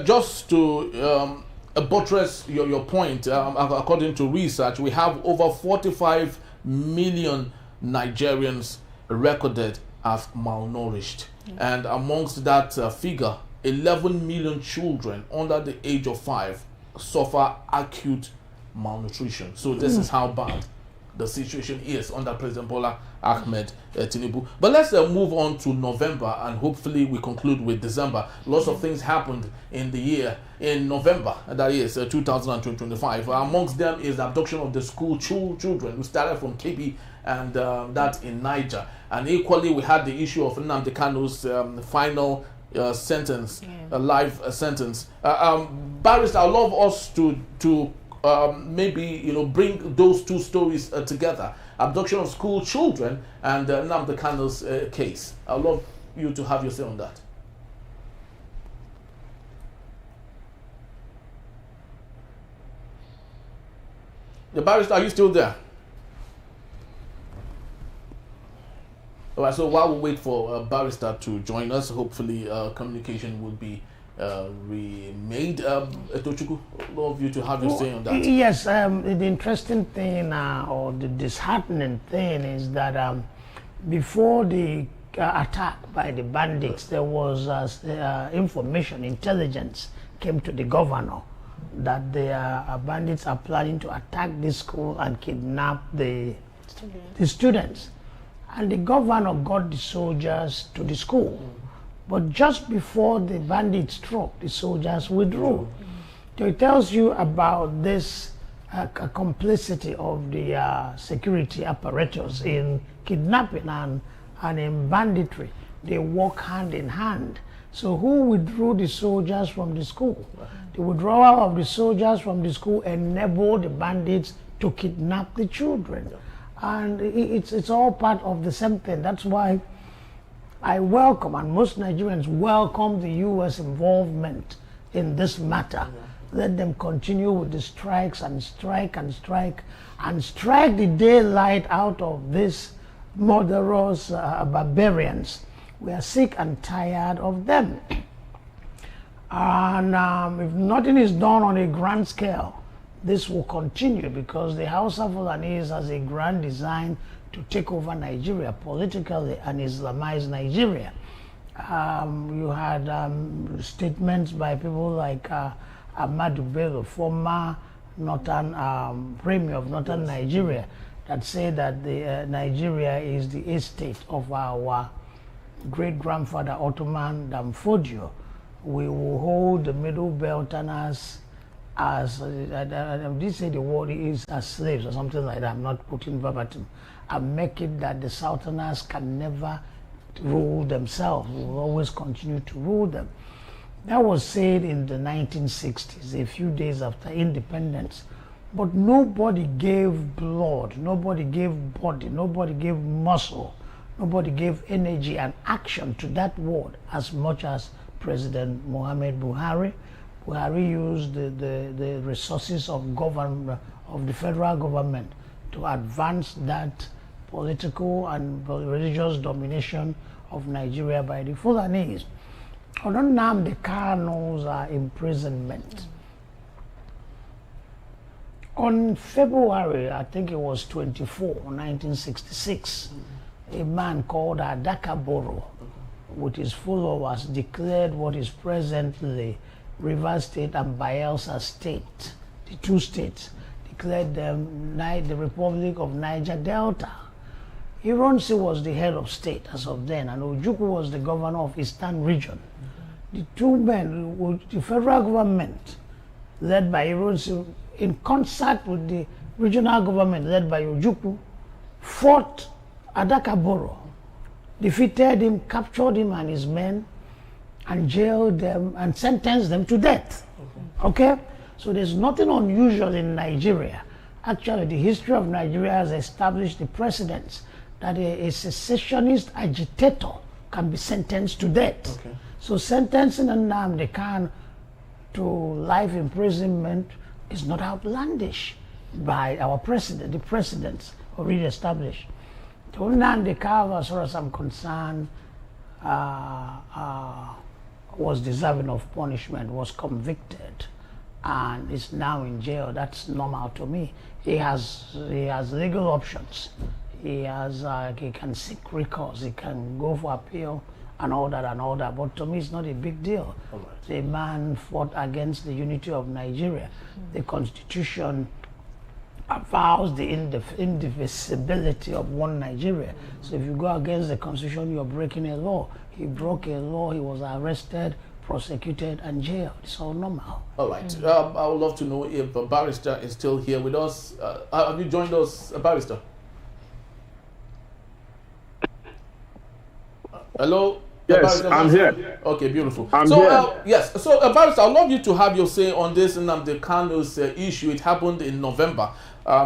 just to buttress your point, according to research, we have over 45 million Nigerians recorded as malnourished. And amongst that figure, 11 million children under the age of 5 suffer acute malnutrition. So this is how bad the situation is under President Bola Tinubu. But let's move on to November, and hopefully we conclude with December. Lots of things happened in the year in November, that is 2025. Amongst them is the abduction of the school children. We started from KB and that in Niger. And equally we had the issue of Nnamdi Kanu's final sentence, a life sentence. Barrister, I'd love us to maybe bring those two stories together: abduction of school children and Nnamdi Kanu's case. I'd love you to have your say on that. The barrister, are you still there? All right. So while we wait for barrister to join us, hopefully communication will be remade. Tochukwu, love you to have your say on that. Yes, the interesting thing or the disheartening thing is that before the attack by the bandits, there was information, intelligence came to the governor that the bandits are planning to attack this school and kidnap the students. And the governor got the soldiers to the school. But just before the bandits struck, the soldiers withdrew. So it tells you about this complicity of the security apparatus in kidnapping and in banditry. They work hand in hand. So who withdrew the soldiers from the school? The withdrawal of the soldiers from the school enabled the bandits to kidnap the children. And it's all part of the same thing. That's why I welcome, and most Nigerians welcome, the U.S. involvement in this matter. Let them continue with the strikes and strike and strike and strike the daylight out of these murderous barbarians. We are sick and tired of them. And if nothing is done on a grand scale, this will continue because the House of Fulanese has a grand design to take over Nigeria politically and Islamize Nigeria. You had statements by people like Ahmadu Bello, former Northern Premier of Northern Nigeria, that say that Nigeria is the estate of our great-grandfather Ottoman Damfodio. We will hold the Middle Belterners as, I did say the word is as slaves or something like that, I'm not putting verbatim, and make it that the Southerners can never rule themselves. We will always continue to rule them. That was said in the 1960s, a few days after independence. But nobody gave blood, nobody gave body, nobody gave muscle, nobody gave energy and action to that word as much as President Muhammad Buhari. Buhari used the resources of the federal government to advance that political and religious domination of Nigeria by the Fulanese. On Nnamdi Kanu's imprisonment, on February, I think it was 24, 1966, a man called Adakaboro, with his followers, declared what is presently Rivers State and Bayelsa State, the two states, declared them the Republic of Niger Delta. Ironsi was the head of state as of then, and Ojukwu was the governor of Eastern Region. The two men, the federal government, led by Ironsi, in concert with the regional government, led by Ojukwu, fought Adakaboro, defeated him, captured him and his men, and jailed them and sentenced them to death. Okay? So there's nothing unusual in Nigeria. Actually, the history of Nigeria has established the precedents that a secessionist agitator can be sentenced to death. Okay. So sentencing Nnamdi Kanu to life imprisonment is not outlandish by our president. The precedents already established. To Nnamdi Kanu, as far as I'm concerned, was deserving of punishment, was convicted, and is now in jail. That's normal to me. He has legal options. He can seek recourse. He can go for appeal and all that. But to me, it's not a big deal. Right. The man fought against the unity of Nigeria. The Constitution avows the indivisibility of one Nigeria. So if you go against the Constitution, you're breaking a law. He broke a law, he was arrested, prosecuted, and jailed. It's all normal. All right. I would love to know if a barrister is still here with us. Have you joined us, barrister? Hello? Yes, I'm here. Okay, beautiful. I'm here. Yes, so barrister, I'd love you to have your say on this Nnamdi Kanu's issue. It happened in November.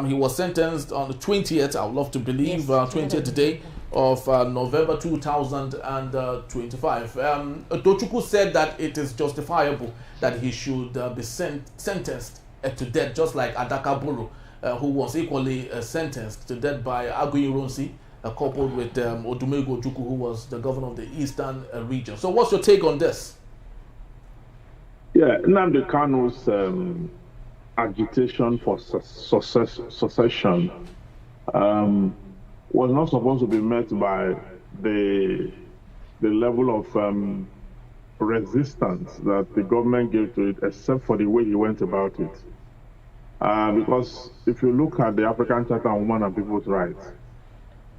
He was sentenced on the 20th, I would love to believe, 20th day of November 2025. Tochukwu said that it is justifiable that he should be sentenced to death, just like Adakaboro, who was equally sentenced to death by Aguiyi-Ironsi, coupled with Odumegwu Ojukwu, who was the governor of the Eastern region. So what's your take on this? Yeah, Nnamdi Kanu's agitation for succession was not supposed to be met by the level of resistance that the government gave to it, except for the way he went about it. Because if you look at the African Charter on Women and People's Rights,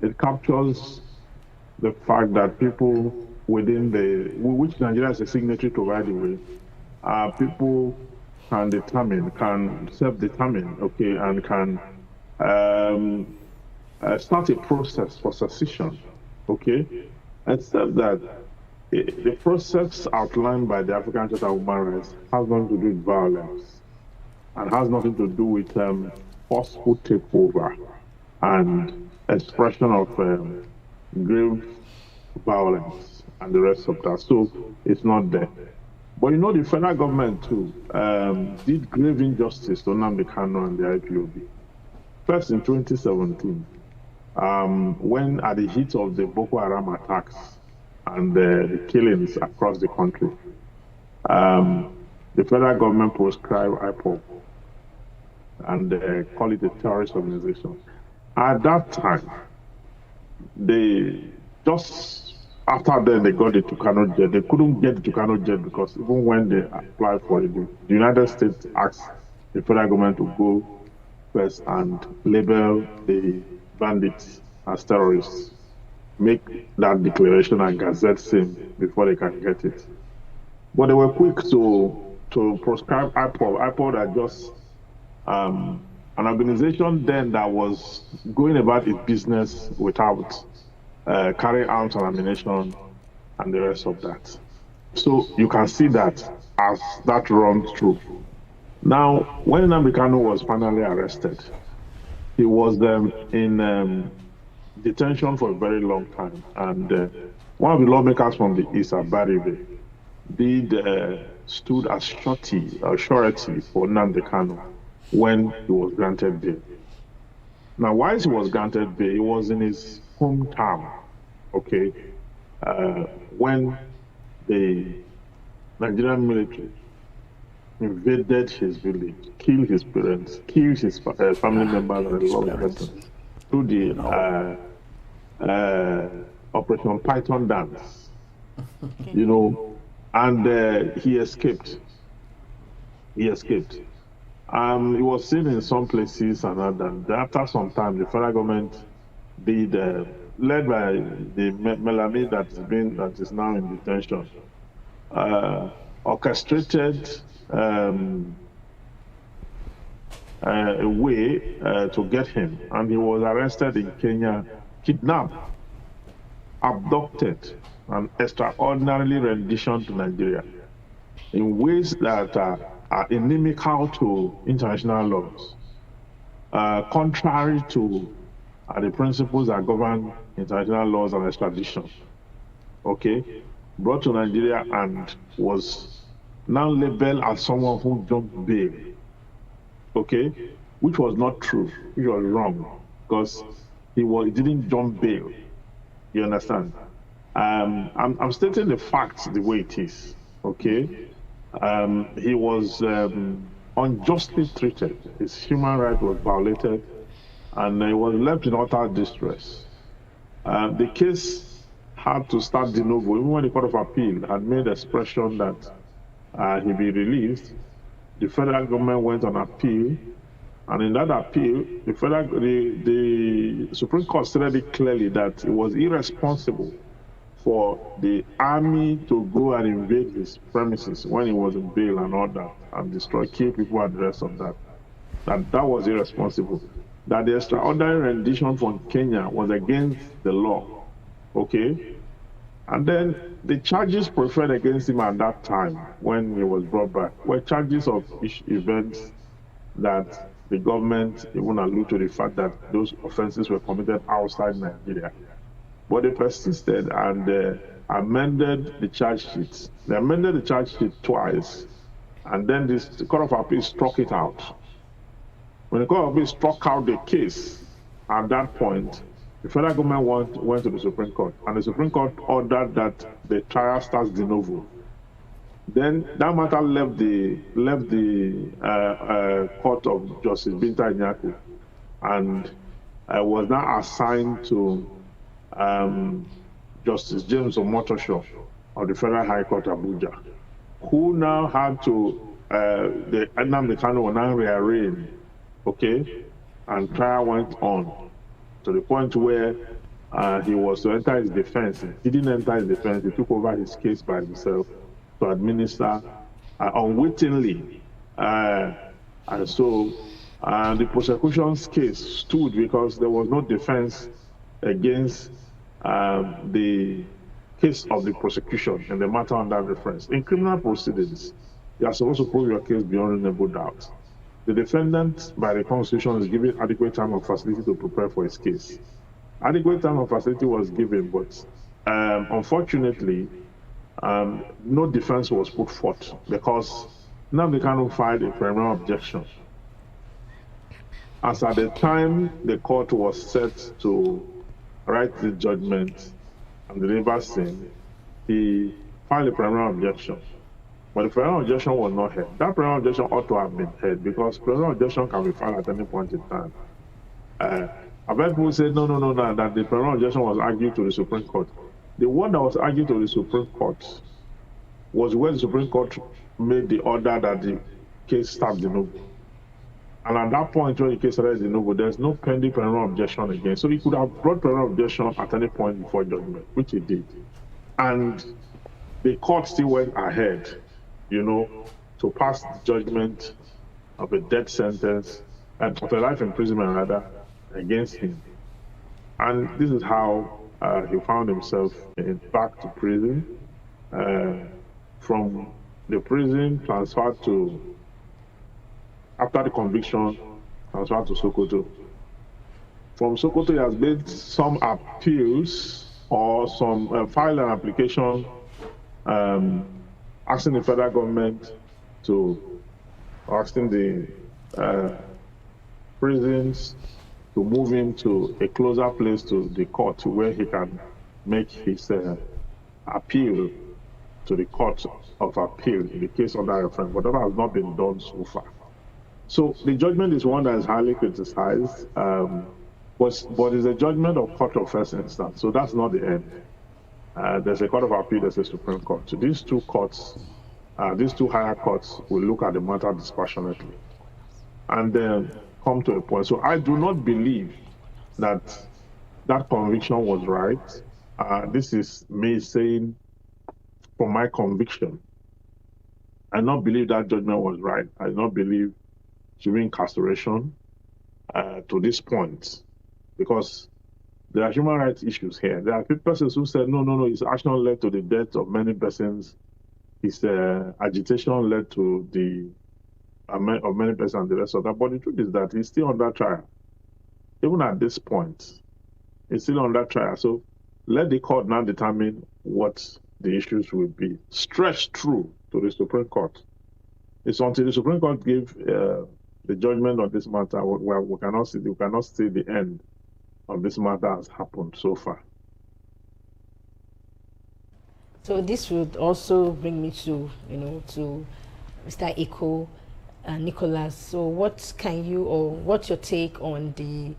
it captures the fact that people within which Nigeria is a signatory to, by the way, people can self-determine, okay, and can start a process for secession, okay, except that the process outlined by the African Charter of Human Rights has nothing to do with violence and has nothing to do with forceful takeover and expression of grave violence and the rest of that. So it's not there. But you know, the federal government too did grave injustice to Nnamdi Kanu and the IPOB. First in 2017, when at the heat of the Boko Haram attacks and the killings across the country, the federal government proscribed IPOB and call it a terrorist organization. At that time, just after then they got the Tucano jet. They couldn't get the Tucano jet because even when they applied for it, the United States asked the federal government to go first and label the bandits as terrorists, make that declaration and gazette same before they can get it. But they were quick to proscribe IPOB. IPOB had just an organization then that was going about its business without carrying arms and ammunition and the rest of that. So you can see that as that runs through. Now, when Nnamdi Kanu was finally arrested, he was in detention for a very long time. And one of the lawmakers from the East, Abaribe, stood as surety for Nnamdi Kanu when he was granted bail. Now, while he was granted bail, he was in his hometown, okay, when the Nigerian military invaded his village, killed his parents, killed his family members and a lot of persons through the Operation Python dance, you know, and he escaped. He escaped. He was seen in some places and other. After some time, the federal government did, led by the Melanie that is now in detention, orchestrated a way to get him, and he was arrested in Kenya, kidnapped, abducted, and extraordinarily renditioned to Nigeria in ways that are inimical to international laws, contrary to the principles that govern international laws and extradition. Okay, brought to Nigeria and was now labeled as someone who jumped bail. Okay, which was not true, which was wrong, because he didn't jump bail. You understand? I'm stating the facts the way it is. Okay, he was unjustly treated. His human right was violated, and he was left in utter distress. The case had to start de novo, even when the Court of Appeal had made expression that he be released. The federal government went on appeal, and in that appeal, the Supreme Court stated it clearly that it was irresponsible for the army to go and invade his premises when he was in bail and all that, and kill people and the rest of that. That was irresponsible. That the extraordinary rendition from Kenya was against the law. Okay? And then the charges preferred against him at that time when he was brought back were charges of events that the government even alluded to the fact that those offenses were committed outside Nigeria. But they persisted and amended the charge sheet. They amended the charge sheet twice, and then the Court of Appeal struck it out. When the Court of Appeal struck out the case, at that point, the federal government went to the Supreme Court, and the Supreme Court ordered that the trial starts de novo. Then that matter left the Court of Justice Binta Nyako, and was now assigned to Justice James Omotosho of the Federal High Court, Abuja, who now had to, the Nnamdi Kanu was now rearranged, okay? And trial went on to the point where he was to enter his defense. He didn't enter his defense, he took over his case by himself to administer unwittingly. And so the prosecution's case stood because there was no defense against the case of the prosecution in the matter under reference. In criminal proceedings, you are supposed to prove your case beyond reasonable doubt. The defendant, by the Constitution, is given adequate time and facility to prepare for his case. Adequate time and facility was given, but unfortunately, no defense was put forth because Nnamdi Kanu filed a preliminary objection. As at the time the court was set to write the judgment and deliver same, he filed a preliminary objection. But the preliminary objection was not heard. That preliminary objection ought to have been heard because preliminary objection can be filed at any point in time. I've heard people say, no, that the preliminary objection was argued to the Supreme Court. The one that was argued to the Supreme Court was when the Supreme Court made the order that the case stopped de novo. And at that point, when the case started de novo, there's no pending preliminary objection again. So he could have brought preliminary objection at any point before judgment, which he did. And the court still went ahead, to pass the judgment of a death sentence, and of a life imprisonment rather, against him. And this is how he found himself back to prison. From the prison, transferred to, after the conviction, transferred to Sokoto. From Sokoto, he has made some appeals or some file an application asking the federal government asking the prisons to move him to a closer place to the court where he can make his appeal to the Court of Appeal in the case under reference, but that has not been done so far. So the judgment is one that is highly criticized, but it's a judgment of court of first instance, so that's not the end. There's a Court of Appeal, there's a Supreme Court. So these two courts, these two higher courts will look at the matter dispassionately and then come to a point. So I do not believe that that conviction was right. This is me saying, from my conviction, I do not believe that judgment was right. I do not believe human incarceration to this point, because there are human rights issues here. There are persons who said, no, his action led to the death of many persons. His agitation led to the of many persons and the rest of that. But the truth is that he's still under trial. Even at this point, he's still under trial. So let the court now determine what the issues will be, stretched through to the Supreme Court. It's until the Supreme Court gave the judgment on this matter where we cannot see the end of this matter has happened so far. So this would also bring me to to Mr. Eko and Nicholas. So what's your take on the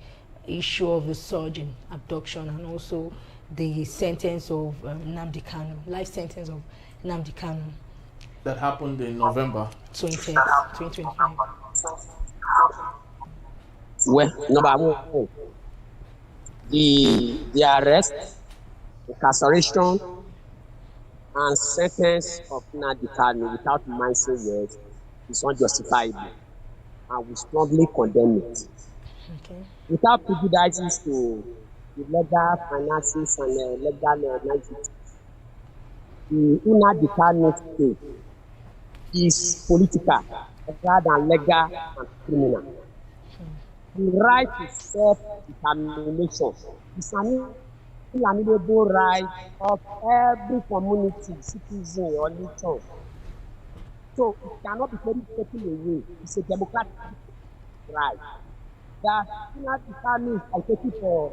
issue of the surge in abduction and also the sentence of Nnamdi Kanu, life sentence of Nnamdi Kanu? That happened in November 2025. Well, number one, the arrest, incarceration, and sentence of Nnamdi Kanu without mincing words is unjustifiable, and we strongly condemn it. Okay. Without prejudices to the legal finances and legal niceties, the Nnamdi Kanu state is political rather than legal and criminal. The right to self-determination is an inalienable right of every community, citizen, or nation. So it cannot be taken away. It's a democratic right. That Nnamdi Kanu is fighting for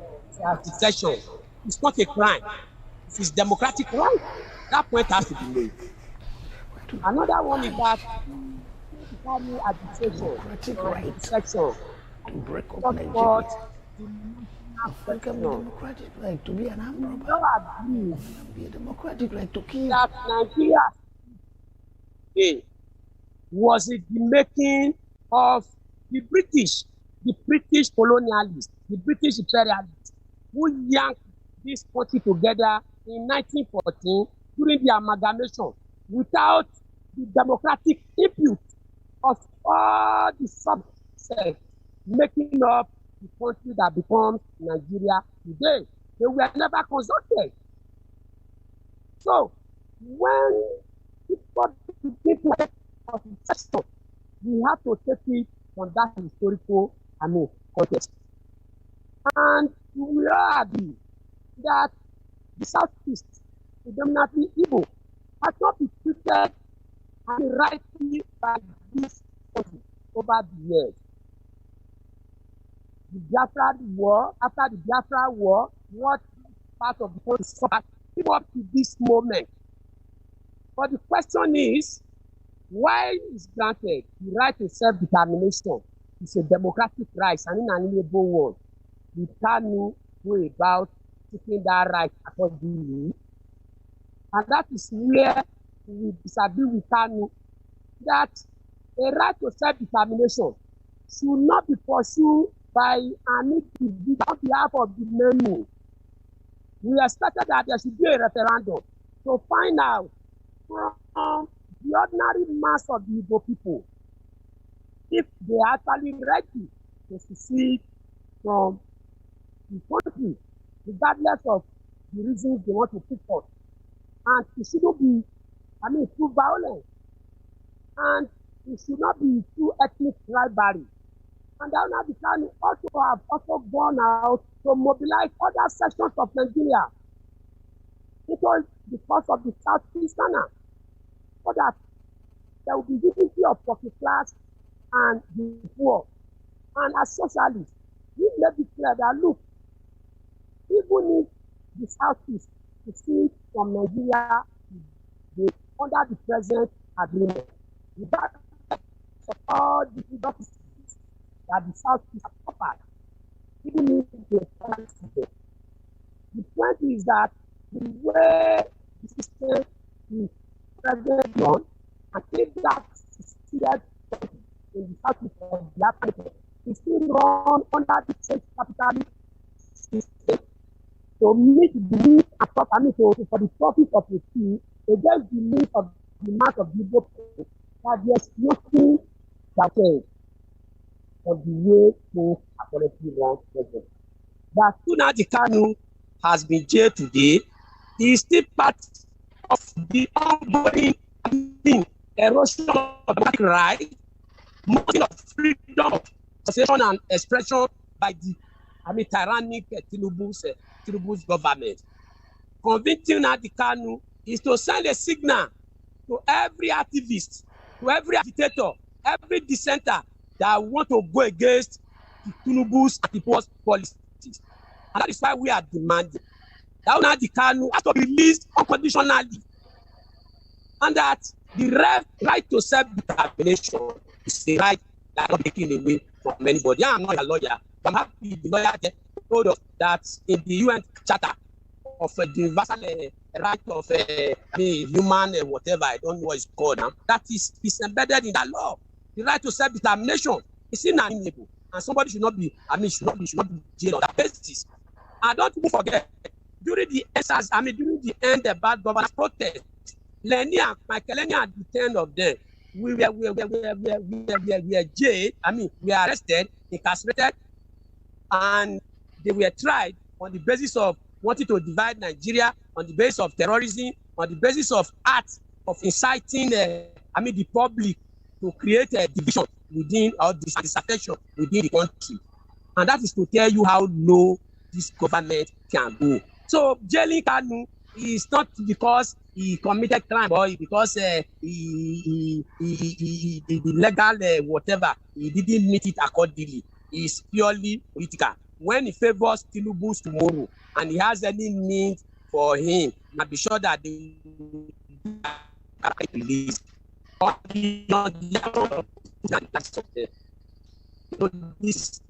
secession. It's not a crime. It is democratic right. That point has to be made. Another one is that Nnamdi Kanu agitation, secession, support It can be democratic right to be an armed We robber. don't agree It can be a democratic right to kill. that Nigeria was it the making of the British colonialists, the British imperialists, who yanked this country together in 1914 during the amalgamation without the democratic input of all the subsets making up the country that becomes Nigeria today. They were never consulted. So when people begin to take question, we have to take it from that historical context. And we all agree that the Southeast, predominantly Igbo, has not been treated rightly by this country over the years. The Biafra war, after the Biafra war, what part of the country suffered up to this moment. But the question is, why is granted the right to self-determination? It's a democratic right and inalienable one. We can't go about taking that right accordingly. And that is where we disagree with Kanu, that a right to self-determination should not be pursued by an individual on behalf of the many. We expected that there should be a referendum to find out from the ordinary mass of the Igbo people if they are actually ready to secede from the country, regardless of the reasons they want to put forth. And it shouldn't be, too violent. And it should not be too ethnic rivalry. And Nnamdi Kanu have also gone out to mobilize other sections of Nigeria because of the Southeast Ghana, so that there will be unity of working class and the poor. And as socialists, we made it clear that look, even if the Southeast is seen from Nigeria under the present agreement, regardless of all the injustices that the Southeast has suffered, even if they can't see it. The point is that the way the system is present on, and if that succeeded in the Southeast of the Africa, is still run under the same capitalist system to meet the needs for the profit of the few against the needs of the mass of the people, that there's nothing that is of the way things are currently run present. That Nnamdi Kanu has been jailed today is still part of the ongoing erosion of democratic rights, mounting of freedom of association and expression by the tyrannic Tinubu's government. Convicting Nnamdi Kanu is to send a signal to every activist, to every agitator, every dissenter that want to go against Tinubu's anti-post policies. And that is why we are demanding that Nnamdi Kanu has to be released unconditionally, and that the right to self-determination is a right that is not taken away from anybody. I am not a lawyer, but I'm happy the lawyer told us that in the UN Charter of the universal right of human whatever, I don't know what it's called now, that is embedded in that law. The right to self-determination is inalienable, and somebody should not be jailed on that basis. And don't even forget, during the end of bad governance protest, Lenny and Michael Lenny and the 10 of them, we were jailed. We were arrested, incarcerated, and they were tried on the basis of wanting to divide Nigeria, on the basis of terrorism, on the basis of acts of inciting the public to create a division within or disaffection within the country. And that is to tell you how low this government can go. So jailing Kanu is not because he committed crime or because the legal whatever, he didn't meet it accordingly. It's purely political. When he favors Tinubu's tomorrow and he has any need for him, I'll be sure that they will release. This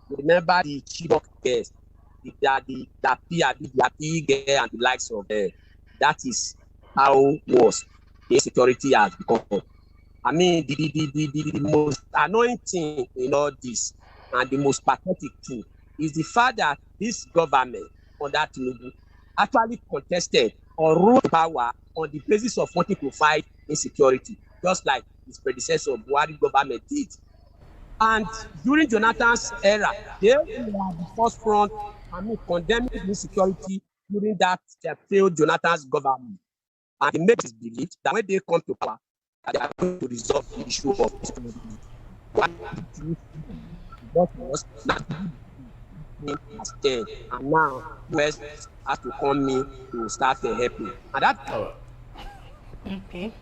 Remember the Chibok case, the girl and the likes of that is how worse the insecurity has become. I mean, the most annoying thing in all this and the most pathetic thing is the fact that this government under Tinubu actually contested or ruled power on the basis of wanting to fight insecurity, just like his predecessor Buhari government did. And during Jonathan's era, they were the first front, condemning insecurity during that failed Jonathan's government. And it makes believe that when they come to power, they are going to resolve the issue of insecurity. What was not as 10, and now West has to come in to start helping. And that. Okay.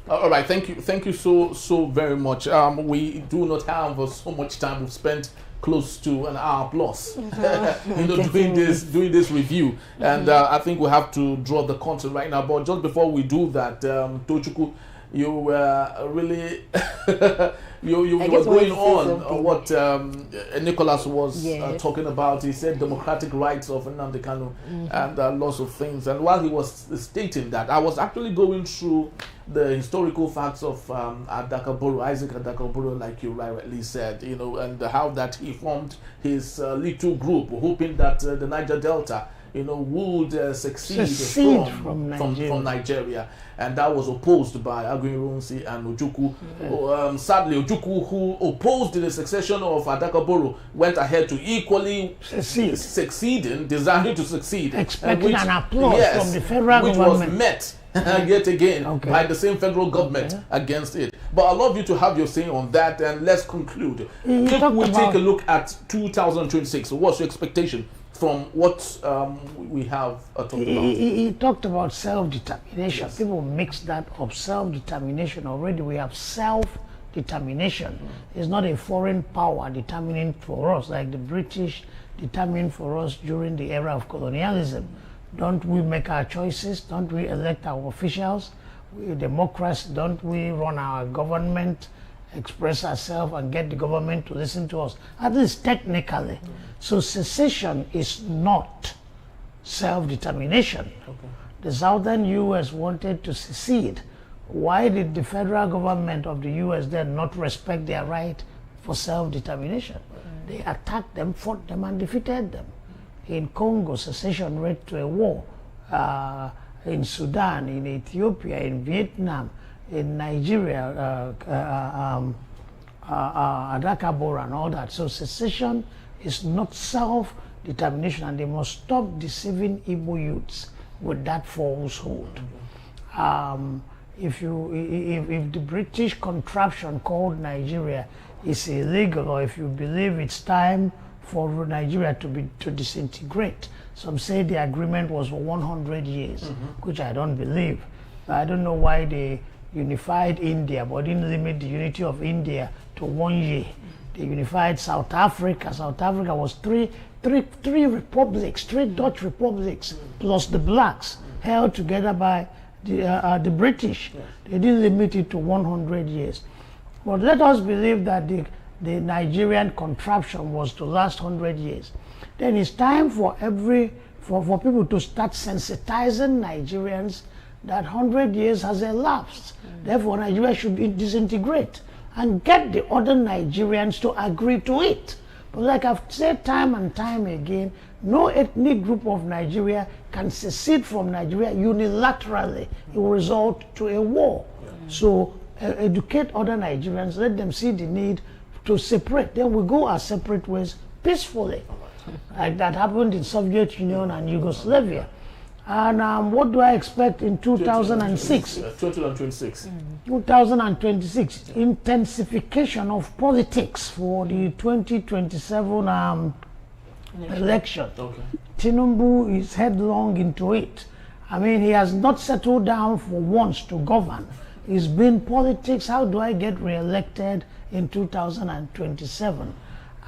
All right, thank you so very much. We do not have so much time. We've spent close to an hour plus, doing this review, and I think we have to draw the content right now. But just before we do that, Tochukwu, you were really you were going on what Nicholas was talking about. He said democratic rights of Nnamdi Kanu and lots of things. And while he was stating that, I was actually going through the historical facts of Isaac Adakaburu, like you rightly said, and how that he formed his little group, hoping that the Niger Delta, would succeed from Nigeria. And that was opposed by Aguirre and Ojukwu. Sadly, Ojukwu, who opposed the succession of Adakaburu, went ahead to equally succeeding, desiring to succeed. Expecting an applause from the federal government. Which was met yet again by the same federal government against it. But I'd love you to have your say on that, and let's conclude. If we take a look at 2026, what's your expectation from what we have talked about? He talked about self-determination. Yes. People mix that up. Self-determination, already we have self-determination. It's not a foreign power determining for us, like the British determined for us during the era of colonialism. Don't we make our choices? Don't we elect our officials? We democrats, don't we run our government, express ourselves and get the government to listen to us, at least technically. So secession is not self-determination. The southern U.S. wanted to secede. Why did the federal government of the U.S. then not respect their right for self-determination? They attacked them, fought them, and defeated them. In Congo, secession led to a war. In Sudan, in Ethiopia, in Vietnam, in Nigeria, Adakabor and all that. So secession is not self-determination, and they must stop deceiving Igbo youths with that falsehood. If the British contraption called Nigeria is illegal, or if you believe it's time for Nigeria to disintegrate, some say the agreement was for 100 years, which I don't believe. I don't know why they unified India, but didn't limit the unity of India to 1 year. They unified South Africa. South Africa was three republics, 3 Dutch republics, plus the blacks, held together by the British. They didn't limit it to 100 years. But let us believe that the Nigerian contraption was to last 100 years. Then it's time for people to start sensitizing Nigerians that 100 years has elapsed. Therefore, Nigeria should disintegrate and get the other Nigerians to agree to it. But like I've said time and time again, no ethnic group of Nigeria can secede from Nigeria unilaterally. It will result to a war. So educate other Nigerians, let them see the need to separate. Then we go our separate ways peacefully. Like that happened in Soviet Union and Yugoslavia. And what do I expect in 2006? 2026. 2026. Intensification of politics for the 2027 election. Tinubu is headlong into it. I mean, he has not settled down for once to govern. It's been politics. How do I get re-elected in 2027?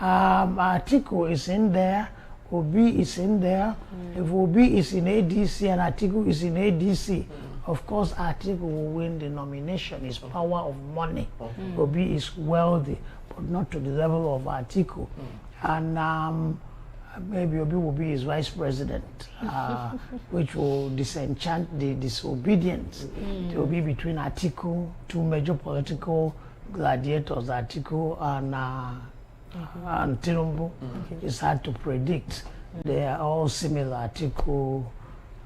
Atiku is in there. Obi is in there. If Obi is in ADC and Atiku is in ADC, of course Atiku will win the nomination. It's power of money. Obi is wealthy. but not to the level of Atiku. And maybe Obi will be his vice president, which will disenchant the disobedience. There will be between Atiku, two major political gladiators, Atiku and Tinubu. It's hard to predict. They are all similar. Atiku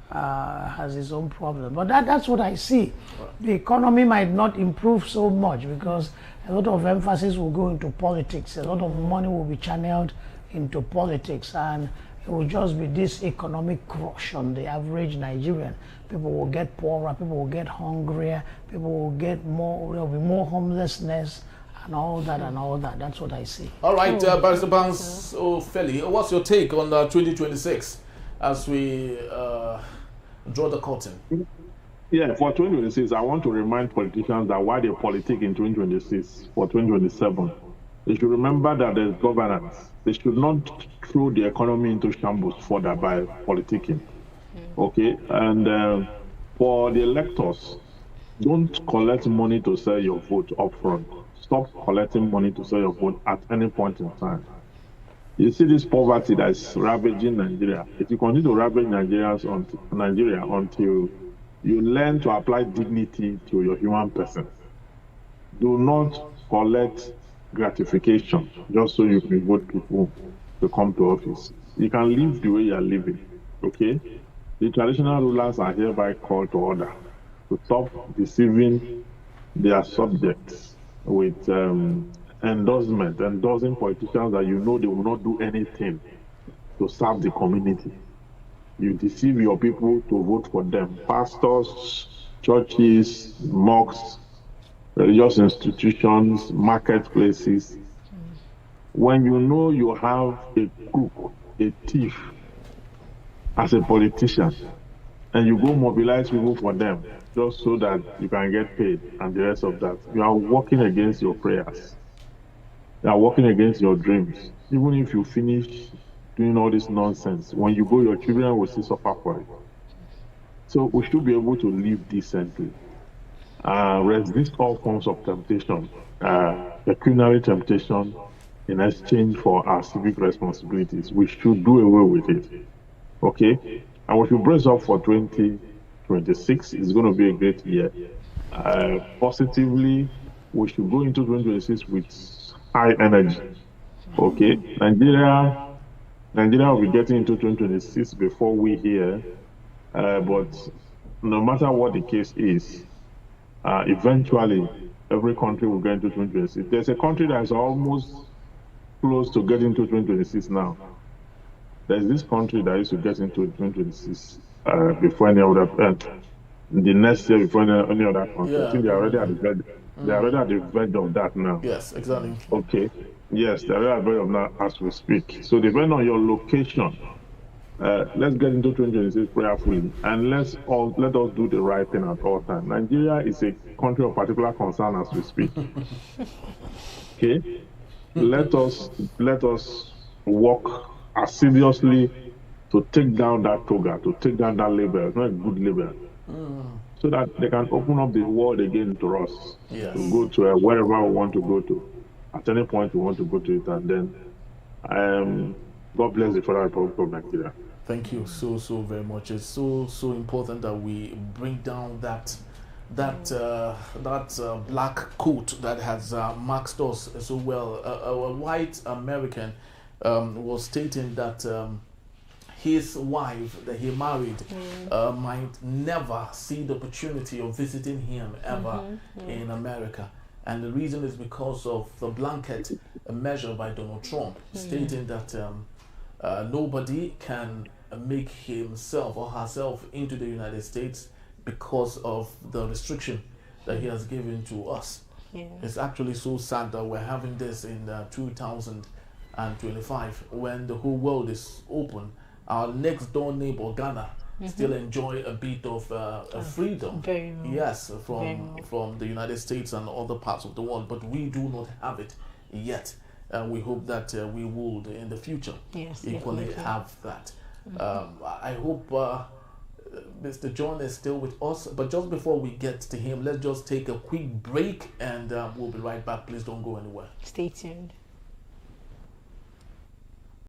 has his own problem. But that's what I see. The economy might not improve so much because a lot of emphasis will go into politics. A lot of money will be channeled into politics, and it will just be this economic crush on the average Nigerian. People will get poorer, people will get hungrier, people will get more, there will be more homelessness and all that and all that. That's what I see. All right, Barrister Barnes Ofeli, what's your take on 2026 as we draw the curtain? Yeah, for 2026, I want to remind politicians that while they politic in 2026, for 2027, they should remember that there's governance. They should not throw the economy into shambles further by politicking. Okay? And for the electors, don't collect money to sell your vote upfront. Stop collecting money to sell your vote at any point in time. You see this poverty that is ravaging Nigeria. If you continue to ravage Nigeria until you learn to apply dignity to your human person, do not collect gratification just so you can vote people to come to office. You can live the way you are living, okay? The traditional rulers are hereby called to order to stop deceiving their subjects with endorsing politicians that you know they will not do anything to serve the community. You deceive your people to vote for them. Pastors, churches, mosques, religious institutions, marketplaces. When you know you have a crook, a thief, as a politician, and you go mobilize people for them just so that you can get paid and the rest of that, you are working against your prayers. You are working against your dreams. Even if you finish doing all this nonsense, when you go, your children will still suffer for it. So we should be able to live decently. Resist all forms of temptation, pecuniary temptation, in exchange for our civic responsibilities. We should do away with it. Okay? And we should brace up for 2026. It's going to be a great year. Positively, we should go into 2026 with high energy. Okay? Nigeria will be getting into 2026 before we hear. But no matter what the case is, eventually every country will get into 2026. There's a country that is almost close to getting into 2026 now. There's this country that used to get into 2026 before any other, the next year before any other country. Yeah. I think they're already at the verge. They're already at the verge of that now. Yes, exactly. Okay. Yes, they're already at the verge of that as we speak. So depending on your location, let's get into 2026 prayerfully, and let us do the right thing at all times. Nigeria is a country of particular concern as we speak. Okay, let us work assiduously to take down that toga, to take down that label. It's not a good label, so that they can open up the world again to us, to go to wherever we want to go to, at any point we want to go to it, and then God bless the Federal Republic of Nigeria. Thank you so very much. It's so important that we bring down that black coat that has marked us so well. A white American was stating that his wife that he married might never see the opportunity of visiting him ever in America. And the reason is because of the blanket measure by Donald Trump, stating that nobody can make himself or herself into the United States because of the restriction that he has given to us. It's actually so sad that we're having this in 2025 when the whole world is open. Our next door neighbor, Ghana, still enjoy a bit of freedom. Yes, from the United States and other parts of the world, but we do not have it yet. And we hope that we will in the future equally have that. I hope Mr. John is still with us, but just before we get to him, let's just take a quick break and we'll be right back. Please don't go anywhere. Stay tuned.